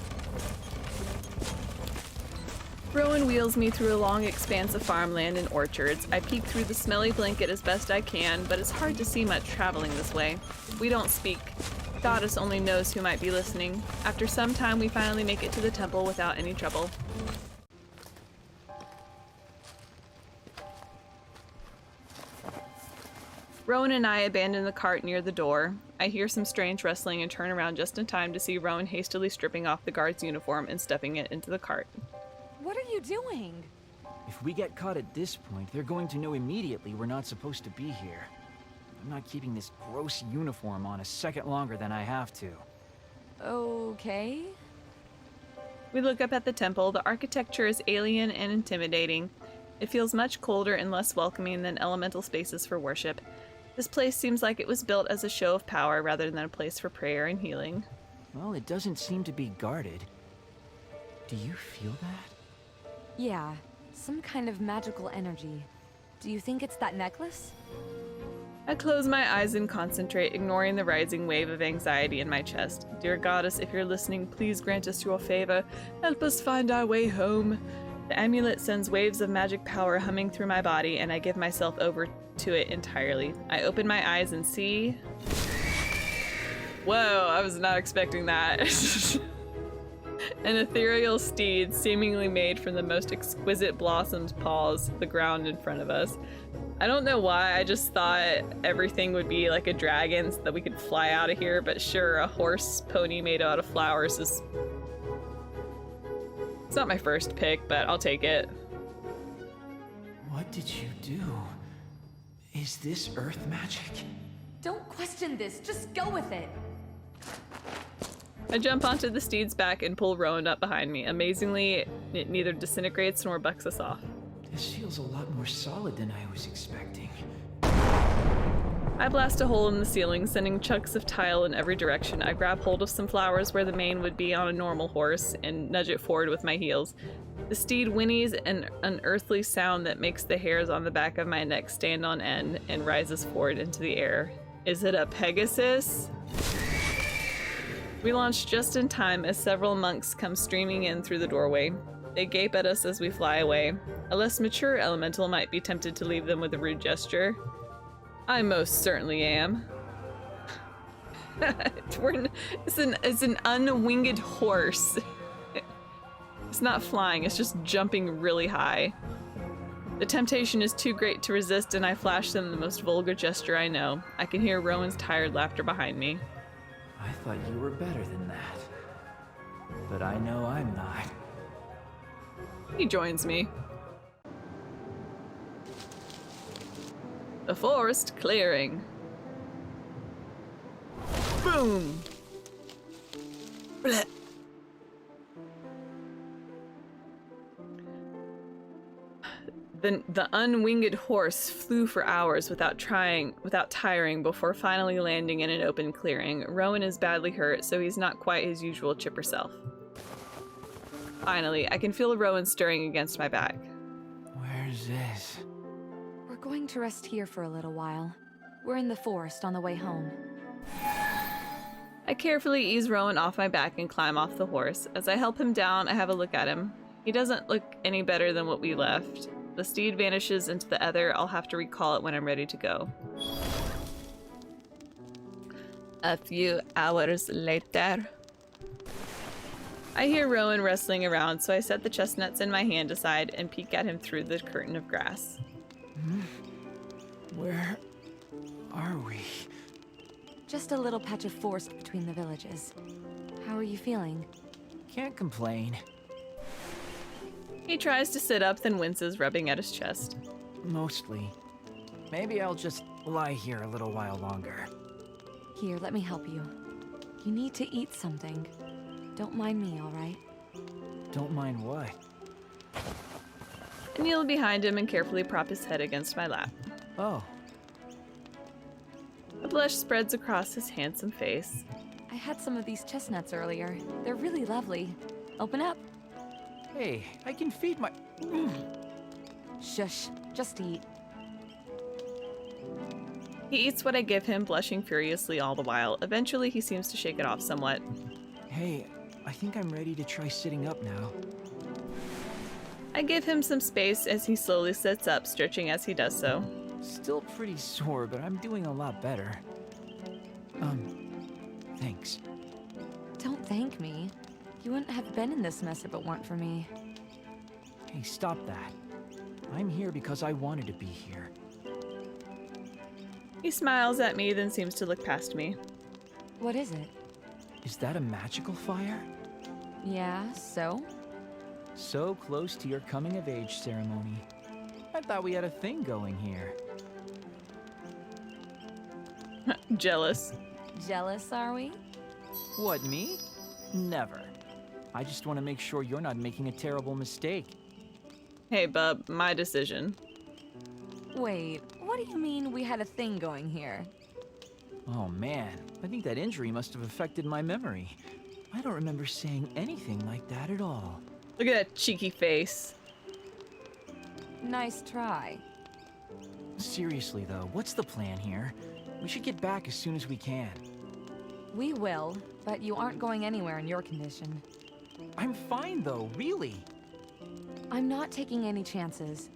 Rowan wheels me through a long expanse of farmland and orchards. I peek through the smelly blanket as best I can, but it's hard to see much traveling this way. We don't speak. Goddess only knows who might be listening. After some time, we finally make it to the temple without any trouble. Rowan and I abandon the cart near the door. I hear some strange rustling and turn around just in time to see Rowan hastily stripping off the guard's uniform and stuffing it into the cart. What are you doing? If we get caught at this point, they're going to know immediately we're not supposed to be here. I'm not keeping this gross uniform on a second longer than I have to. Okay. We look up at the temple. The architecture is alien and intimidating. It feels much colder and less welcoming than elemental spaces for worship. This place seems like it was built as a show of power rather than a place for prayer and healing. Well, it doesn't seem to be guarded. Do you feel that? Yeah, some kind of magical energy. Do you think it's that necklace? I close my eyes and concentrate, ignoring the rising wave of anxiety in my chest. Dear Goddess, if you're listening, please grant us your favor. Help us find our way home. The amulet sends waves of magic power humming through my body, and I give myself over to it entirely. I open my eyes and see... Whoa, I was not expecting that. An ethereal steed, seemingly made from the most exquisite blossoms, paws the ground in front of us. I don't know why, I just thought everything would be like a dragon so that we could fly out of here, but sure, a horse pony made out of flowers is... It's not my first pick, but I'll take it. What did you do? Is this earth magic? Don't question this, just go with it. I jump onto the steed's back and pull Rowan up behind me. Amazingly, it neither disintegrates nor bucks us off. This feels a lot more solid than I was expecting. I blast a hole in the ceiling, sending chunks of tile in every direction. I grab hold of some flowers where the mane would be on a normal horse and nudge it forward with my heels. The steed whinnies an unearthly sound that makes the hairs on the back of my neck stand on end and rises forward into the air. Is it a Pegasus? We launch just in time as several monks come streaming in through the doorway. They gape at us as we fly away. A less mature elemental might be tempted to leave them with a rude gesture. I most certainly am. It's an unwinged horse. It's not flying, it's just jumping really high. The temptation is too great to resist, and I flash them the most vulgar gesture I know. I can hear Rowan's tired laughter behind me. I thought you were better than that. But I know I'm not. He joins me. The forest clearing. Boom! Blech. The unwinged horse flew for hours without tiring before finally landing in an open clearing. Rowan is badly hurt, so he's not quite his usual chipper self. Finally, I can feel Rowan stirring against my back. Where's this? We're going to rest here for a little while. We're in the forest on the way home. I carefully ease Rowan off my back and climb off the horse. As I help him down, I have a look at him. He doesn't look any better than what we left. The steed vanishes into the ether. I'll have to recall it when I'm ready to go. A few hours later. I hear Rowan wrestling around, so I set the chestnuts in my hand aside and peek at him through the curtain of grass. Where are we? Just a little patch of forest between the villages. How are you feeling? Can't complain. He tries to sit up, then winces, rubbing at his chest. Mostly. Maybe I'll just lie here a little while longer. Here, let me help you. You need to eat something. Don't mind me, all right? Don't mind what? I kneel behind him and carefully prop his head against my lap. Oh. A blush spreads across his handsome face. I had some of these chestnuts earlier. They're really lovely. Open up. Hey, I can feed my... Shush, just eat. He eats what I give him, blushing furiously all the while. Eventually, he seems to shake it off somewhat. Hey, I think I'm ready to try sitting up now. I give him some space as he slowly sits up, stretching as he does so. Still pretty sore, but I'm doing a lot better. Thanks. Don't thank me. You wouldn't have been in this mess if it weren't for me. Hey, stop that. I'm here because I wanted to be here. He smiles at me, then seems to look past me. What is it? Is that a magical fire? Yeah, so? So close to your coming-of-age ceremony. I thought we had a thing going here. Jealous. Jealous, are we? What, me? Never. I just want to make sure you're not making a terrible mistake. Hey, bub, my decision. Wait, what do you mean we had a thing going here? Oh man, I think that injury must have affected my memory. I don't remember saying anything like that at all. Look at that cheeky face. Nice try. Seriously though, what's the plan here? We should get back as soon as we can. We will, but you aren't going anywhere in your condition. I'm fine though, really. I'm not taking any chances.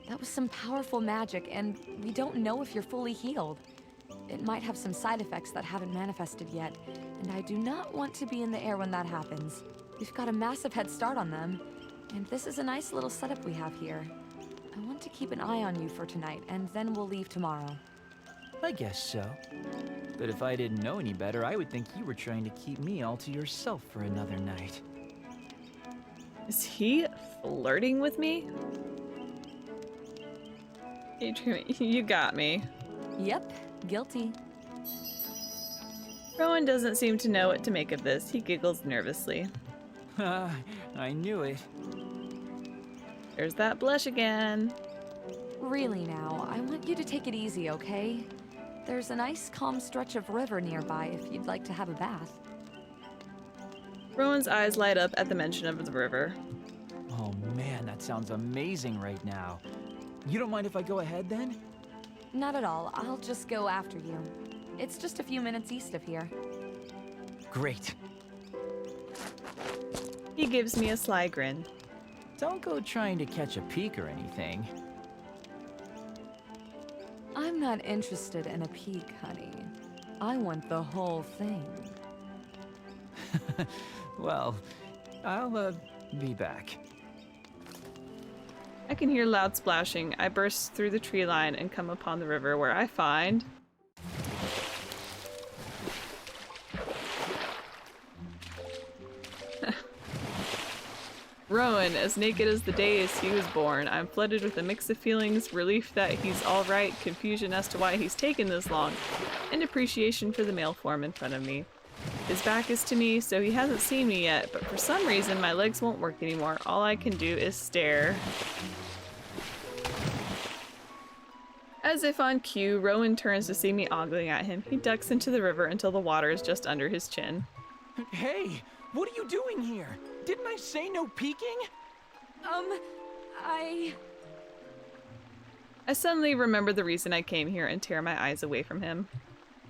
That was some powerful magic, and we don't know if you're fully healed. It might have some side effects that haven't manifested yet, and I do not want to be in the air when that happens. We've got a massive head start on them, and this is a nice little setup we have here. I want to keep an eye on you for tonight, and then we'll leave tomorrow. I guess so. But if I didn't know any better, I would think you were trying to keep me all to yourself for another night. Is he flirting with me? You got me. Yep, guilty. Rowan doesn't seem to know what to make of this. He giggles nervously. I knew it. There's that blush again. Really now, I want you to take it easy, okay? There's a nice calm stretch of river nearby if you'd like to have a bath. Rowan's eyes light up at the mention of the river. Oh man, that sounds amazing right now. You don't mind if I go ahead then? Not at all. I'll just go after you. It's just a few minutes east of here. Great. He gives me a sly grin. Don't go trying to catch a peek or anything. I'm not interested in a peek, honey. I want the whole thing. Well, I'll, be back. I can hear loud splashing. I burst through the tree line and come upon the river where I find... Rowan, as naked as the day as he was born. I'm flooded with a mix of feelings, relief that he's alright, confusion as to why he's taken this long, and appreciation for the male form in front of me. His back is to me, so he hasn't seen me yet, but for some reason my legs won't work anymore. All I can do is stare. As if on cue, Rowan turns to see me ogling at him. He ducks into the river until the water is just under his chin. Hey, what are you doing here? Didn't I say no peeking? I suddenly remember the reason I came here and tear my eyes away from him.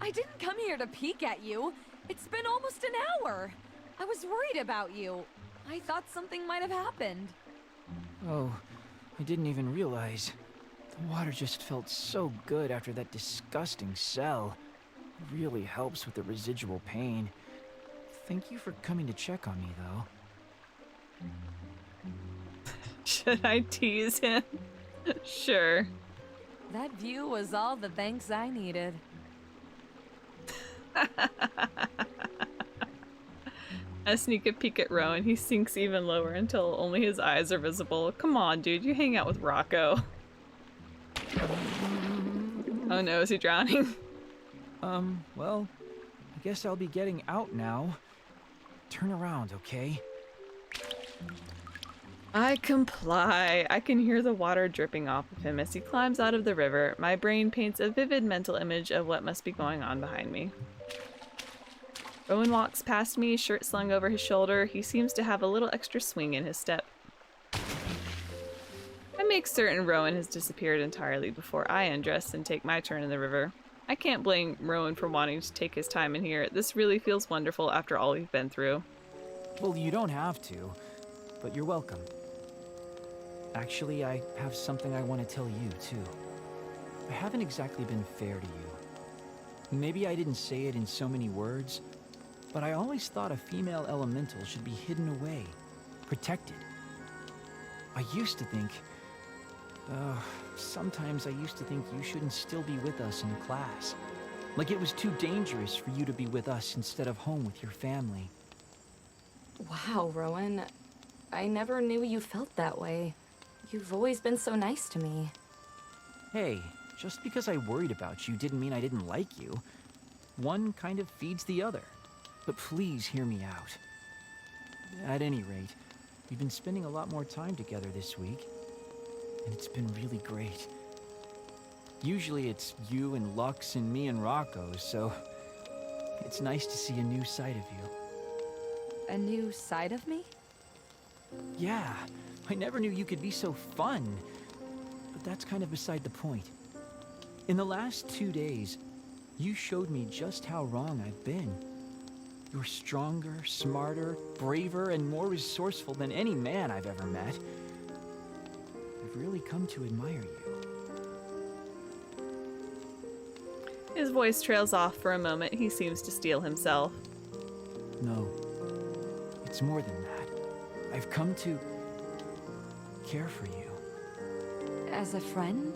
I didn't come here to peek at you. It's been almost an hour. I was worried about you. I thought something might have happened. Oh, I didn't even realize. The water just felt so good after that disgusting cell. It really helps with the residual pain. Thank you for coming to check on me, though. Should I tease him? Sure. That view was all the thanks I needed. I sneak a peek at Rowan. He sinks even lower until only his eyes are visible. Come on, dude. You hang out with Rocco. Oh no, is he drowning? Well, I guess I'll be getting out now. Turn around, okay? I comply. I can hear the water dripping off of him as he climbs out of the river. My brain paints a vivid mental image of what must be going on behind me. Rowan walks past me, shirt slung over his shoulder. He seems to have a little extra swing in his step. I make certain Rowan has disappeared entirely before I undress and take my turn in the river. I can't blame Rowan for wanting to take his time in here. This really feels wonderful after all we've been through. Well, you don't have to, but you're welcome. Actually, I have something I want to tell you, too. I haven't exactly been fair to you. Maybe I didn't say it in so many words, but I always thought a female elemental should be hidden away, protected. I used to think... sometimes I used to think you shouldn't still be with us in class. Like it was too dangerous for you to be with us instead of home with your family. Wow, Rowan. I never knew you felt that way. You've always been so nice to me. Hey, just because I worried about you didn't mean I didn't like you. One kind of feeds the other. But please hear me out. At any rate, we've been spending a lot more time together this week. And it's been really great. Usually it's you and Lux and me and Rocco, so it's nice to see a new side of you. A new side of me? Yeah, I never knew you could be so fun. But that's kind of beside the point. In the last 2 days, you showed me just how wrong I've been. You're stronger, smarter, braver, and more resourceful than any man I've ever met. I've really come to admire you. His voice trails off for a moment. He seems to steel himself. No, it's more than that. I've come to care for you. As a friend?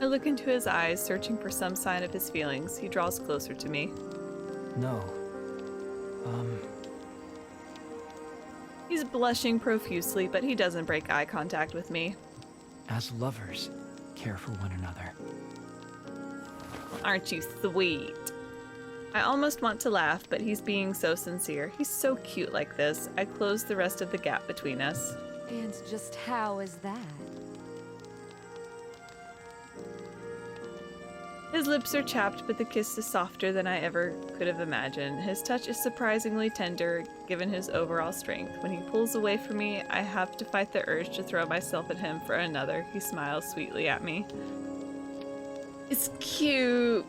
I look into his eyes, searching for some sign of his feelings. He draws closer to me. No. He's blushing profusely, but he doesn't break eye contact with me. As lovers, care for one another. Aren't you sweet? I almost want to laugh, but he's being so sincere. He's so cute like this. I close the rest of the gap between us. And just how is that? His lips are chapped, but the kiss is softer than I ever could have imagined. His touch is surprisingly tender, given his overall strength. When he pulls away from me, I have to fight the urge to throw myself at him for another. He smiles sweetly at me. It's cute.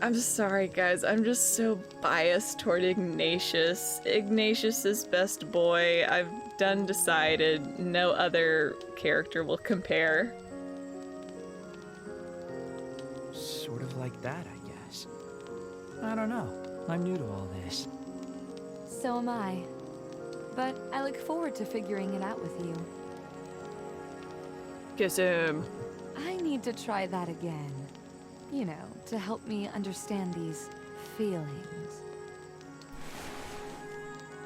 I'm sorry, guys. I'm just so biased toward Ignatius. Ignatius is best boy. I've done decided no other character will compare. Sort of like that, I guess. I don't know. I'm new to all this. So am I. But I look forward to figuring it out with you. Kiss him. I need to try that again. You know, to help me understand these feelings.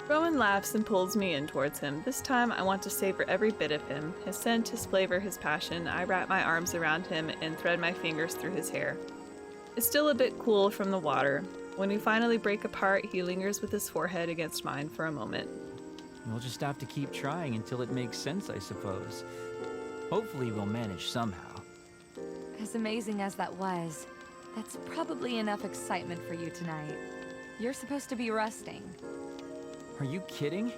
Rowan laughs and pulls me in towards him. This time I want to savor every bit of him. His scent, his flavor, his passion. I wrap my arms around him and thread my fingers through his hair. It's still a bit cool from the water. When we finally break apart, he lingers with his forehead against mine for a moment. We'll just have to keep trying until it makes sense, I suppose. Hopefully we'll manage somehow. As amazing as that was, that's probably enough excitement for you tonight. You're supposed to be resting. Are you kidding?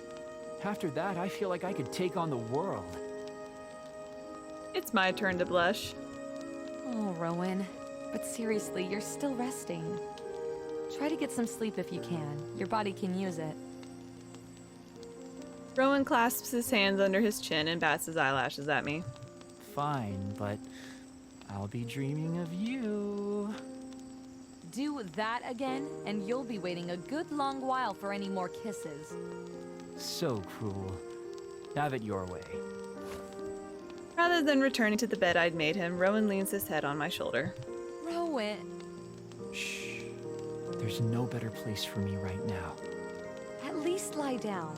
After that, I feel like I could take on the world. It's my turn to blush. Oh, Rowan. But seriously, you're still resting. Try to get some sleep if you can. Your body can use it. Rowan clasps his hands under his chin and bats his eyelashes at me. Fine, but I'll be dreaming of you. Do that again, and you'll be waiting a good long while for any more kisses. So cruel. Have it your way. Rather than returning to the bed I'd made him, Rowan leans his head on my shoulder. Rowan. Shh. There's no better place for me right now. At least lie down.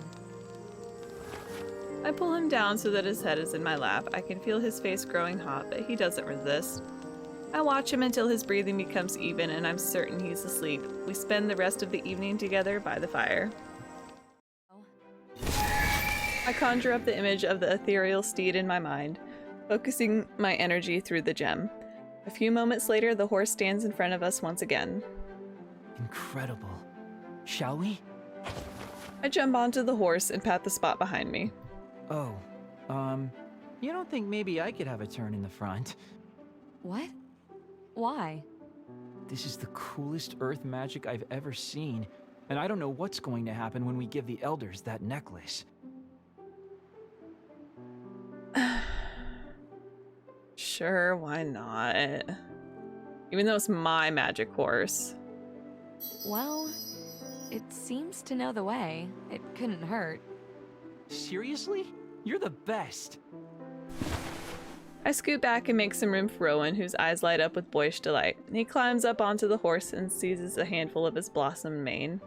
I pull him down so that his head is in my lap. I can feel his face growing hot, but he doesn't resist. I watch him until his breathing becomes even and I'm certain he's asleep. We spend the rest of the evening together by the fire. I conjure up the image of the ethereal steed in my mind, focusing my energy through the gem. A few moments later, the horse stands in front of us once again. Incredible. Shall we? I jump onto the horse and pat the spot behind me. Oh, you don't think maybe I could have a turn in the front? What? Why? This is the coolest earth magic I've ever seen, and I don't know what's going to happen when we give the elders that necklace. Sure, why not? Even though it's my magic horse. Well, it seems to know the way. It couldn't hurt. Seriously? You're the best! I scoot back and make some room for Rowan, whose eyes light up with boyish delight. He climbs up onto the horse and seizes a handful of his blossom mane.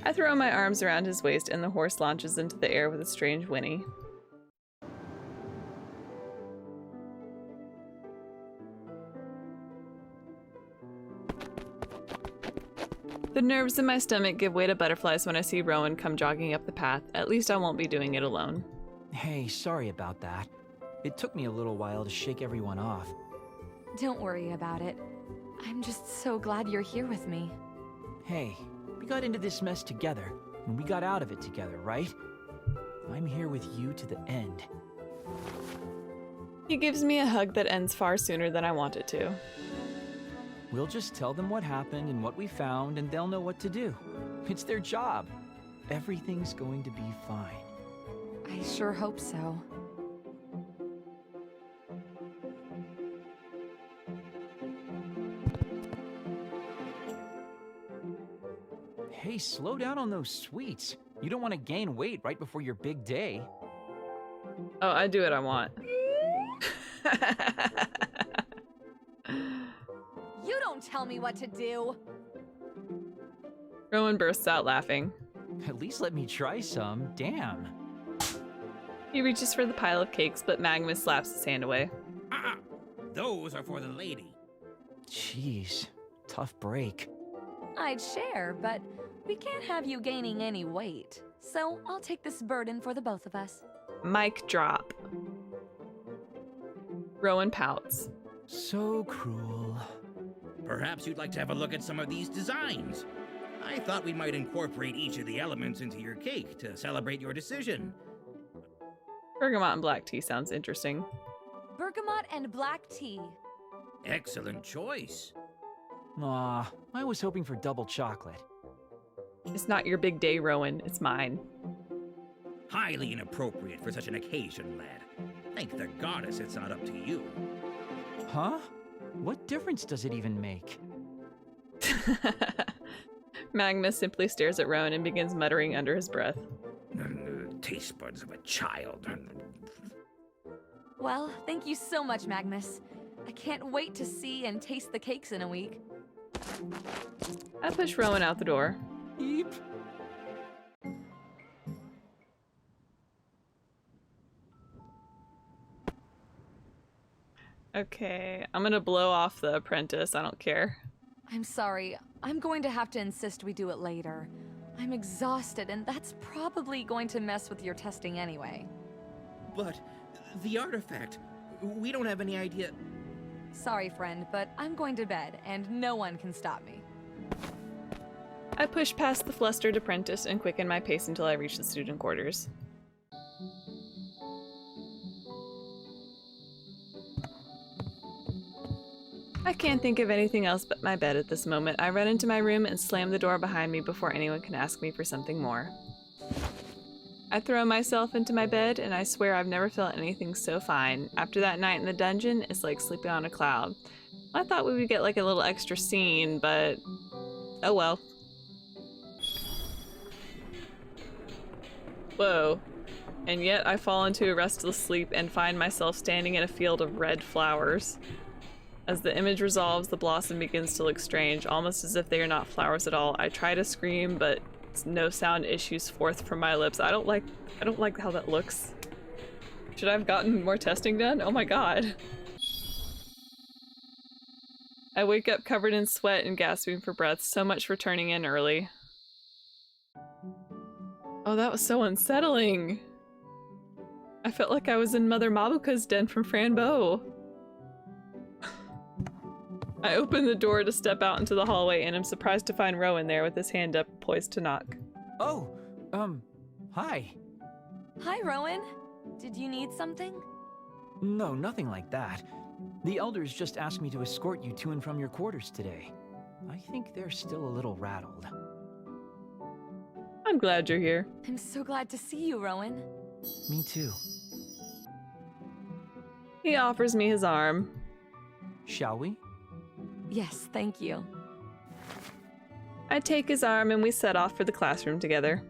I throw my arms around his waist and the horse launches into the air with a strange whinny. The nerves in my stomach give way to butterflies when I see Rowan come jogging up the path. At least I won't be doing it alone. Hey, sorry about that. It took me a little while to shake everyone off. Don't worry about it. I'm just so glad you're here with me. Hey, we got into this mess together, and we got out of it together, right? I'm here with you to the end. He gives me a hug that ends far sooner than I want it to. We'll just tell them what happened and what we found, and they'll know what to do. It's their job. Everything's going to be fine. I sure hope so. Hey, slow down on those sweets. You don't want to gain weight right before your big day. Oh, I do what I want. You don't tell me what to do! Rowan bursts out laughing. At least let me try some. Damn. He reaches for the pile of cakes, but Magnus slaps his hand away. Those are for the lady. Jeez, tough break. I'd share, but we can't have you gaining any weight. So I'll take this burden for the both of us. Mic drop. Rowan pouts. So cruel. Perhaps you'd like to have a look at some of these designs. I thought we might incorporate each of the elements into your cake to celebrate your decision. Bergamot and black tea sounds interesting. Bergamot and black tea. Excellent choice. Aw, I was hoping for double chocolate. It's not your big day, Rowan. It's mine. Highly inappropriate for such an occasion, lad. Thank the goddess it's not up to you. Huh? What difference does it even make? Magnus simply stares at Rowan and begins muttering under his breath. Taste buds of a child. Well, thank you so much, Magnus. I can't wait to see and taste the cakes in a week. I push Rowan out the door. Eep. Okay, I'm gonna blow off the apprentice. I don't care. I'm sorry. I'm going to have to insist we do it later. I'm exhausted, and that's probably going to mess with your testing anyway. But the artifact, we don't have any idea. Sorry, friend, but I'm going to bed, and no one can stop me. I push past the flustered apprentice and quicken my pace until I reach the student quarters. I can't think of anything else but my bed at this moment. I run into my room and slam the door behind me before anyone can ask me for something more. I throw myself into my bed and I swear I've never felt anything so fine. After that night in the dungeon, it's like sleeping on a cloud. I thought we would get like a little extra scene, but oh well. Whoa. And yet I fall into a restless sleep and find myself standing in a field of red flowers. As the image resolves, the blossom begins to look strange, almost as if they are not flowers at all. I try to scream, but no sound issues forth from my lips. I don't like how that looks. Should I have gotten more testing done? Oh my god. I wake up covered in sweat and gasping for breath. So much for turning in early. Oh, that was so unsettling. I felt like I was in Mother Mabuka's den from Franbo. I open the door to step out into the hallway and am surprised to find Rowan there with his hand up, poised to knock. Oh, hi. Hi, Rowan. Did you need something? No, nothing like that. The elders just asked me to escort you to and from your quarters today. I think they're still a little rattled. I'm glad you're here. I'm so glad to see you, Rowan. Me too. He offers me his arm. Shall we? Yes, thank you. I take his arm and we set off for the classroom together.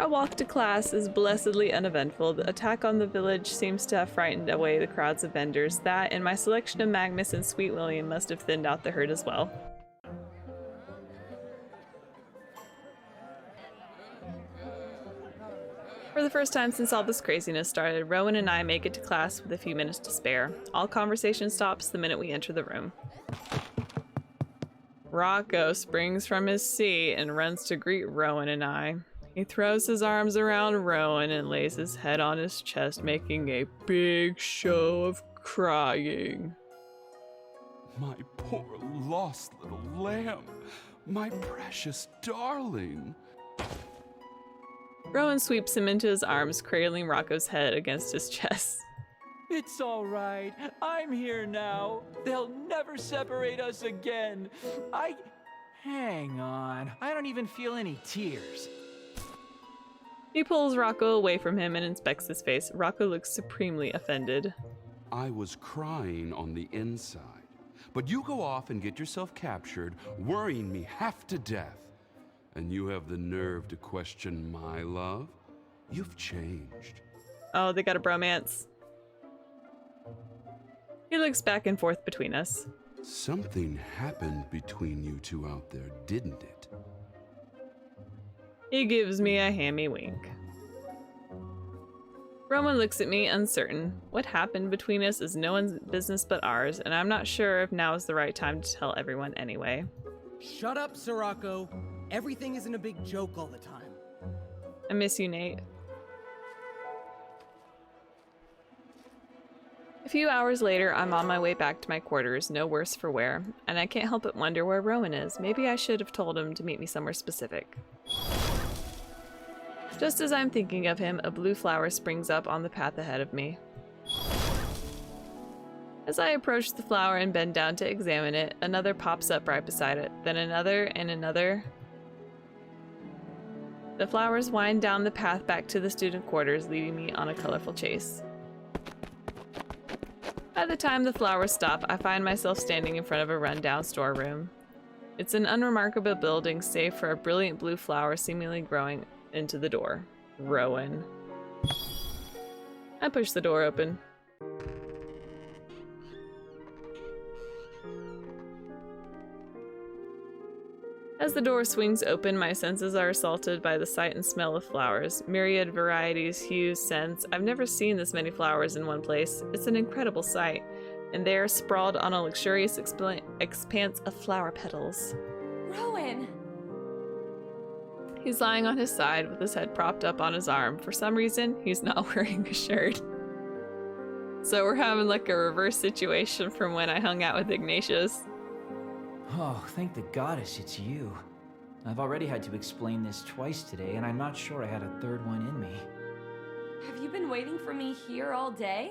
Our walk to class is blessedly uneventful. The attack on the village seems to have frightened away the crowds of vendors. That and my selection of Magnus and Sweet William must have thinned out the herd as well. For the first time since all this craziness started, Rowan and I make it to class with a few minutes to spare. All conversation stops the minute we enter the room. Rocco springs from his seat and runs to greet Rowan and I. He throws his arms around Rowan and lays his head on his chest, making a big show of crying. My poor lost little lamb. My precious darling. Rowan sweeps him into his arms, cradling Rocco's head against his chest. It's all right. I'm here now. They'll never separate us again. Hang on. I don't even feel any tears. He pulls Rocco away from him and inspects his face. Rocco looks supremely offended. I was crying on the inside, but you go off and get yourself captured, worrying me half to death. And you have the nerve to question my love? You've changed. Oh, they got a bromance. He looks back and forth between us. Something happened between you two out there, didn't it? He gives me a hammy wink. Rowan looks at me, uncertain. What happened between us is no one's business but ours, and I'm not sure if now is the right time to tell everyone anyway. Shut up, Sirocco. Everything isn't a big joke all the time. I miss you, Nate. A few hours later, I'm on my way back to my quarters, no worse for wear, and I can't help but wonder where Rowan is. Maybe I should have told him to meet me somewhere specific. Just as I'm thinking of him, a blue flower springs up on the path ahead of me. As I approach the flower and bend down to examine it, another pops up right beside it, then another and another. The flowers wind down the path back to the student quarters, leading me on a colorful chase. By the time the flowers stop, I find myself standing in front of a rundown storeroom. It's an unremarkable building, save for a brilliant blue flower seemingly growing into the door. Rowan. I push the door open. As the door swings open, my senses are assaulted by the sight and smell of flowers. Myriad varieties, hues, scents. I've never seen this many flowers in one place. It's an incredible sight. And there, sprawled on a luxurious expanse of flower petals. Rowan! He's lying on his side with his head propped up on his arm. For some reason, he's not wearing a shirt. So we're having like a reverse situation from when I hung out with Ignatius. Oh, thank the goddess it's you. I've already had to explain this twice today, and I'm not sure I had a third one in me. Have you been waiting for me here all day?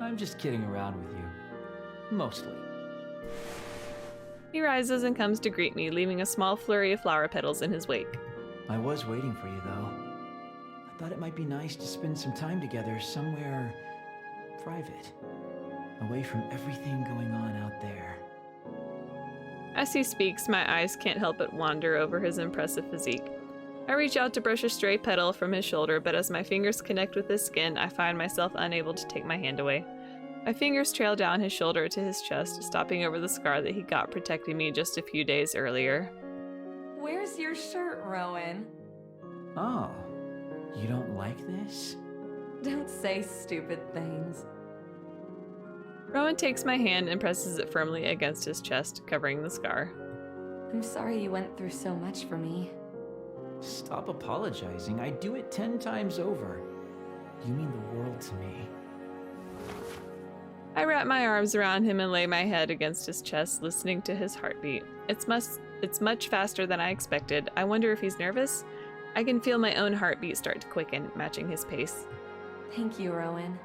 I'm just kidding around with you. Mostly. He rises and comes to greet me, leaving a small flurry of flower petals in his wake. I was waiting for you, though. I thought it might be nice to spend some time together somewhere private, away from everything going on out there. As he speaks, my eyes can't help but wander over his impressive physique. I reach out to brush a stray petal from his shoulder, but as my fingers connect with his skin, I find myself unable to take my hand away. My fingers trail down his shoulder to his chest, stopping over the scar that he got protecting me just a few days earlier. Where's your shirt, Rowan? Oh, you don't like this? Don't say stupid things. Rowan takes my hand and presses it firmly against his chest, covering the scar. I'm sorry you went through so much for me. Stop apologizing. I'd do it 10 times over. You mean the world to me. I wrap my arms around him and lay my head against his chest, listening to his heartbeat. It's much faster than I expected. I wonder if he's nervous? I can feel my own heartbeat start to quicken, matching his pace. Thank you, Rowan.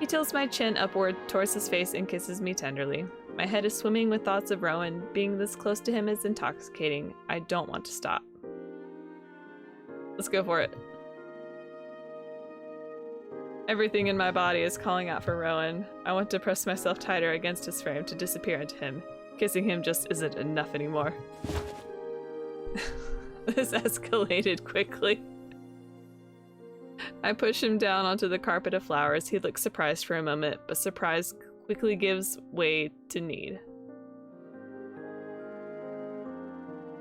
He tilts my chin upward towards his face and kisses me tenderly. My head is swimming with thoughts of Rowan. Being this close to him is intoxicating. I don't want to stop. Let's go for it. Everything in my body is calling out for Rowan. I want to press myself tighter against his frame to disappear into him. Kissing him just isn't enough anymore. This escalated quickly. I push him down onto the carpet of flowers. He looks surprised for a moment, but surprise quickly gives way to need.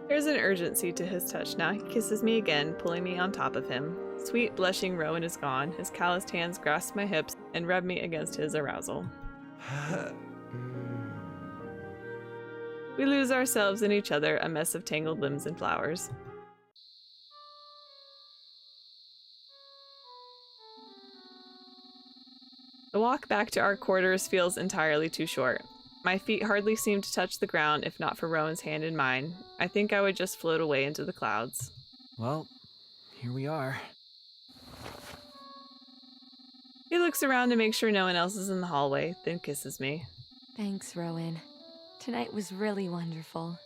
There's an urgency to his touch now. He kisses me again, pulling me on top of him. Sweet, blushing Rowan is gone. His calloused hands grasp my hips and rub me against his arousal. We lose ourselves in each other, a mess of tangled limbs and flowers. The walk back to our quarters feels entirely too short. My feet hardly seem to touch the ground if not for Rowan's hand in mine. I think I would just float away into the clouds. Well, here we are. He looks around to make sure no one else is in the hallway, then kisses me. Thanks, Rowan. Tonight was really wonderful.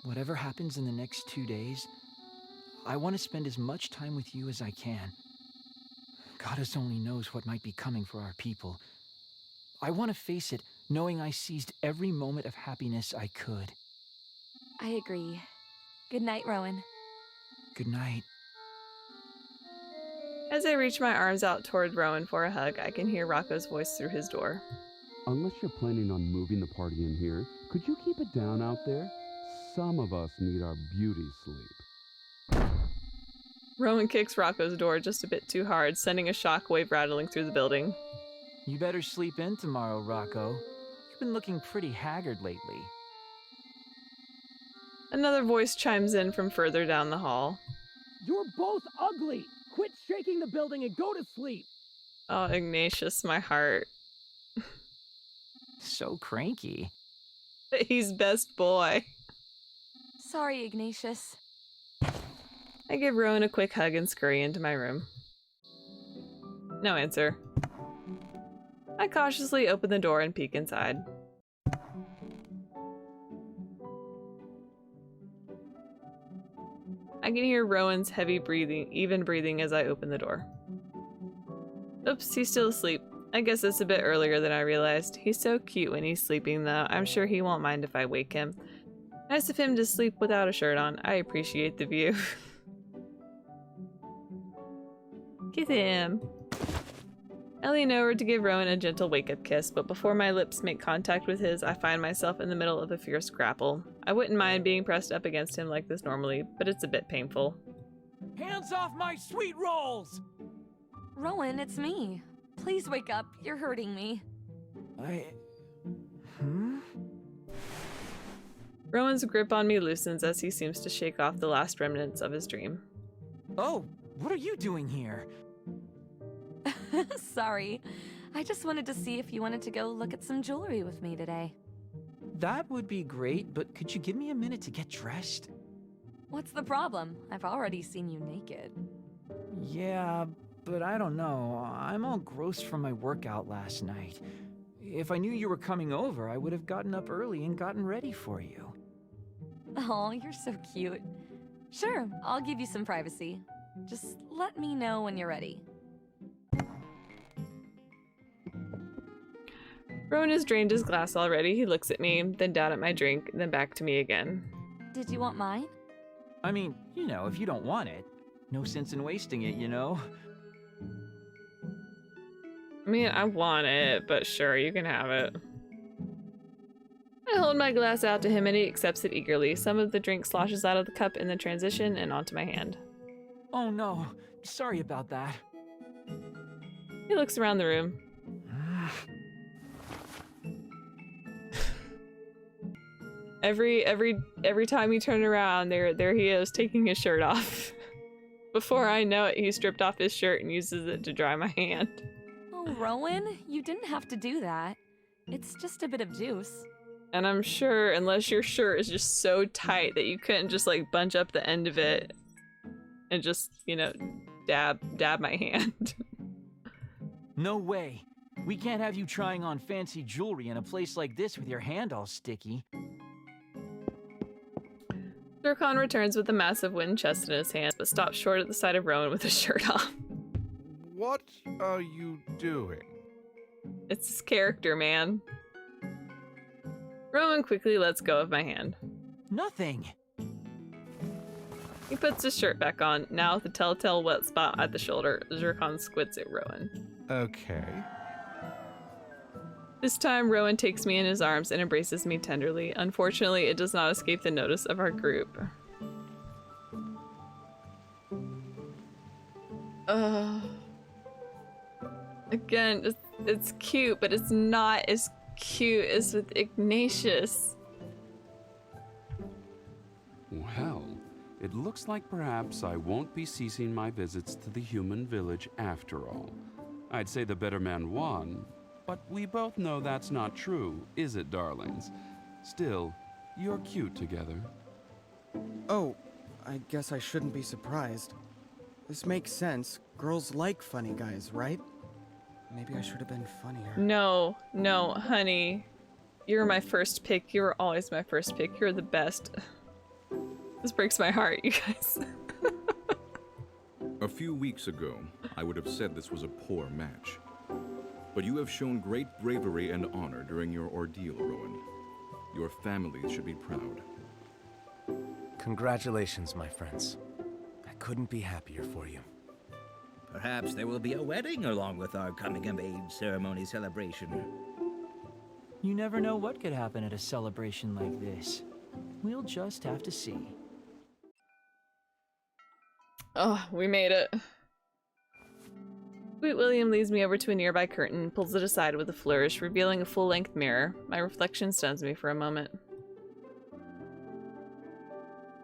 Whatever happens in the next 2 days, I want to spend as much time with you as I can. Goddess only knows what might be coming for our people. I want to face it, knowing I seized every moment of happiness I could. I agree. Good night, Rowan. Good night. As I reach my arms out toward Rowan for a hug, I can hear Rocco's voice through his door. Unless you're planning on moving the party in here, could you keep it down out there? Some of us need our beauty sleep. Rowan kicks Rocco's door just a bit too hard, sending a shockwave rattling through the building. You better sleep in tomorrow, Rocco. You've been looking pretty haggard lately. Another voice chimes in from further down the hall. You're both ugly! Quit shaking the building and go to sleep! Oh, Ignatius, my heart. So cranky. He's best boy. Sorry, Ignatius. I give Rowan a quick hug and scurry into my room. No answer. I cautiously open the door and peek inside. I can hear Rowan's heavy breathing, even breathing as I open the door. Oops, he's still asleep. I guess it's a bit earlier than I realized. He's so cute when he's sleeping though. I'm sure he won't mind if I wake him. Nice of him to sleep without a shirt on. I appreciate the view. Kiss him. I lean over to give Rowan a gentle wake-up kiss, but before my lips make contact with his, I find myself in the middle of a fierce grapple. I wouldn't mind being pressed up against him like this normally, but it's a bit painful. Hands off my sweet rolls! Rowan, it's me. Please wake up. You're hurting me. Rowan's grip on me loosens as he seems to shake off the last remnants of his dream. Oh, what are you doing here? Sorry. I just wanted to see if you wanted to go look at some jewelry with me today. That would be great, but could you give me a minute to get dressed? What's the problem? I've already seen you naked. Yeah, but I don't know. I'm all gross from my workout last night. If I knew you were coming over, I would have gotten up early and gotten ready for you. Oh, you're so cute. Sure, I'll give you some privacy. Just let me know when you're ready. Rowan has drained his glass already. He looks at me, then down at my drink, then back to me again. Did you want mine? I mean, you know, if you don't want it, no sense in wasting it, you know? I mean, I want it, but sure, you can have it. I hold my glass out to him and he accepts it eagerly. Some of the drink sloshes out of the cup in the transition and onto my hand. Oh no, sorry about that. He looks around the room. Every time you turn around, there he is, taking his shirt off. Before I know it, he stripped off his shirt and uses it to dry my hand. Oh, Rowan, you didn't have to do that. It's just a bit of juice. And I'm sure, unless your shirt is just so tight that you couldn't just like bunch up the end of it and just, you know, dab my hand. No way. We can't have you trying on fancy jewelry in a place like this with your hand all sticky. Zircon returns with a massive wooden chest in his hands, but stops short at the sight of Rowan with his shirt off. What are you doing? It's his character, man. Rowan quickly lets go of my hand. Nothing. He puts his shirt back on, now with a telltale wet spot at the shoulder. Zircon squints at Rowan. Okay. This time, Rowan takes me in his arms and embraces me tenderly. Unfortunately, it does not escape the notice of our group. Again, it's cute, but it's not as cute as with Ignatius. Well, it looks like perhaps I won't be ceasing my visits to the human village after all. I'd say the better man won, but we both know that's not true, is it, darlings? Still, you're cute together. Oh, I guess I shouldn't be surprised. This makes sense. Girls like funny guys, right? Maybe I should have been funnier. No, honey. You're my first pick. You were always my first pick. You're the best. This breaks my heart, you guys. A few weeks ago, I would have said this was a poor match. But you have shown great bravery and honor during your ordeal, Rowan. Your families should be proud. Congratulations, my friends. I couldn't be happier for you. Perhaps there will be a wedding along with our coming-of-age ceremony celebration. You never know what could happen at a celebration like this. We'll just have to see. Oh, we made it. Sweet William leads me over to a nearby curtain, pulls it aside with a flourish, revealing a full-length mirror. My reflection stuns me for a moment.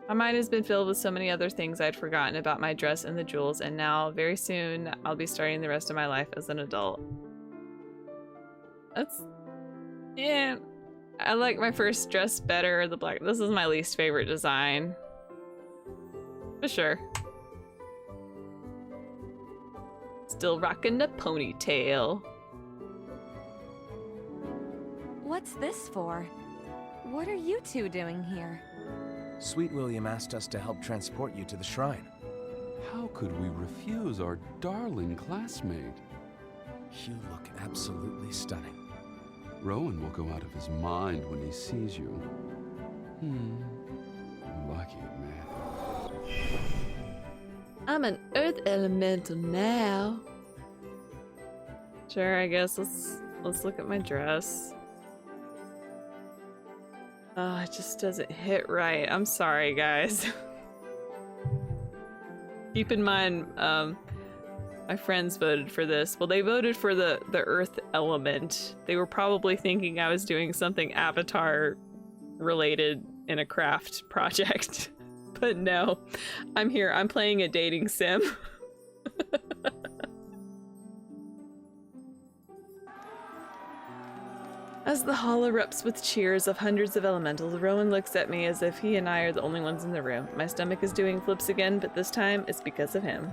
My mind has been filled with so many other things I'd forgotten about my dress and the jewels, and now, very soon, I'll be starting the rest of my life as an adult. Yeah. I like my first dress better, the black. This is my least favorite design. For sure. Still rocking the ponytail. What's this for? What are you two doing here? Sweet William asked us to help transport you to the shrine. How could we refuse our darling classmate? You look absolutely stunning. Rowan will go out of his mind when he sees you. Lucky man. I'm an earth elemental now. Sure, I guess let's look at my dress. Oh, it just doesn't hit right. I'm sorry, guys. Keep in mind, my friends voted for this. Well, they voted for the earth element. They were probably thinking I was doing something Avatar related in a craft project. But no, I'm here. I'm playing a dating sim. As the hall erupts with cheers of hundreds of elementals, Rowan looks at me as if he and I are the only ones in the room. My stomach is doing flips again, but this time it's because of him.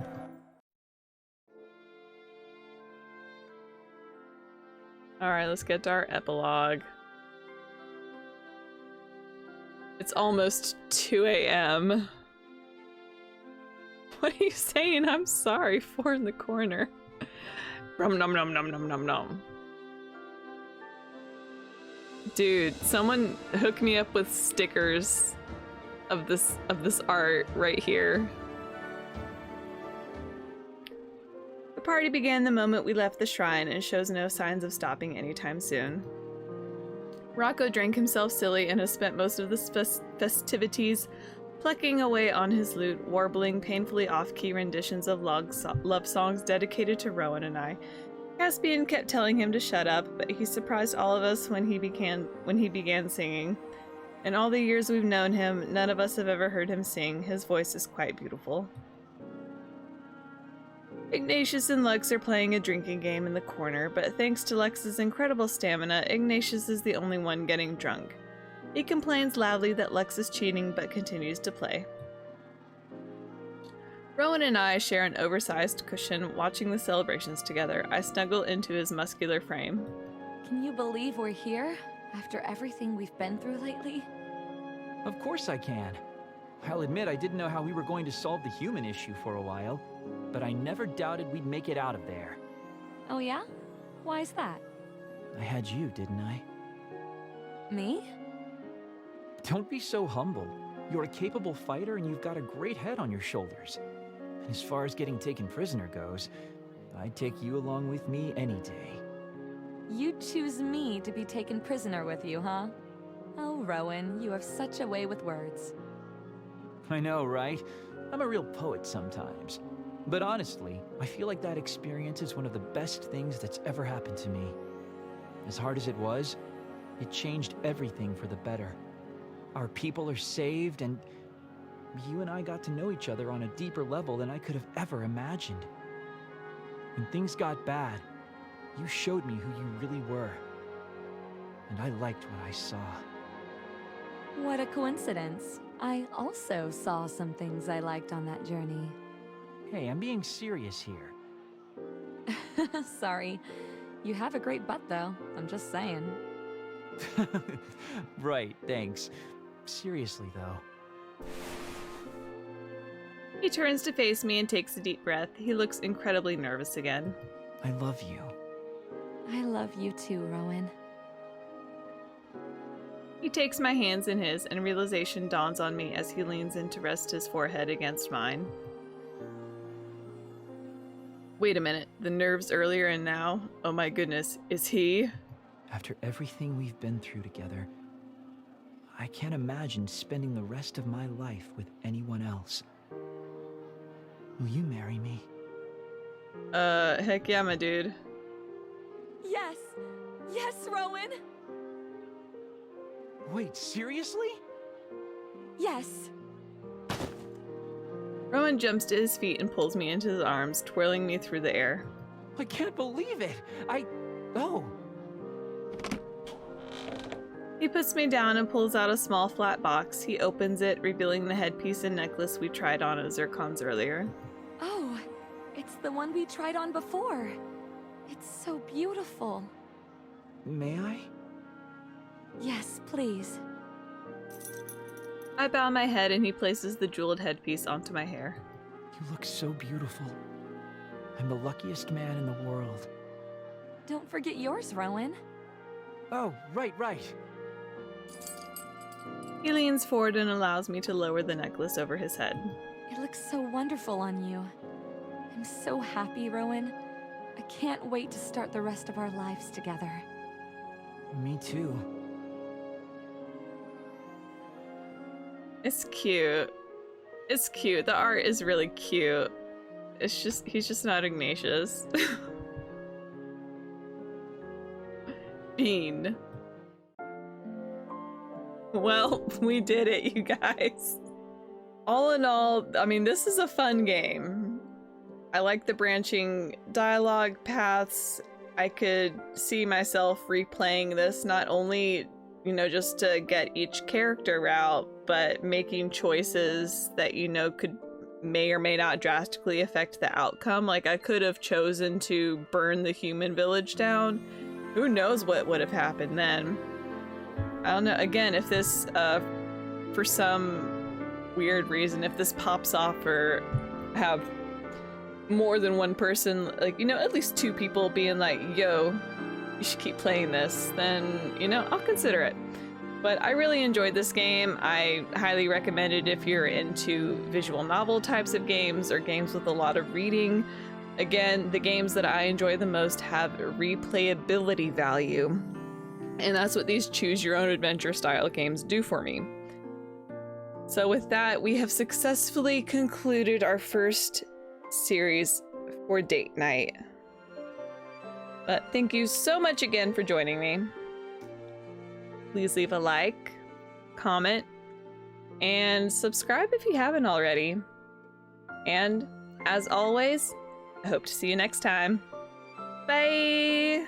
Alright, let's get to our epilogue. It's almost 2 a.m. What are you saying? I'm sorry. 4 in the corner. Rum nom nom nom nom nom nom. Dude, someone hook me up with stickers of this art right here. The party began the moment we left the shrine and shows no signs of stopping anytime soon. Rocco drank himself silly and has spent most of the festivities plucking away on his lute, warbling painfully off-key renditions of love songs dedicated to Rowan and I. Caspian kept telling him to shut up, but he surprised all of us when he began singing. In all the years we've known him, none of us have ever heard him sing. His voice is quite beautiful. Ignatius and Lux are playing a drinking game in the corner, but thanks to Lux's incredible stamina, Ignatius is the only one getting drunk. He complains loudly that Lux is cheating, but continues to play. Rowan and I share an oversized cushion watching the celebrations together. I snuggle into his muscular frame. Can you believe we're here? After everything we've been through lately? Of course I can. I'll admit I didn't know how we were going to solve the human issue for a while, but I never doubted we'd make it out of there. Oh yeah? Why is that? I had you, didn't I? Me? Don't be so humble. You're a capable fighter and you've got a great head on your shoulders. And as far as getting taken prisoner goes, I'd take you along with me any day. You'd choose me to be taken prisoner with you, huh? Oh, Rowan, you have such a way with words. I know, right? I'm a real poet sometimes. But honestly, I feel like that experience is one of the best things that's ever happened to me. As hard as it was, it changed everything for the better. Our people are saved, and you and I got to know each other on a deeper level than I could have ever imagined. When things got bad, you showed me who you really were. And I liked what I saw. What a coincidence. I also saw some things I liked on that journey. Hey, I'm being serious here. Sorry. You have a great butt, though. I'm just saying. Right, thanks. Seriously, though. He turns to face me and takes a deep breath. He looks incredibly nervous again. I love you. I love you too, Rowan. He takes my hands in his, and realization dawns on me as he leans in to rest his forehead against mine. Wait a minute, the nerves earlier and now? Oh my goodness, is he? After everything we've been through together, I can't imagine spending the rest of my life with anyone else. Will you marry me? Heck yeah, my dude. Yes! Yes, Rowan! Wait, seriously? Yes! Rowan jumps to his feet and pulls me into his arms, twirling me through the air. I can't believe it! Oh! He puts me down and pulls out a small flat box. He opens it, revealing the headpiece and necklace we tried on at Zircon's earlier. Oh, it's the one we tried on before. It's so beautiful. May I? Yes, please. I bow my head and he places the jeweled headpiece onto my hair. You look so beautiful. I'm the luckiest man in the world. Don't forget yours, Rowan. Oh, right. He leans forward and allows me to lower the necklace over his head. It looks so wonderful on you. I'm so happy, Rowan. I can't wait to start the rest of our lives together. Me too. It's cute. It's cute. The art is really cute. It's just, he's just not Ignatius. Bean. Well, we did it, you guys. All in all, I mean, this is a fun game. I like the branching dialogue paths. I could see myself replaying this, not only, you know, just to get each character route, but making choices that, you know, may or may not drastically affect the outcome. Like, I could have chosen to burn the human village down. Who knows what would have happened then? I don't know. Again, if this, for some weird reason, if this pops off or have more than one person, like, you know, at least 2 people being like, yo, you should keep playing this, then, you know, I'll consider it. But I really enjoyed this game. I highly recommend it if you're into visual novel types of games or games with a lot of reading. Again, the games that I enjoy the most have replayability value. And that's what these choose your own adventure style games do for me. So with that, we have successfully concluded our first series for date night. But thank you so much again for joining me. Please leave a like, comment, and subscribe if you haven't already. And as always, I hope to see you next time. Bye!